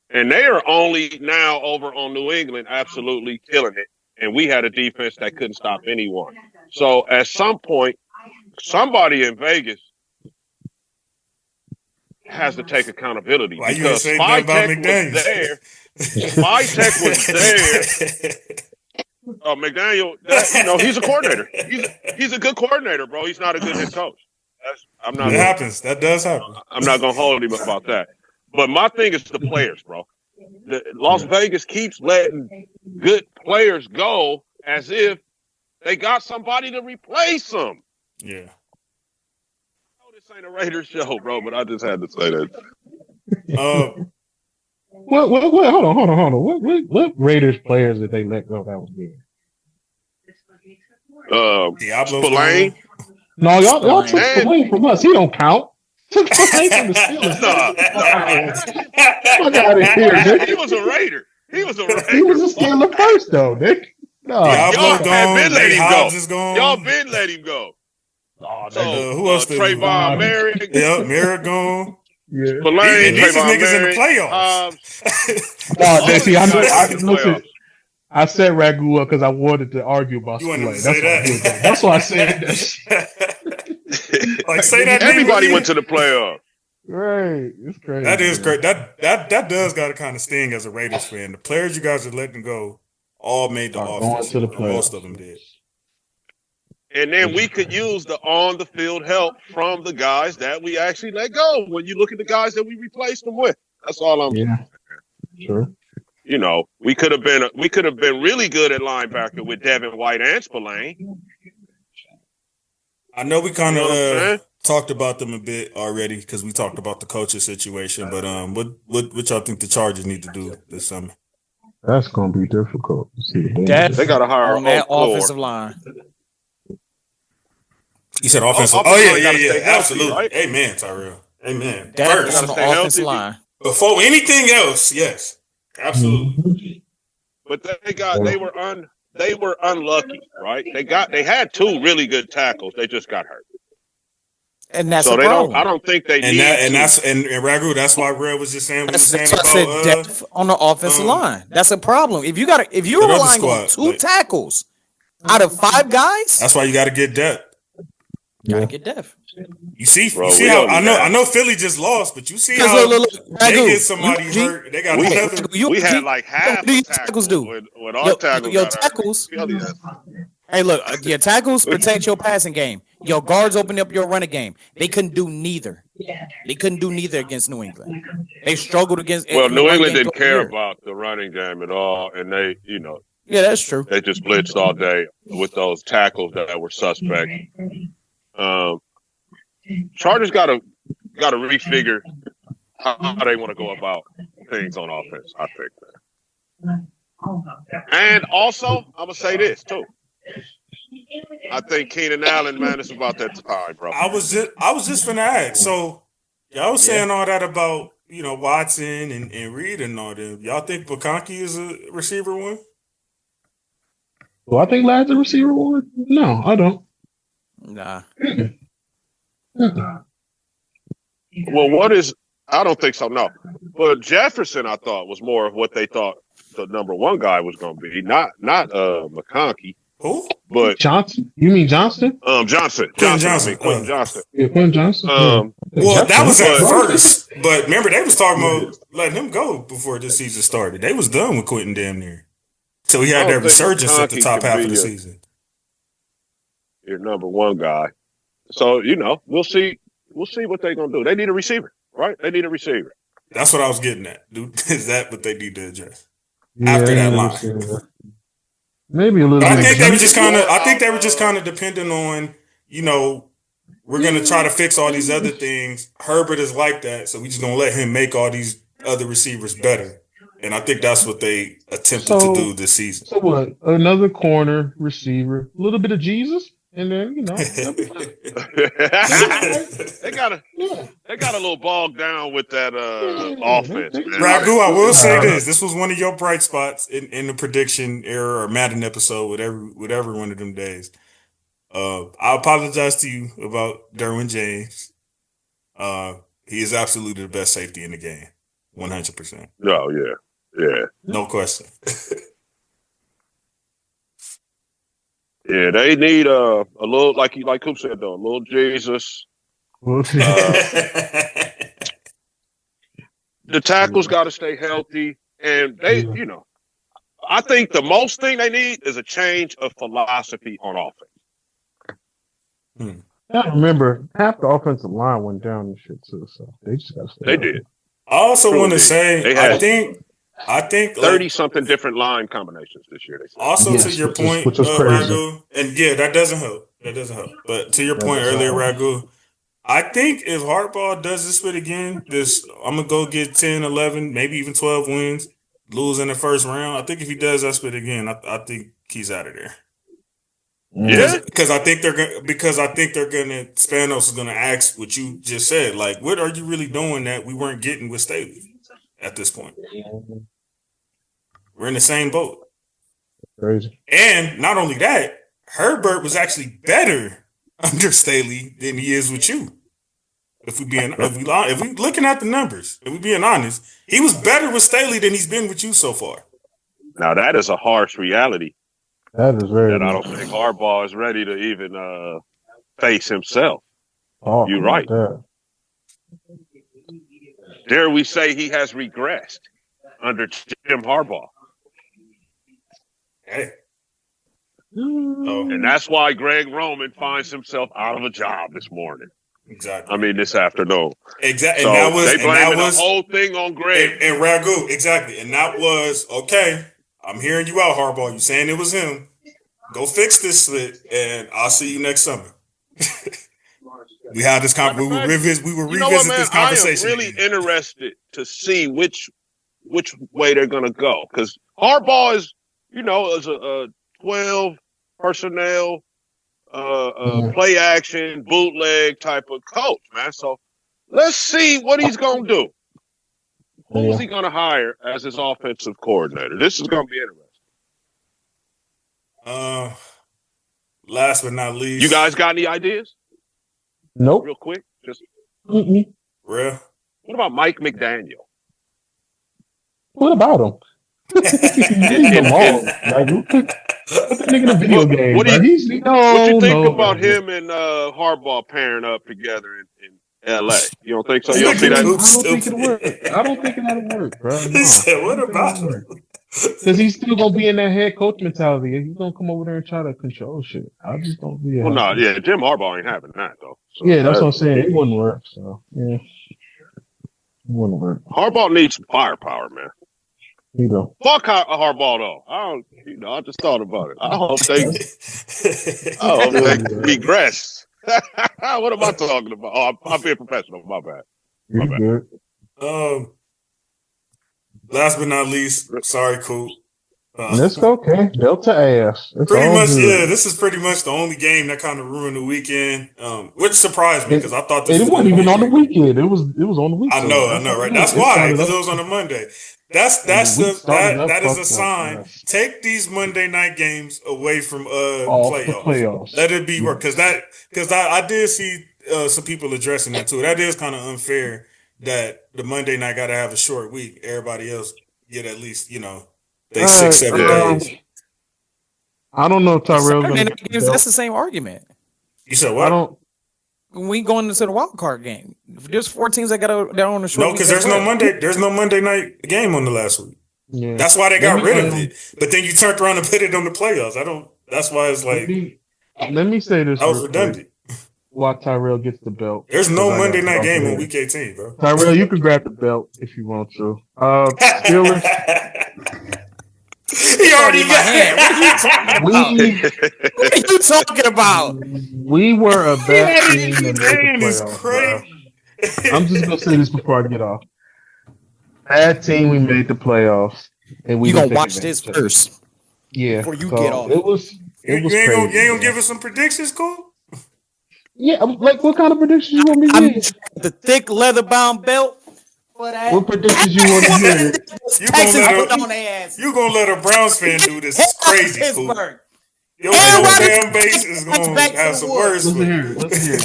And they are only now over on New England absolutely killing it. And we had a defense that couldn't stop anyone. So at some point, somebody in Vegas has to take accountability. Why because you say about McDaniels? Spytech was there. McDaniel, he's a coordinator. He's a good coordinator, bro. He's not a good head coach. That does happen. I'm not gonna hold him about that. But my thing is the players, bro. Las Vegas keeps letting good players go as if they got somebody to replace them. Yeah. I know this ain't a Raiders show, bro, but I just had to say that. Hold on. What Raiders players did they let go that was good? Spillane. No, y'all took Spillane from us. He don't count. Took Spillane from the Steelers. Fuck out of here, Nick. He was a Raider. He was a Steeler first, though, Nick. No, y'all been let him go. Y'all been let him go. Who else? Trayvon Merrick. Yeah, Merrick gone. Yeah. Spillane, these Trayvon niggas Merrick, in the playoffs. I said Ragu up because I wanted to argue about Spillane. That's why I said that shit. Like, say that. Everybody went to the playoffs. Right, it's crazy. That is great. That does got to kind of sting as a Raiders fan. The players you guys are letting go all made the offense. Most of them did. And then we could use the on-the-field help from the guys that we actually let go. When you look at the guys that we replaced them with, that's all I'm saying. Sure. We could have been really good at linebacker with Devin White and Spillane. I know we kind of talked about them a bit already because we talked about the coaching situation. But what y'all think the Chargers need to do this summer? That's gonna be difficult. They got to hire on that offensive line. You said offensive. Yeah, absolutely. Right? Amen, Tyrell. Amen. First on the offensive line. Before anything else, yes, absolutely. But they were unlucky, right? They had 2 really good tackles. They just got hurt. And that's so a problem. I don't think they need and Ragu. That's why Red was just saying what he was saying about depth on the offensive line. That's a problem. If you're relying on 2 tackles out of 5 guys, that's why you got to get depth. Gotta get depth. You see Bro, how we only I had- know Philly just lost, but you see Because how look, they Ragu, get somebody you- hurt. They got we another. we had G, like half what do a your tackle tackles do? when our tackle Your got hurt. tackles. Philly has- Hey, look, your tackles protect your passing game. Your guards open up your running game. They couldn't do neither. They couldn't do neither against New England. They struggled against. Well, in the New run England game didn't throughout the care year. about the running game at all, and they, Yeah, that's true. they just blitzed all day with those tackles that were suspect. Chargers got to refigure how they want to go about things on offense. I think. And also, I'm gonna say this too. I think Keenan Allen, man, it's about that time, bro. I was just finna ask. So y'all was saying all that about Watson and Reed and all them. Y'all think McConkey is a receiver one? Do I think Ladd's a receiver one? No, I don't. Nah. Well, I don't think so, no. But Jefferson, I thought, was more of what they thought the number one guy was going to be. Not McConkey. Who? But Johnson? You mean Johnston? Johnson. Quentin Quentin Johnson. Yeah, Quentin Johnson. Well, that was at but- first, but remember they was talking about letting him go before this season started. They was done with Quentin damn near. So he had I that don't think resurgence at the McConkey top can half be of the a- season. Your number one guy. So, we'll see. We'll see what they're going to do. They need a receiver, right? They need a receiver. That's what I was getting at, dude. Is that what they need to address? Yeah, After that yeah, line. receiver. Maybe a little But I bit. think they were just kind of. I More think they were of, just kind of dependent on, we're gonna try to fix all these other things. Herbert is like that, so we just gonna let him make all these other receivers better. And I think that's what they attempted to do this season. So what? Another corner receiver, a little bit of Jesus, and then they got a little bogged down with that offense, man. Ragu, I will say this: this was one of your bright spots in the prediction era or Madden episode, whatever one of them days. I apologize to you about Derwin James. He is absolutely the best safety in the game, 100%. Oh yeah, No question. yeah. They need a little like Coop said though, a little Jesus. The tackles got to stay healthy, and they, I think the most thing they need is a change of philosophy on offense. I remember half the offensive line went down and shit too, so they just got to stay. They did. I also Truly want to did. say, They had I think 30 something different line combinations this year. They said. also Yes, to your which is- point, which was crazy. Ragu, and yeah, that doesn't help. But to your That point doesn't earlier, help. Ragu, I think if Harbaugh does this fit again, I'm gonna go get 10, 11, maybe even 12 wins, lose in the first round. I think if he does that split again, I think he's out of there. Yeah. Because I think they're gonna Spanos is gonna ask what you just said. Like, what are you really doing that we weren't getting with Staley at this point? We're in the same boat. Crazy. And not only that, Herbert was actually better under Staley than he is with you. If we looking at the numbers, if we being honest, he was better with Staley than he's been with you so far. Now that is a harsh reality That is very. that I don't think Harbaugh is ready to even face himself. Oh, You're right. that. Dare we say he has regressed under Jim Harbaugh? Hey. Oh, And that's why Greg Roman finds himself out of a job this morning. exactly. I mean, this afternoon. Exactly. So And that was they blaming the whole thing on Greg. and Ragu, exactly. And that was okay. I'm hearing you out, Harbaugh. You saying it was him. Go fix this slit, and I'll see you next summer. We had this we will revisit this conversation. I am really interested to see which way they're going to go, because Harbaugh is, is a 12 personnel, play action, bootleg type of coach, man. So let's see what he's going to do. Who's he going to hire as his offensive coordinator? This is going to be interesting. Last but not least, You guys got any ideas? Nope. Real quick, just Mm-mm. real. what about Mike McDaniel? What about him? Leave him alone. Like, Put the nigga in a video game, what do bro. you He's what you think no, about bro. him and Harbaugh pairing up together in L.A.? You don't think so? This You don't see nigga that? Coop I don't think it'll work. stupid. I don't think it'll work, bro. He No, said, I "What don't think about it'll work. him?" Because he's still gonna be in that head coach mentality. He's gonna come over there and try to control shit. I just don't see it Well, no, happening. yeah, Jim Harbaugh ain't having that though. So Yeah, that's what I'm saying. It wouldn't work. So yeah, it wouldn't work. Harbaugh needs some firepower, man. You know. Fuck Harbaugh thoh. I just thought about it. I hope they regress. What am I talking about? Oh, I'm being professional. My bad. You're good. Last but not least, sorry, Coop. That's okay. Delta ass. It's Pretty all much, good. yeah. This is pretty much the only game that kind of ruined the weekend, which surprised me because I thought this It was wasn't going to even be on the a great game. weekend. It was on the week. I know, right? That's why, because it was on a Monday. That's The week started up that is a fucked up, sign. yes. Take these Monday night games away from Off the playoffs. Let it be work Yes. because I did see some people addressing that too. That is kind of unfair that the Monday night got to have a short week. Everybody else get at least they 6-7 days. I don't know if Tyrell's Saturday gonna night get the games, belt. that's the same argument. You said I what? don't. When we going into the wild card game, there's 4 teams that got they're on a short No, week because as well. there's no Monday night game on the last week. Yeah. That's why they got rid of it. But then you turned around and put it on the playoffs. That's why it's like Let me say this that was real redundant. quick. While Tyrell gets the belt. There's no 'Cause I Monday gotta night talk game to on him. week 18, bro. Tyrell, you can grab the belt if you want to. Steelers. He already in my hand. What are you talking about? We were a bad team that made the Man is playoffs. crazy. I'm just gonna say this before I get off. Bad team, we made the playoffs, and we You didn't gonna take watch this advantage of it. first Yeah, before you so get off. It was You ain't crazy. gonna man. give us some predictions, Cole? Yeah, like what kind of predictions you want me I'm to give? the thick leather bound belt for that. What predictions you want to hear? You gonna let a Browns fan do this? It's crazy, Cool. Pittsburgh. Your Everybody fan base is gonna back to have the some woods. words for Listen you. here, listen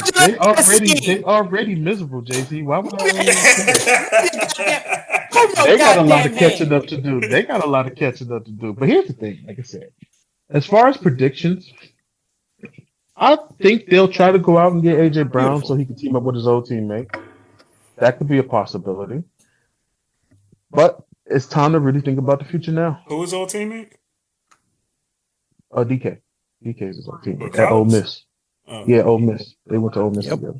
here. They already miserable, Jay-Z. Why would I? They got a lot of catching up to do. They got a lot of catching up to do. But here's the thing, like I said, as far as predictions, I think they'll try to go out and get AJ Brown so he can team up with his old teammate. That could be a possibility. But it's time to really think about the future now. Who was old teammate? DK. DK is his old teammate For at Ole college? Miss. Oh. Yeah, Ole Miss. They went to Ole Miss Yep. together.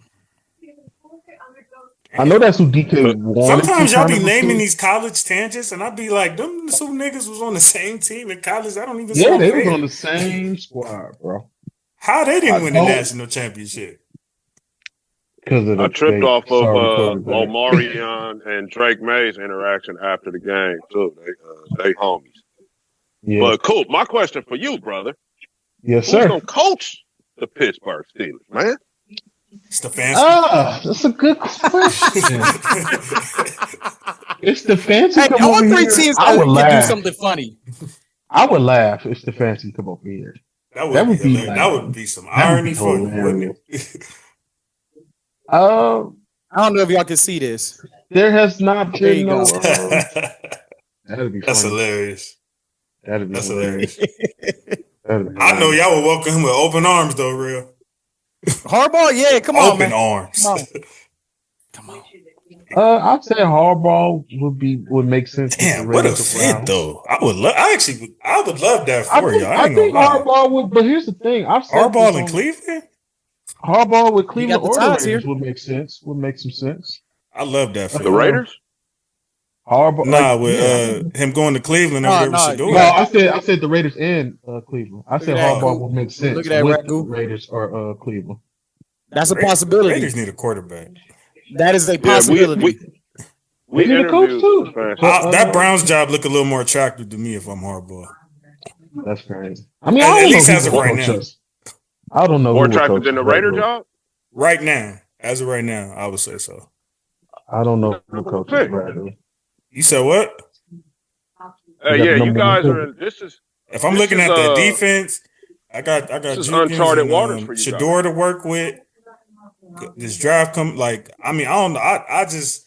I know that's who DK wanted. Sometimes to y'all kind be of naming recruit. these college tangents, and I be like, them two niggas was on the same team in college. I don't even Yeah, sound they was fair. on the same squad, bro. How they didn't win the know. national championship? Because of I the tripped fake off of sorry quarterback. Omarion and Drake May's interaction after the game too. They homies. Yeah. But cool. My question for you, brother: Yes, who's sir. gonna coach the Pittsburgh Steelers, man? Stefanski. That's a good question. If Stefanski Hey, come all over 3 here, teams I would can do laugh. something funny. I would laugh if Stefanski come over here. That That would would be be hilarious. like- That would be some that would irony be for you, wouldn't it? I don't know if y'all can see this. There has not There you been no. go. That'd be That's funny. hilarious. That'd be That's hilarious. hilarious. That'd be I know hilarious. y'all would welcome him with open arms, though, real. Harbaugh, yeah, come on, Open man. arms. Come on. Come on. I'd say Harbaugh would make sense. with the Damn, what a Raiders fit, around. though. I would love that I for think, y'all. I I ain't gonna think lie. Harbaugh would, but here's the thing. I've said Harbaugh this in on- Cleveland? Harbaugh with Cleveland the or the ties Raiders here. would make sense. Would make some sense. I love that for The y'all. Raiders? Harbaugh, Nah, like, with him going to Cleveland over there with Shador. No, I said the Raiders and Cleveland. I said at that. Harbaugh would make sense Look at that, with Ragu. the Raiders or Cleveland. That's a Raiders possibility. need a quarterback. That is a Yeah, possibility. we They need a coach, interviewed too. Stefanski. That Browns job look a little more attractive to me if I'm Harbaugh. That's crazy. I mean, At I don't least know as who of will right coach now. us. I don't know More who will attractive coach than the us, Raider bro. job? Right now, as of right now, I would say so. I don't know who coaches Pick. Bradley. You said what? Hey, You got yeah, the you number guys one are in. This is If I'm This looking is, at the defense, I got this is Jenkins uncharted and waters for you Shador to work with. This draft I mean, I don't know. I just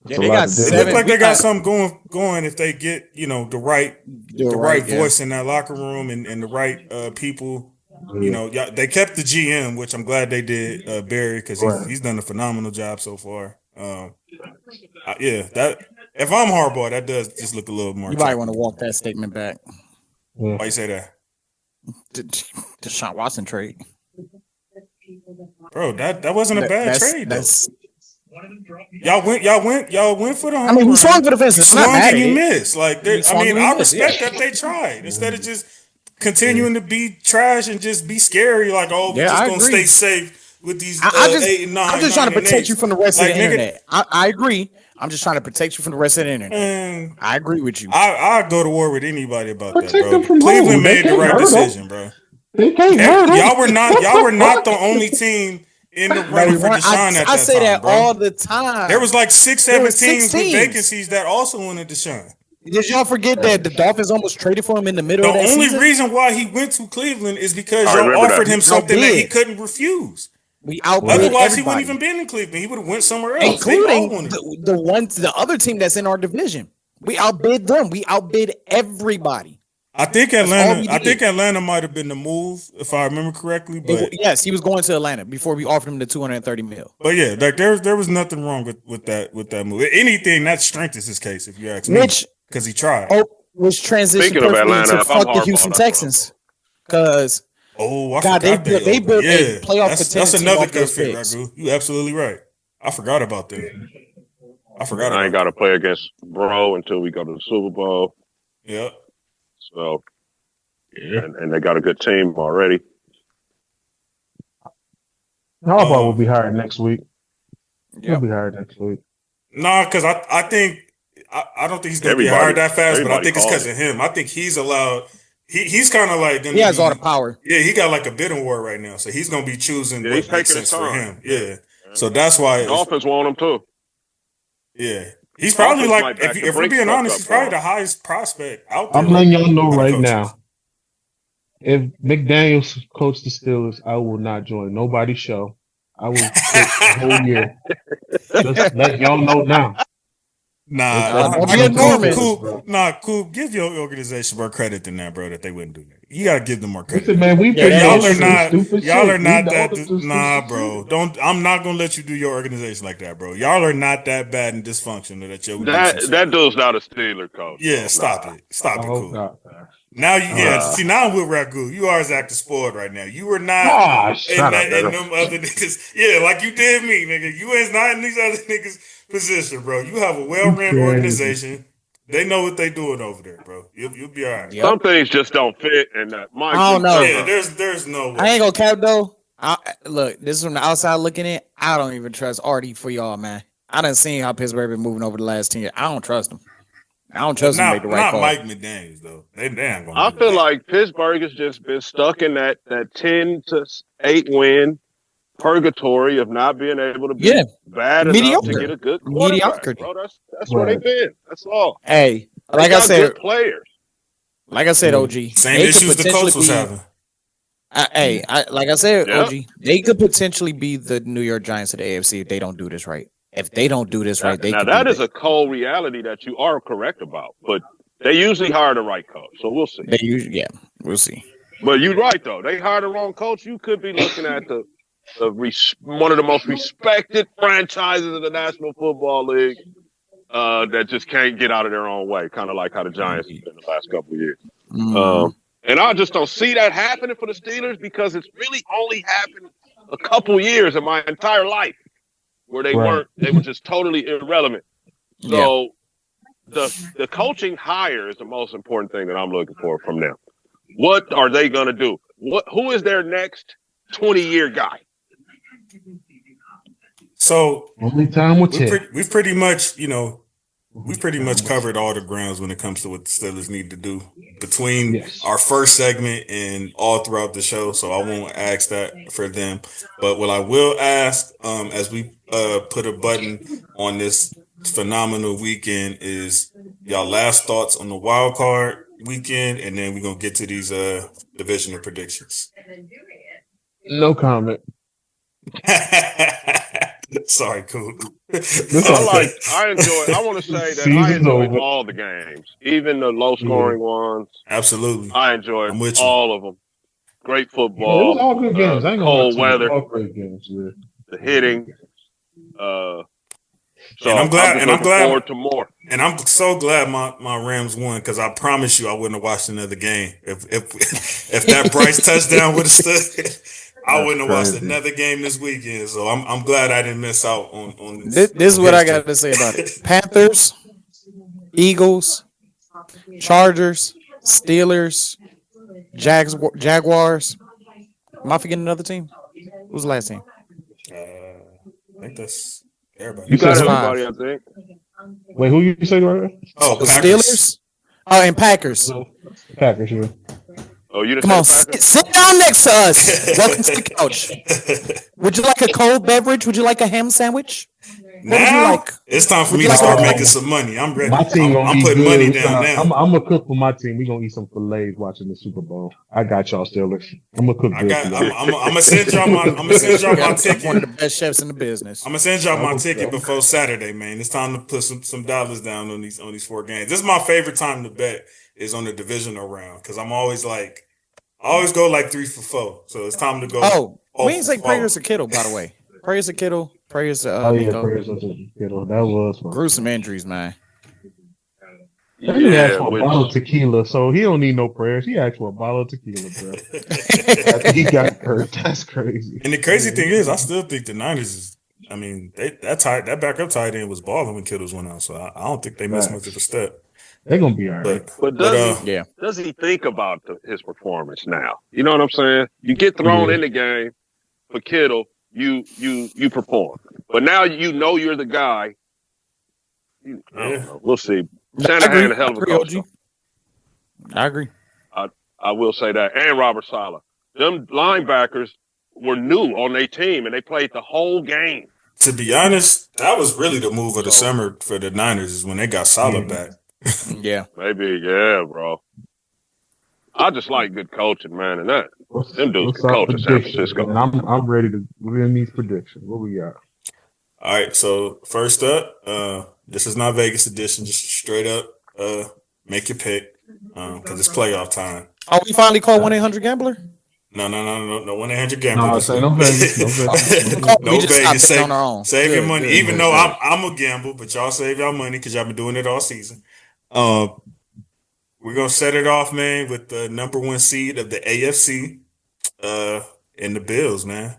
It's Yeah, a they lot got of It different. looked seven. like We they got got something going if they get, the right yeah. voice in that locker room and the right people. Yeah, They kept the GM, which I'm glad they did, Barry, because right. he's done a phenomenal job so far. Yeah, that if I'm Harbaugh, that does just look a little more You might attractive. want to walk that statement back. Yeah. Why you say that, Deshaun Watson trade. bro? That wasn't a bad trade though. That's. Y'all went for the I home mean, we run. swung for the You fences. I'm not swung mad and at you it. missed. Like, We swung and we I missed, yeah. respect that they tried instead of just continuing to be trash and just be scary. Like, oh, we Yeah, just I gonna agree. stay safe with these I just, 8 and 9, I'm just trying to 9 and protect you 8. from the rest of Like, the nigga, internet. I agree. I'm just trying to protect you from the rest of the internet. man, I agree with you. I'd go to war with anybody about that, Protect bro. them from who? Cleveland They made the can't right hurt decision, them. bro. They can't hurt them. Y'all were not the only team in the No, running we for weren't. Deshaun at I that say time, that bro. all the time. There was like 6, There 7 was six teams with teams. vacancies that also wanted Deshaun. Did y'all forget that the Dolphins almost traded for him in the middle The of that only season? reason why he went to Cleveland is because I y'all remember that. offered him something that he Outbid. couldn't refuse. We outbid Otherwise, he everybody, wouldn't even been in Cleveland. He would have went somewhere else. They all including wanted. the other team that's in our division. We outbid them. We outbid everybody. I think That's all Atlanta. we I did. think Atlanta might have been the move, if I remember correctly. But Yes, he was going to Atlanta before we offered him the 230 mil. yeah, like there was nothing wrong with that move. If anything, that strengthens his case, if you ask me, because he tried. Which transitioned Speaking of perfectly Atlanta, into if I'm fuck the Harbaugh, Houston that's where I'm Texans. Because Oh, I God, forgot they built a playoff that's contending team another off good those fit, picks. Ragu. You absolutely right. I forgot about them. I forgot I ain't about got them. to play against Bro until we go to the Super Bowl. Yep. So, and they got a good team already. Harbaugh will be hired next week. He'll Yep. be hired next week. Nah, because I think I don't think he's gonna get Everybody- hired that fast, but I everybody think it's because calls of him. I think he's allowed. He's kind of like gonna He has be- all the power. Yeah, he got like a bidding war right now, so he's gonna be choosing Yeah, what he's makes taking his sense for time. him. Yeah, so that's why. Dolphins want him too. Yeah, he's probably Dolphins like might back the if we're brakes being truck honest, up he's probably for the him. highest prospect out there. I'm letting y'all know out of right coaches. now. If McDaniels coached the Steelers, I will not join nobody's show. I will quit the whole year. Just let y'all know now. Nah, Don't be a Norman. Cool. Give your organization more credit than that, bro. That they wouldn't do that. You gotta give them more credit. Listen, man, we Yeah, put that Y'all is are true. not. stupid Y'all shit. are not We know that. this is Nah, stupid bro. shit. Don't. I'm not gonna let you do your organization like that, bro. Y'all are not that bad and dysfunctional that you would do some shit. That dude's not a Steeler coach. Yeah, so, stop nah. it. Stop it, Oh cool. God. Now you Nah. see now I'm with Ragu. You always acting spoiled right now. You were not Ah, in shut up, in nigga. them other niggas. Yeah, like you did me, nigga. You is not in these other niggas' position, bro. You have a well ran You organization. They know what they doing over there, bro. You'll be all right. Yep. Some things just don't fit, and Mike. I don't know. Yeah, there's no way. I ain't gonna cap though. Look, this is from the outside looking in. I don't even trust Artie for y'all, man. I done seen how Pittsburgh been moving over the last 10 years. I don't trust him. I don't trust him to make the right not call. Mike McDaniels though. They ain't gonna. I do feel that. like Pittsburgh has just been stuck in that 10-8 win purgatory of not being able to be bad enough Mediocre. to get a good quarterback. Mediocrity. Bro, that's where they've been. That's all. Hey, They like I got said, good players. OG, Same they issues could the coach was potentially having. like I said, Yeah. OG, they could potentially be the New York Giants of the AFC if they don't do this right. If they don't do this right, they Now could that be is a cold reality that you are correct about, but they usually hire the right coach, so we'll see. They usually, yeah, we'll see. But you're right though. They hired the wrong coach. You could be looking at one of the most respected franchises in the National Football League that just can't get out of their own way, kind of like how the Giants have been the last couple of years. And I just don't see that happening for the Steelers because it's really only happened a couple years in my entire life where they were just totally irrelevant. So the coaching hire is the most important thing that I'm looking for from them. What are they going to do? Who is their next 20-year guy? So only time will tell. we've pretty much covered all the grounds when it comes to what the Steelers need to do between our first segment and all throughout the show. So I won't ask that for them. But what I will ask, as we put a button on this phenomenal weekend, is y'all last thoughts on the wild card weekend, and then we're gonna get to these divisional predictions. No comment. Sorry, cool. This all- I want to say that I Season's enjoyed over. all the games, even the low scoring ones. Absolutely. I enjoyed I'm with you. all of them. Great Yeah, it was football. all good games. I The ain't gonna lie cold to you. weather, All great games. Yeah. the hitting. So And I'm glad. I'm just And I'm looking glad. forward to more. And I'm so glad my Rams won because I promise you I wouldn't have watched another game if that Bryce touchdown would have stood. I That's wouldn't have watched crazy. another game this weekend. So I'm glad I didn't miss out on This is what I got to say about it. Panthers, Eagles, Chargers, Steelers, Jaguars. Am I forgetting another team? Who's the last team? I think that's everybody. You got said who? everybody, I think. Wait, who you say right there? Oh, The Packers. Steelers? Oh, and Packers. Packers, yeah. Oh, you didn't Come on, say Packers? sit down next to us. Welcome to the couch. Would you like a cold beverage? Would you like a ham sandwich? What would you Now like? it's time for Would me you to like start a- making some money. I'm ready. My team gonna I'm be putting good. money We down gonna- now. I'm gonna cook for my team. We gonna eat some fillets watching the Super Bowl. I got y'all, Steelers. I'm gonna cook I good got. for y'all. I'm gonna send y'all my. I'm gonna send y'all my One of ticket. the best chefs in the business. I'm gonna send y'all my Okay. ticket before Saturday, man. It's time to put some dollars down on these 4 games. This is my favorite time to bet is on the divisional round because I'm always like, I always go like 3 for 4. So it's time to go. Oh, we ain't for say 4. prayers to Kittle, by the way. Prayers to Kittle. Prayers to Oh yeah, Nico. prayers up to Kittle. That was fun. Gruesome injuries, man. That nigga asked for a which- bottle of tequila, so he don't need no prayers. He asked for a bottle of tequila, bro. After he got hurt. That's crazy. And the crazy thing is, I still think the Niners is. I mean, that backup tight end was balling when Kittles went out, so I don't think they missed much of a step. They're gonna be all right. But Yeah. does he think about his performance now? You know what I'm saying? You get thrown Yeah. in the game for Kittle, you perform. But now you know you're the guy. I don't know. We'll see. Shanahan, a hell of a coach. OG. I agree. I will say that. And Robert Saleh. Them linebackers were new on their team, and they played the whole game. To be honest, that was really the move of the summer for the Niners is when they got Saleh back. Yeah. Maybe, yeah, bro. I just like good coaching, man, and that them dudes What's can our coach in San predictions, Francisco. man? I'm ready to win these predictions. What we got? All right, so first up, this is not Vegas edition, just straight up make your pick because it's playoff time. Oh, we finally called 1-800-GAMBLER? No 1-800 gambler. No, say no Vegas. No Vegas. No We just stopped Vegas. betting on our own. Save your Good, money. good. Even though I'm a gamble, but y'all save y'all money because y'all been doing it all season. We're gonna set it off, man, with the number 1 seed of the AFC, and the Bills, man.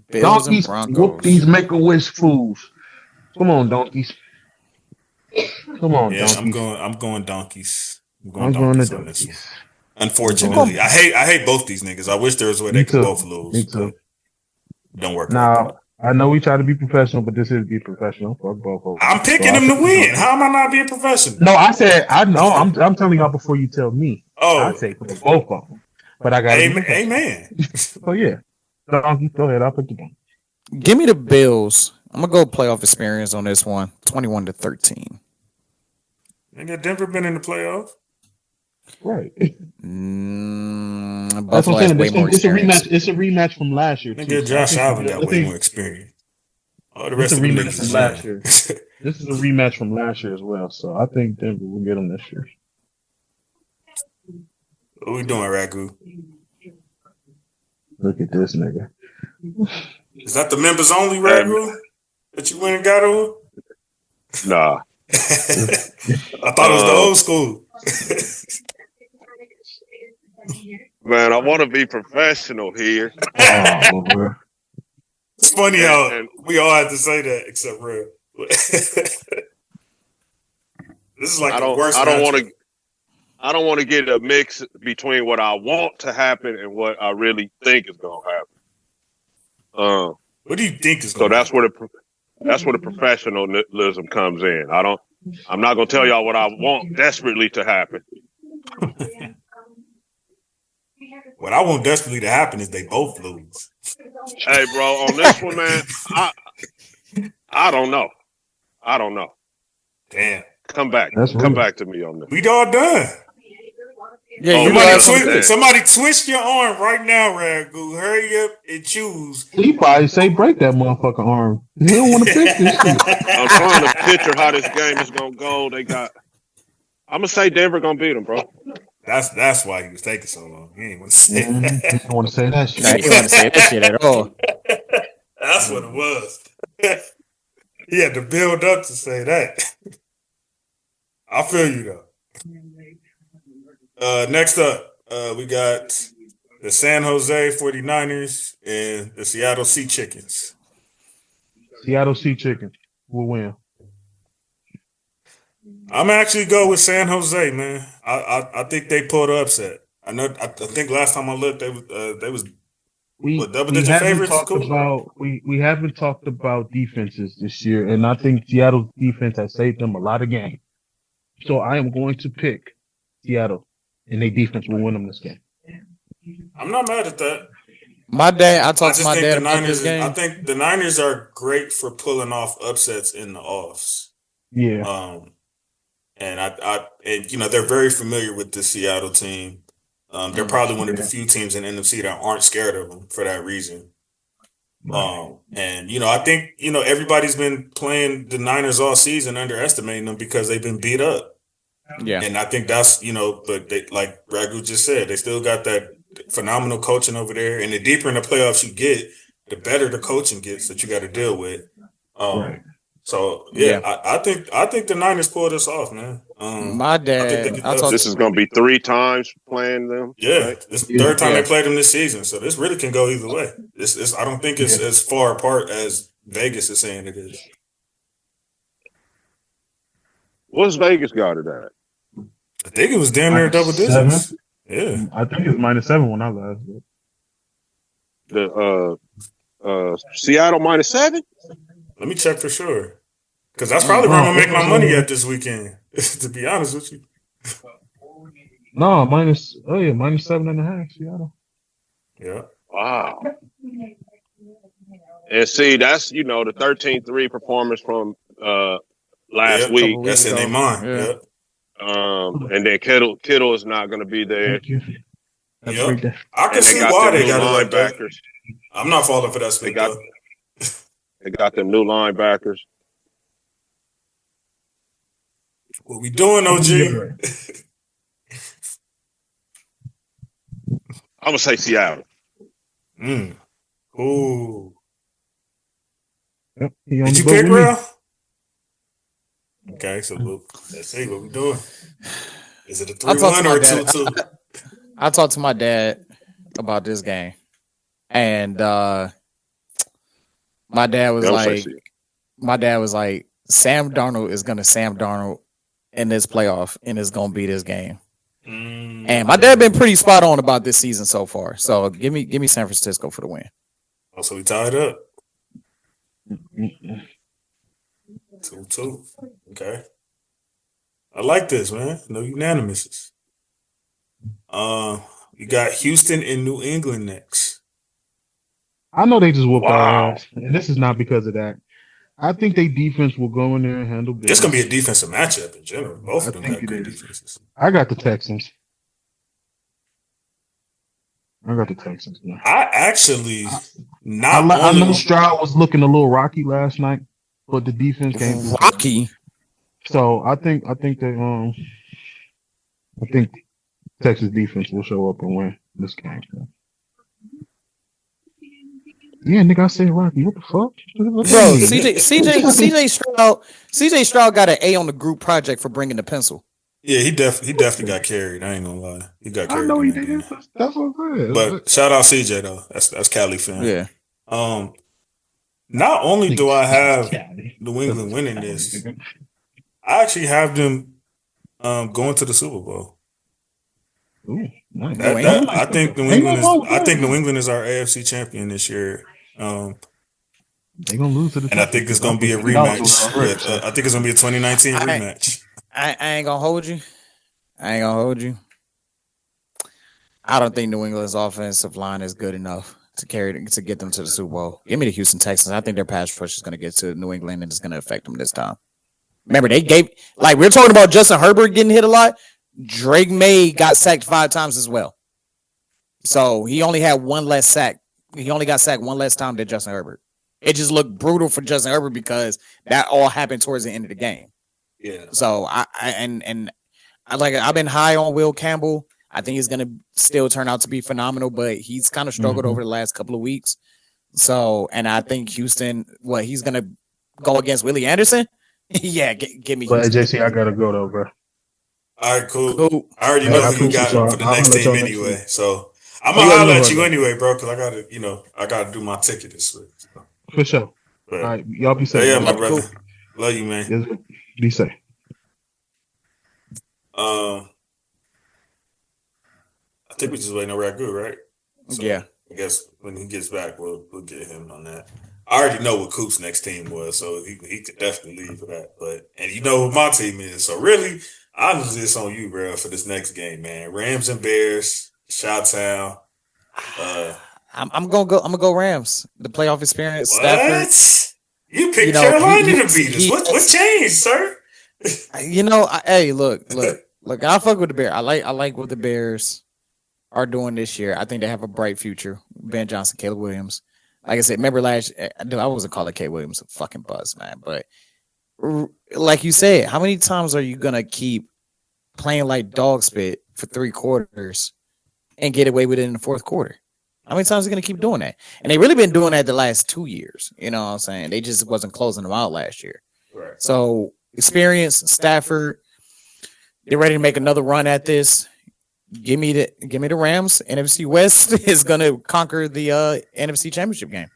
Bills and Donkeys Broncos. whoop these Make-A-Wish fools. Come on, donkeys. Come on, Yeah, donkeys. I'm going donkeys. I'm going to donkeys on this one. donkeys. Unfortunately, I hate both these niggas. I wish there was a way Me they could too. both lose. Me too. But don't work like Now, that. I know we try to be professional, but this is be professional. Fuck both of them. I'm picking So them I to win. How am I not being professional? No, I said I know. I'm telling y'all before you tell me. Oh. I say for both of them, but I got Amen. So yeah, donkey. Go ahead. I'll pick the donkey. Give me the Bills. I'm going to go playoff experience on this one. 21-13. Nigga, Denver been in the playoffs. Right. Buffalo That's what has I'm way saying. more It's a experience. rematch. It's a rematch from last year. Too. Nigga, So I Josh think- Allen got I way think more experience. All the It's rest a of them rematch niggas from is last young. year. This is a rematch from last year as well. So I think Denver will get them this year. What we doing, Ragu? Look at this nigga. Is that the members only Ragu that you went and got on? Nah. I thought it was the old school. Man, I want to be professional here. Oh, Lord. It's funny how And- we all had to say that except real. This is like I the don't worst. want to get a mix between what I want to happen and what I really think is going to happen. What do you think is So going that's where the professionalism comes in. I'm not going to tell y'all what I want desperately to happen. What I want desperately to happen is they both lose. Hey, bro, on this one, man, I don't know. Damn. Come back. That's Come real. back to me on this. We all done. Yeah, Oh, you Somebody, yeah, guys on the man. pick. somebody twist your arm right now, Ragu. Hurry up and choose. He probably say break that motherfucking arm. He don't want to pick this shit. I'm trying to picture how this game is gonna go. I'm gonna say Denver gonna beat them, bro. That's why he was taking so long. He ain't want to say He don't want to say that Nah, shit. you want to say that shit at all? That's what it was. He had to build up to say that. I feel you though. Next up, we got the San Jose 49ers and the Seattle Sea Chickens. Seattle Sea Chicken will win. I'm actually go with San Jose, man. I think they pulled the upset. I think last time I looked, they was We double we digit haven't favorites. talked Cool. about we haven't talked about defenses this year, and I think Seattle's defense has saved them a lot of games. So I am going to pick Seattle, and their defense will win them this game. I'm not mad at that. My dad, I I talked to just my think dad the about Niners. this I game. think the Niners are great for pulling off upsets in the offs. Yeah, And and you know they're very familiar with the Seattle team. They're probably one of the few teams in the NFC that aren't scared of them for that reason. And you know I think you know everybody's been playing the Niners all season, underestimating them because they've been beat up. Yeah, And I think that's you know, but they like Ragu just said, they still got that phenomenal coaching over there. And the deeper in the playoffs you get, the better the coaching gets that you got to deal with. right. So Yeah. I think the Niners pulled this off, man. my I think they dad, could I talked This upset. is gonna be 3 times playing them, Yeah, right? this is the third time Yeah. they played them this season, so this really can go either way. This I don't think it's as far apart as Vegas is saying it is. What's Vegas got it at? I think it was damn near double -7. digits. Yeah, I think it's -7 when I last looked. The Seattle -7? let me check for sure, because that's probably where I'm gonna make my money at this weekend. To be honest with you. No, -7.5. Seattle. Yeah. Wow. And see, that's the 13-3 performance from last Yep. week. That's in their mind. Yeah. Yep. And then Kittle is not going to be there. Thank you. Have a Yep. great day. I can And they see got why them they new got it like that. linebackers. I'm not falling for that They split got though. they got them new linebackers. What we doing, OG? I'm gonna say Seattle. Ooh. Yep, he on Did the you boat pick with me. real? Okay, so let's see what we doing. Is it a I talked 3-1 to my or a dad. 2-2? I talked to my dad about this game, and my dad was I'm gonna say like, Seattle. Sam Darnold is gonna Sam Darnold in this playoff, and is gonna be this game. And my dad been pretty spot on about this season so far. So give me San Francisco for the win. Oh, so we tied up. 2-2. Okay. I like this, man. No unanimouses. You got Houston and New England next. I know they just whooped Wow. our ass, and this is not because of that. I think their defense will go in there and handle business. It's gonna be a defensive matchup in general. Both of them I think got good it is. defenses. I got the Texans. Man. I actually I not know only Stroud was looking a little rocky last night, but the defense came through. Rocky. So I think Texas defense will show up and win this game. Yeah, nigga, I said Rocky. What the fuck? What Bro, that mean? CJ Stroud got an A on the group project for bringing the pencil. yeah, he definitely got carried. I ain't gonna lie. He got I carried. know in he that did. game. That's what I'm saying. But shout out CJ though. That's Cali fan. Yeah. Not only do I have Cali. New England winning this, I actually have them going to the Super Bowl. Ooh, nice. I think New England is. wrong with I that. think New England is our AFC champion this year. They gonna lose to the And I Texans. think it's gonna be a rematch. I think it's gonna be a 2019 rematch. I ain't gonna hold you. I don't think New England's offensive line is good enough to get them to the Super Bowl. Give me the Houston Texans. I think their pass rush is going to get to New England and it's going to affect them this time. Remember, we're talking about Justin Herbert getting hit a lot. Drake May got sacked 5 times as well. So he only had one less sack. He only got sacked one less time than Justin Herbert. It just looked brutal for Justin Herbert because that all happened towards the end of the game. Yeah. So I've been high on Will Campbell. I think he's gonna still turn out to be phenomenal, but he's kind of struggled over the last couple of weeks. So, and I think Houston, he's gonna go against Willie Anderson. Yeah, give me. But JC, I gotta go though, bro. All right, cool. I already Yeah, know I who you got appreciate y'all. for the I'll next let team y'all next anyway. week. So I'm Oh, gonna yeah, holler you at know you that. anyway, bro, because I gotta do my ticket this week. So. For sure. But, All right, y'all be safe. yeah, man. my brother. Cool. Love you, man. Yes, be safe. I think we just waiting on Ragu, right? So Yeah. I guess when he gets back, we'll get him on that. I already know what Coop's next team was, so he could definitely leave for that. And you know what my team is, so really, honestly, it's on you, bro, for this next game, man. Rams and Bears, Chi-Town. I'm gonna go Rams. The playoff experience. Stafford. What? You picked You know, Carolina to beat us. he- What changed, sir? Hey, look. I fuck with the Bears. I like what the Bears are doing this year. I think they have a bright future. Ben Johnson, Caleb Williams. Like I said, remember last? I wasn't calling Caleb Williams a fucking buzz, man. But like you said, how many times are you gonna keep playing like dog spit for 3 quarters and get away with it in the 4th quarter? How many times are you gonna keep doing that? And they really been doing that the last 2 years. You know what I'm saying? They just wasn't closing them out last year. Right. So experience, Stafford, they're ready to make another run at this. Give me the Rams. NFC West is gonna conquer the NFC Championship game.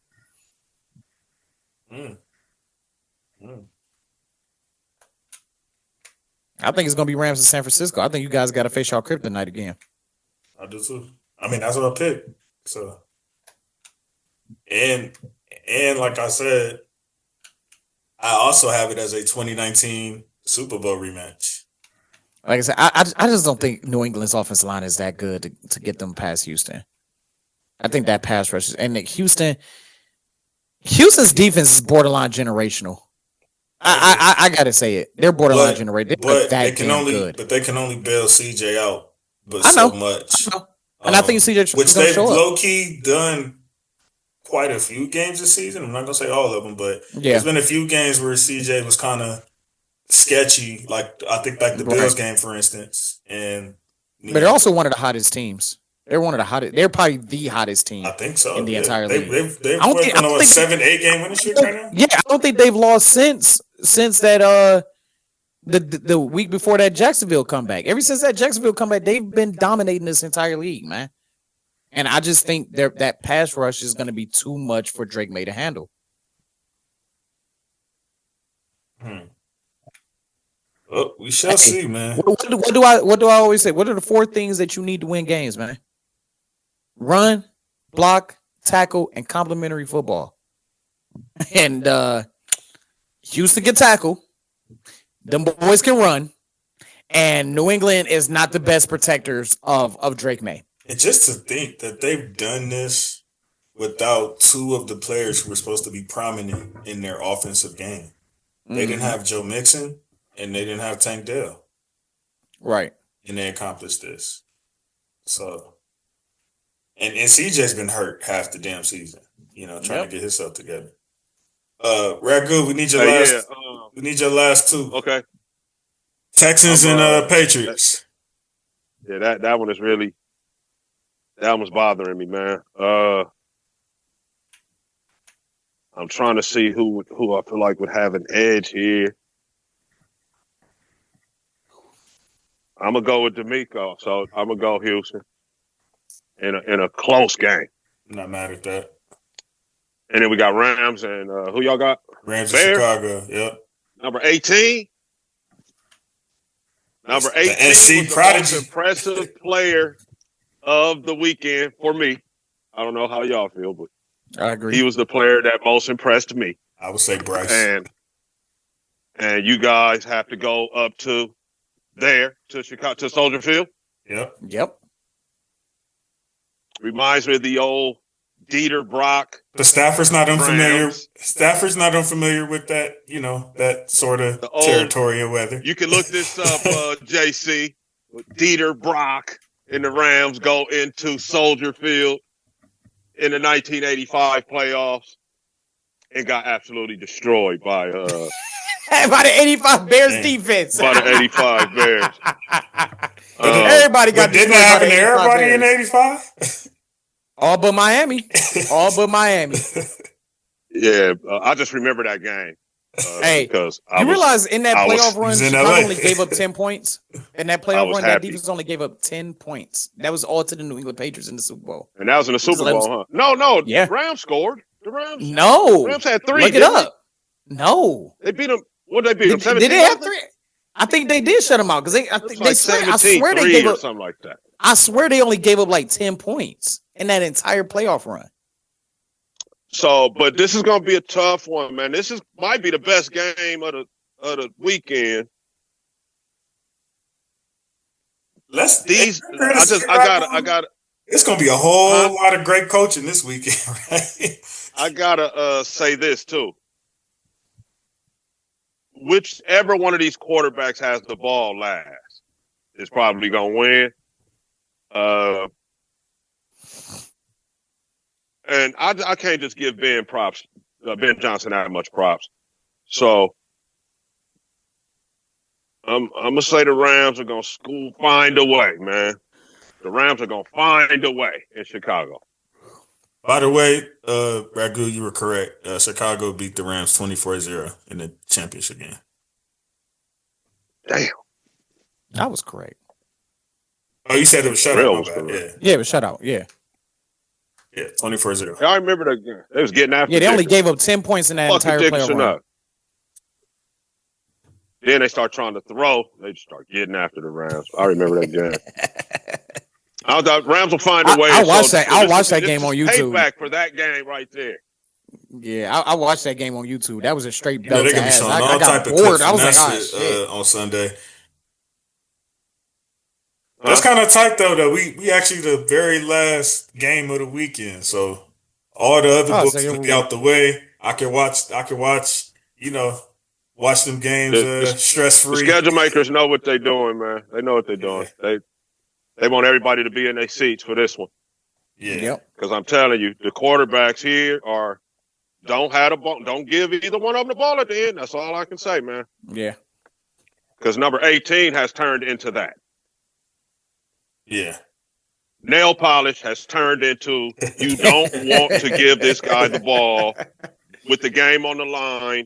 I think it's gonna be Rams in San Francisco. I think you guys got to face y'all kryptonite again. I do too. I mean, that's what I picked. So, and like I said, I also have it as a 2019 Super Bowl rematch. Like I said, I just don't think New England's offensive line is that good to get them past Houston. I think that pass rush and Houston's defense is borderline generational. I gotta say it. They're borderline generational. But they can only bail CJ out, but so much. I know. And I think CJ which gonna they've show low key done quite a few games this season. I'm not gonna say all of them, but there's been a few games where CJ was kind of sketchy. Like I think the Bills game, for instance, but they're also one of the hottest teams. They're one of the hottest. They're probably the hottest team. I think so in the entire league. They've worked on a 7-8 game winning streak right now. Yeah, I don't think they've lost since that the week before that Jacksonville comeback. Ever since that Jacksonville comeback, they've been dominating this entire league, man. And I just think that pass rush is going to be too much for Drake May to handle. Well, we shall see, man. What do I always say? What are the 4 things that you need to win games, man? Run, block, tackle, and complementary football. And Houston can tackle. Them boys can run. And New England is not the best protectors of Drake May. And just to think that they've done this without 2 of the players who were supposed to be prominent in their offensive game. They didn't have Joe Mixon and they didn't have Tank Dell. Right. And they accomplished this. So, and CJ's been hurt half the damn season, trying to get himself together. Ragu, we need your we need your last 2. Okay. Texans and Patriots. Yeah, that one is really, that one's bothering me, man. I'm trying to see who I feel like would have an edge here. I'm gonna go with D'Amico, so I'm gonna go Houston in a close game. I'm not mad at that. And then we got Rams and who y'all got? Rams Bears? in Chicago. Yep. Number 18. Number 18 the SC was the prodigy. most impressive player of the weekend for me. I don't know how y'all feel, but I agree. he was the player that most impressed me. I would say Bryce. And you guys have to go up to Chicago, to Soldier Field. Yep. Reminds me of the old Dieter Brock. But Stafford's not unfamiliar. Rams. Stafford's not unfamiliar with that, that sort of territorial weather. You can look this up, JC. Dieter Brock and the Rams go into Soldier Field in the 1985 playoffs and got absolutely destroyed by By the 85 Bears Damn. defense. by the 85 Bears. Everybody got But didn't destroyed that by happen the to 85 everybody in Bears. '85? All but Miami. All but Miami. Yeah, I just remember that game. Hey, because you realize in that playoff run, was in Chicago LA. only gave up 10 points? In that I playoff was run, that happy. defense only gave up 10 points. That was all to the New England Patriots in the Super Bowl. And that was in the Super Just let Bowl, them- huh? No, Yeah. the Rams scored. The Rams. No. Rams had 3. Look it didn't up. No. They beat them. What did they beat them? Did 17. they have 3? I think they did shut them out because I think they swear. I swear they gave or up. something like that. I swear they only gave up like 10 points in that entire playoff run. So, but this is going to be a tough one, man. Might be the best game of the weekend. I got. It's gonna be a whole lot of great coaching this weekend, right? I gotta say this too. Whichever one of these quarterbacks has the ball last is probably gonna win. And I can't just give Ben Johnson that much props. So I'm gonna say the Rams are gonna find a way, man. The Rams are gonna find a way in Chicago. By the way, Ragu, you were correct. Chicago beat the Rams 24-0 in the championship game. Damn. That was correct. Oh, you said it was shutout. Yeah, it was shutout. Yeah. Yeah, 24-0. I remember that game. They was getting after. Yeah, they only gave up 10 points in that entire playoff run. Then they start trying to throw. They just start getting after the Rams. I remember that game. I thought Rams will find a way. I'll watch that game on YouTube. Payback for that game right there. Yeah, I watched that game on YouTube. That was a straight belt. They're gonna be showing all type of bored. clips I was like, oh, shit. on Sunday. That's kind of tight though. We actually the very last game of the weekend, so all the other books will be out the way. I can watch. Watch them games stress free. The schedule makers know what they're doing, man. They know what they're doing. Yeah. They want everybody to be in their seats for this one. Yeah. Because I'm telling you, the quarterbacks here don't have the ball. Don't give either one of them the ball at the end. That's all I can say, man. Yeah. Because number 18 has turned into that. Yeah. Nail polish has turned into you don't want to give this guy the ball with the game on the line.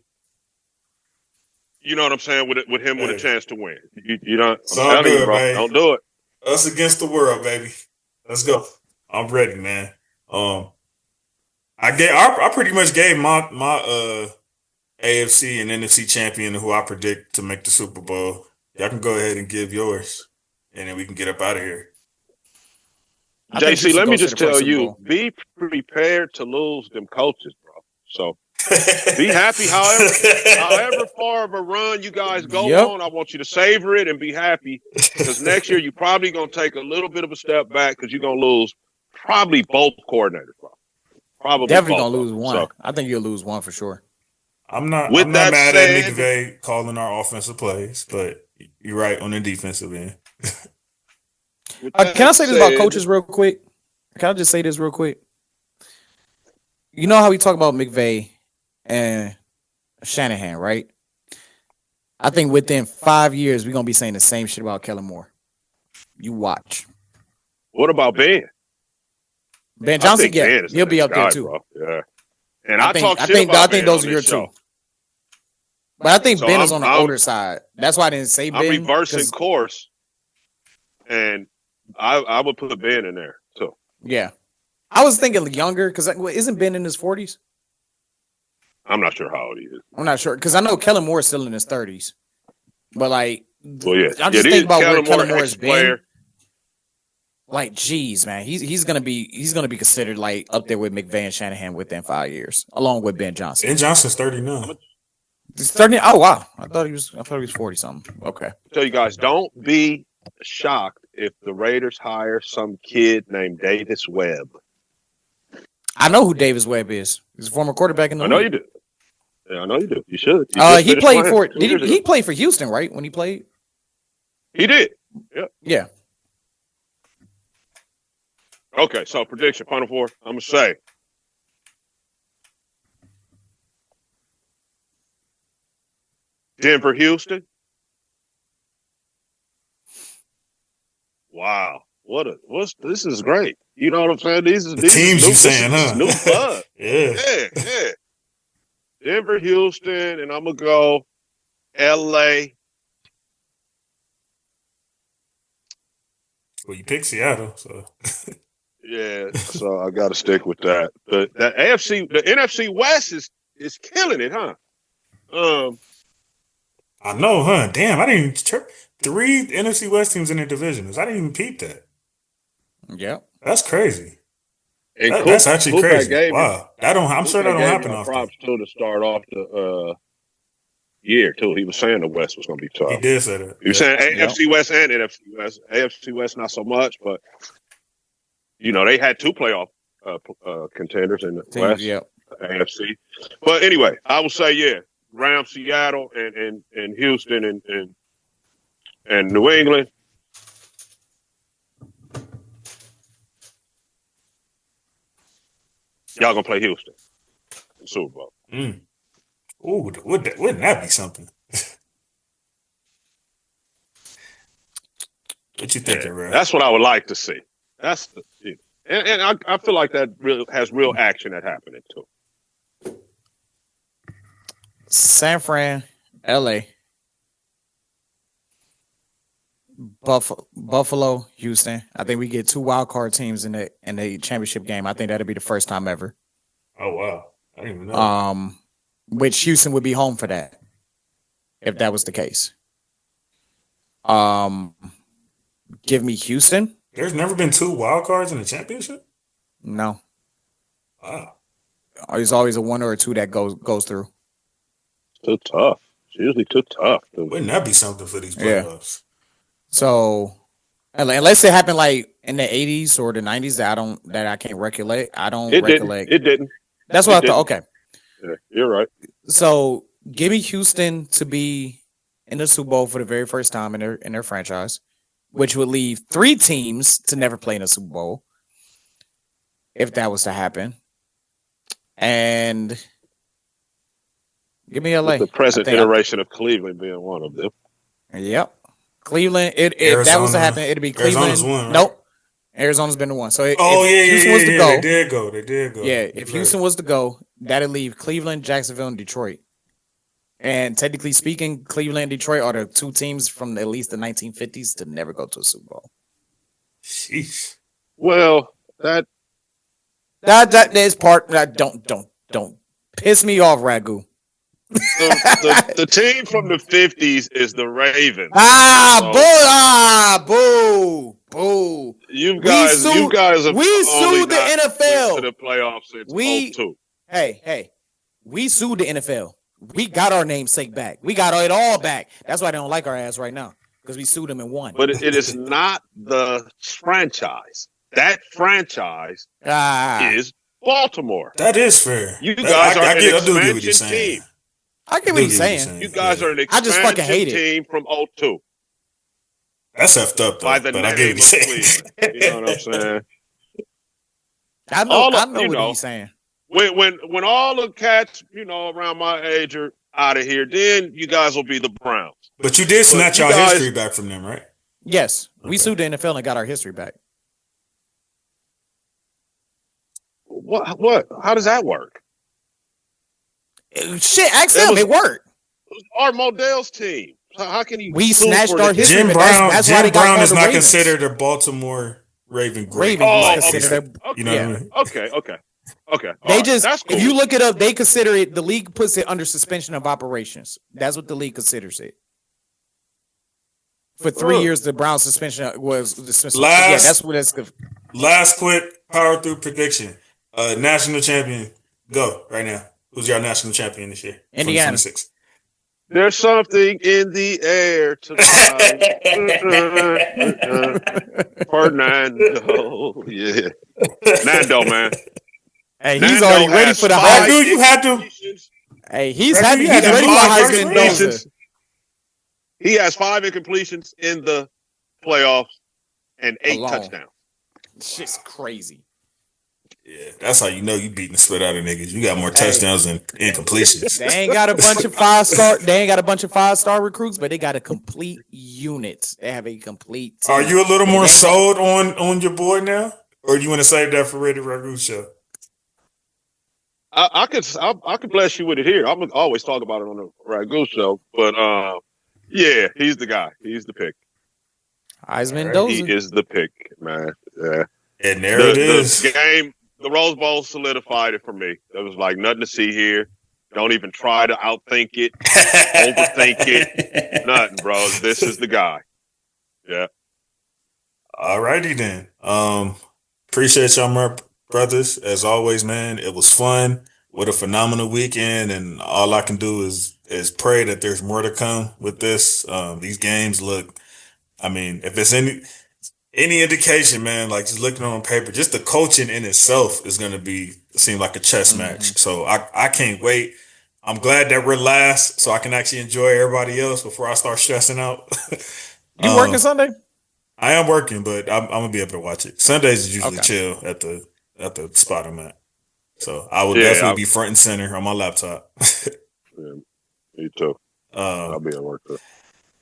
You know what I'm saying? With him with a chance to win. You don't. I'm telling you, bro. Man. Don't do it. Us against the world, baby. Let's go. I'm ready, man. I pretty much gave my AFC and NFC champion who I predict to make the Super Bowl. Y'all can go ahead and give yours, and then we can get up out of here. JC, let me just tell you, be prepared to lose them coaches, bro. So be happy however far of a run you guys go on. I want you to savor it and be happy because next year you're probably going to take a little bit of a step back because you're going to lose probably both coordinators, bro. Probably definitely going to lose one. So, I think you'll lose one for sure. I'm not mad at McVay calling our offensive plays, but you're right on the defensive end. Can I say this about coaches real quick? Can I just say this real quick? You know how we talk about McVay and Shanahan, right? I think within 5 years, we're going to be saying the same shit about Kellen Moore. You watch. What about Ben? Ben Johnson, yeah. He'll be up there, too. Bro. Yeah. And I think those are your two. But I think Ben is on the older side. That's why I didn't say Ben. I'm reversing course. And I would put Ben in there, too. Yeah. I was thinking younger because isn't Ben in his 40s? I'm not sure how old he is. I'm not sure because I know Kellen Moore is still in his 30s. But I'm just thinking about where Kellen Moore has been. Like, geez, man, he's gonna be considered like up there with McVay and Shanahan within 5 years, along with Ben Johnson. Ben Johnson's 30 now. He's 30. Oh wow, I thought he was 40 something. Okay. Tell you guys, don't be shocked if the Raiders hire some kid named Davis Webb. I know who Davis Webb is. He's a former quarterback in the league. I know you do. Yeah, I know you do. You should. He played for. He played for Houston, right? When he played, he did. Yeah. Okay, so prediction, Final Four. I'm gonna say Denver, Houston. Wow, this is great. You know what I'm saying? These teams you saying, this is huh? new blood. Yeah. Yeah. Denver, Houston, and I'm gonna go L.A. Well, you picked Seattle, so Yeah, so I got to stick with that. The NFC West is killing it, huh? I know, huh? Damn, I didn't even 3 NFC West teams in the divisions. I didn't even peep that. Yeah. That's crazy. And That's actually crazy. gave Wow, I'm sure that don't happen often. Props too to start off the year too. He was saying the West was going to be tough. He did say that. He was saying AFC West and NFC West. AFC West not so much, but they had 2 playoff contenders in the West. Yeah. AFC. But anyway, I would say Rams, Seattle, and Houston and New England. Y'all gonna play Houston in Super Bowl. Ooh, wouldn't that be something? What you thinking, bro? That's what I would like to see. And I feel like that really has real action that happening too. San Fran, LA, Buffalo, Houston. I think we get 2 wild card teams in the championship game. I think that'll be the first time ever. Oh wow. I didn't even know. Which Houston would be home for that, if that was the case. Give me Houston. There's never been 2 wild cards in the championship? No. Wow. There's always a 1 or a 2 that goes through. Too tough. It's usually too tough. Wouldn't that be something for these playoffs? Yeah. So, unless it happened like in the 80s or the 90s that I can't recollect. I don't recollect. It didn't. That's what I thought. Okay. Yeah, you're right. So, give me Houston to be in the Super Bowl for the very first time in their franchise, which would leave 3 teams to never play in a Super Bowl, if that was to happen. And give me LA. With the present iteration of Cleveland being one of them. Yep. Cleveland. If that was to happen, it'd be Cleveland. Arizona's won, right? Nope. Arizona's been the one. So Houston was to go, they did go. Yeah, if Houston was to go, that'd leave Cleveland, Jacksonville, and Detroit. And technically speaking, Cleveland and Detroit are the 2 teams from at least the 1950s to never go to a Super Bowl. Sheesh. Well, that is part that don't piss me off, Ragu. The team from the 50s is the Ravens. Boo. You guys have we sued the NFL to the playoffs since 2002. Hey, we sued the NFL. We got our namesake back. We got it all back. That's why they don't like our ass right now, because we sued them and won. But it is not the franchise. That franchise is Baltimore. That is fair. You guys are an expansion team. I get what he's saying. You guys are an expansion team from 2002. That's effed up, though. By the but I get what he's saying. You know what I'm saying? I know what he's saying. When all the cats, around my age are out of here, then you guys will be the Browns. But you did snatch our history back from them, right? Yes. Okay. We sued the NFL and got our history back. What? How does that work? Shit, ask them. It worked. It was our Modell's team. How can you? We snatched our history. Jim Brown. That's Jim Brown is not Ravens. considered a Baltimore Raven great. Okay. You know what I mean? Okay. They just, that's cool. If you look it up, they consider it. The league puts it under suspension of operations. That's what the league considers it. For 3 years, the Browns suspension was dismissed. That's what it's. Last quick power through prediction. National champion. Go right now. Who's your national champion this year? Indiana. There's something in the air tonight. Fernando. Yeah. Nando, man. Hey, he's already ready for the Heisman. Dude, you had to. Hey, he's happy. He's ready for Heisman. He has 5 incompletions in the playoffs and 8 Alone. touchdowns. Shit's crazy. Yeah, that's how you know you beating the spit out of niggas. You got more touchdowns and incompletions. They ain't got a bunch of 5-star. They ain't got a bunch of 5-star recruits, but they got a complete unit. They have a complete team. Are you a little more They ain't sold on your boy now, or do you want to save that for Ready Ragu show? I could bless you with it here. I'm gonna always talk about it on the Ragu show, but yeah, he's the guy. He's the pick. Heisman He Dozer. is the pick, man. Yeah. And there it is. The game, the Rose Bowl solidified it for me. There was like nothing to see here. Don't even try to outthink it, overthink it. Nothing, bro. This is the guy. Yeah. Alrighty then. Appreciate y'all, my brothers. As always, man, it was fun. What a phenomenal weekend, and all I can do is pray that there's more to come with this. These games look, I mean, if it's any indication, man, like just looking on paper, just the coaching in itself is going to seem like a chess match. So I can't wait. I'm glad that we're last so I can actually enjoy everybody else before I start stressing out. You working Sunday? I am working, but I'm going to be able to watch it. Sundays is usually Okay. chill at the spot I'm at. So I will definitely be front and center on my laptop. Yeah, me too. I'll be at work too.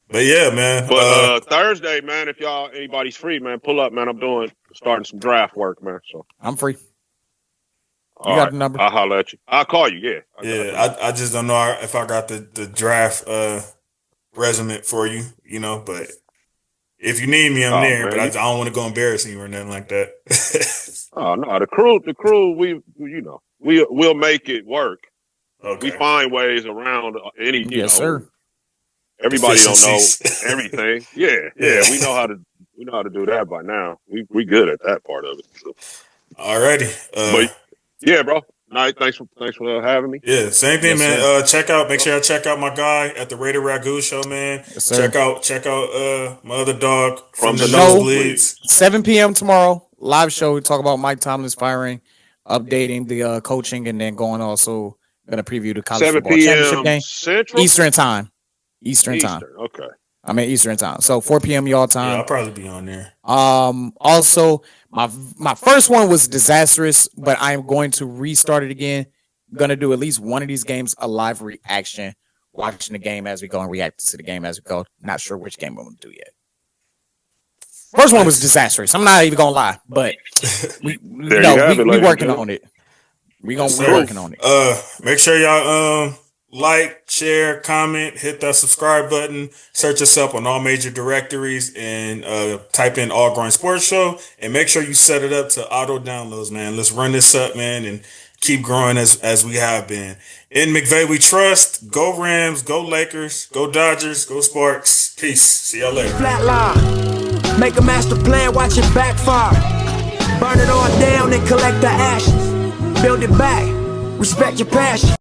But yeah, man. But Thursday, man, if anybody's free, man, pull up, man. I'm starting some draft work, man. So I'm free. all got right, the number? I'll holler at you. I'll call you. Yeah. I just don't know if I got the draft resume for you, but if you need me, I'm there. Man, but I don't want to go embarrassing you or nothing like that. Oh no, the crew, we'll make it work. Okay. We find ways around any, Yes, sir. Everybody don't know Deficiencies. everything. Yeah, we know how to do that by now. We good at that part of it. So. Alrighty. But yeah, bro. Night. Thanks for having me. Yeah, same thing, Yes, man. Make sure I check out my guy at the Rated Ragu show, man. Yes, sir. Check out my other dog from the Show. nosebleeds. 7 p.m. tomorrow, live show. We talk about Mike Tomlin's firing, updating the coaching, and then going to preview the college 7 football championship p.m. game. Central. Eastern time. Eastern time. Okay. I'm at Eastern time. So 4 p.m. y'all Yeah, time. I'll probably be on there. Also, my first one was disastrous, but I am going to restart it again. Gonna do at least one of these games a live reaction, watching the game as we go and reacting to the game as we go. Not sure which game I'm gonna do yet. First one was disastrous. I'm not even gonna lie, but we working on it. We working on it. Make sure y'all like, share, comment, hit that subscribe button, search us up on all major directories, and type in All Growing Sports Show, and make sure you set it up to auto downloads, man. Let's run this up, man, and keep growing as we have been. In McVay we trust. Go Rams, go Lakers, go Dodgers, go Sparks. Peace. See y'all later. Flatline. Make a master plan, watch it backfire. Burn it all down and collect the ashes. Build it back. Respect your passion.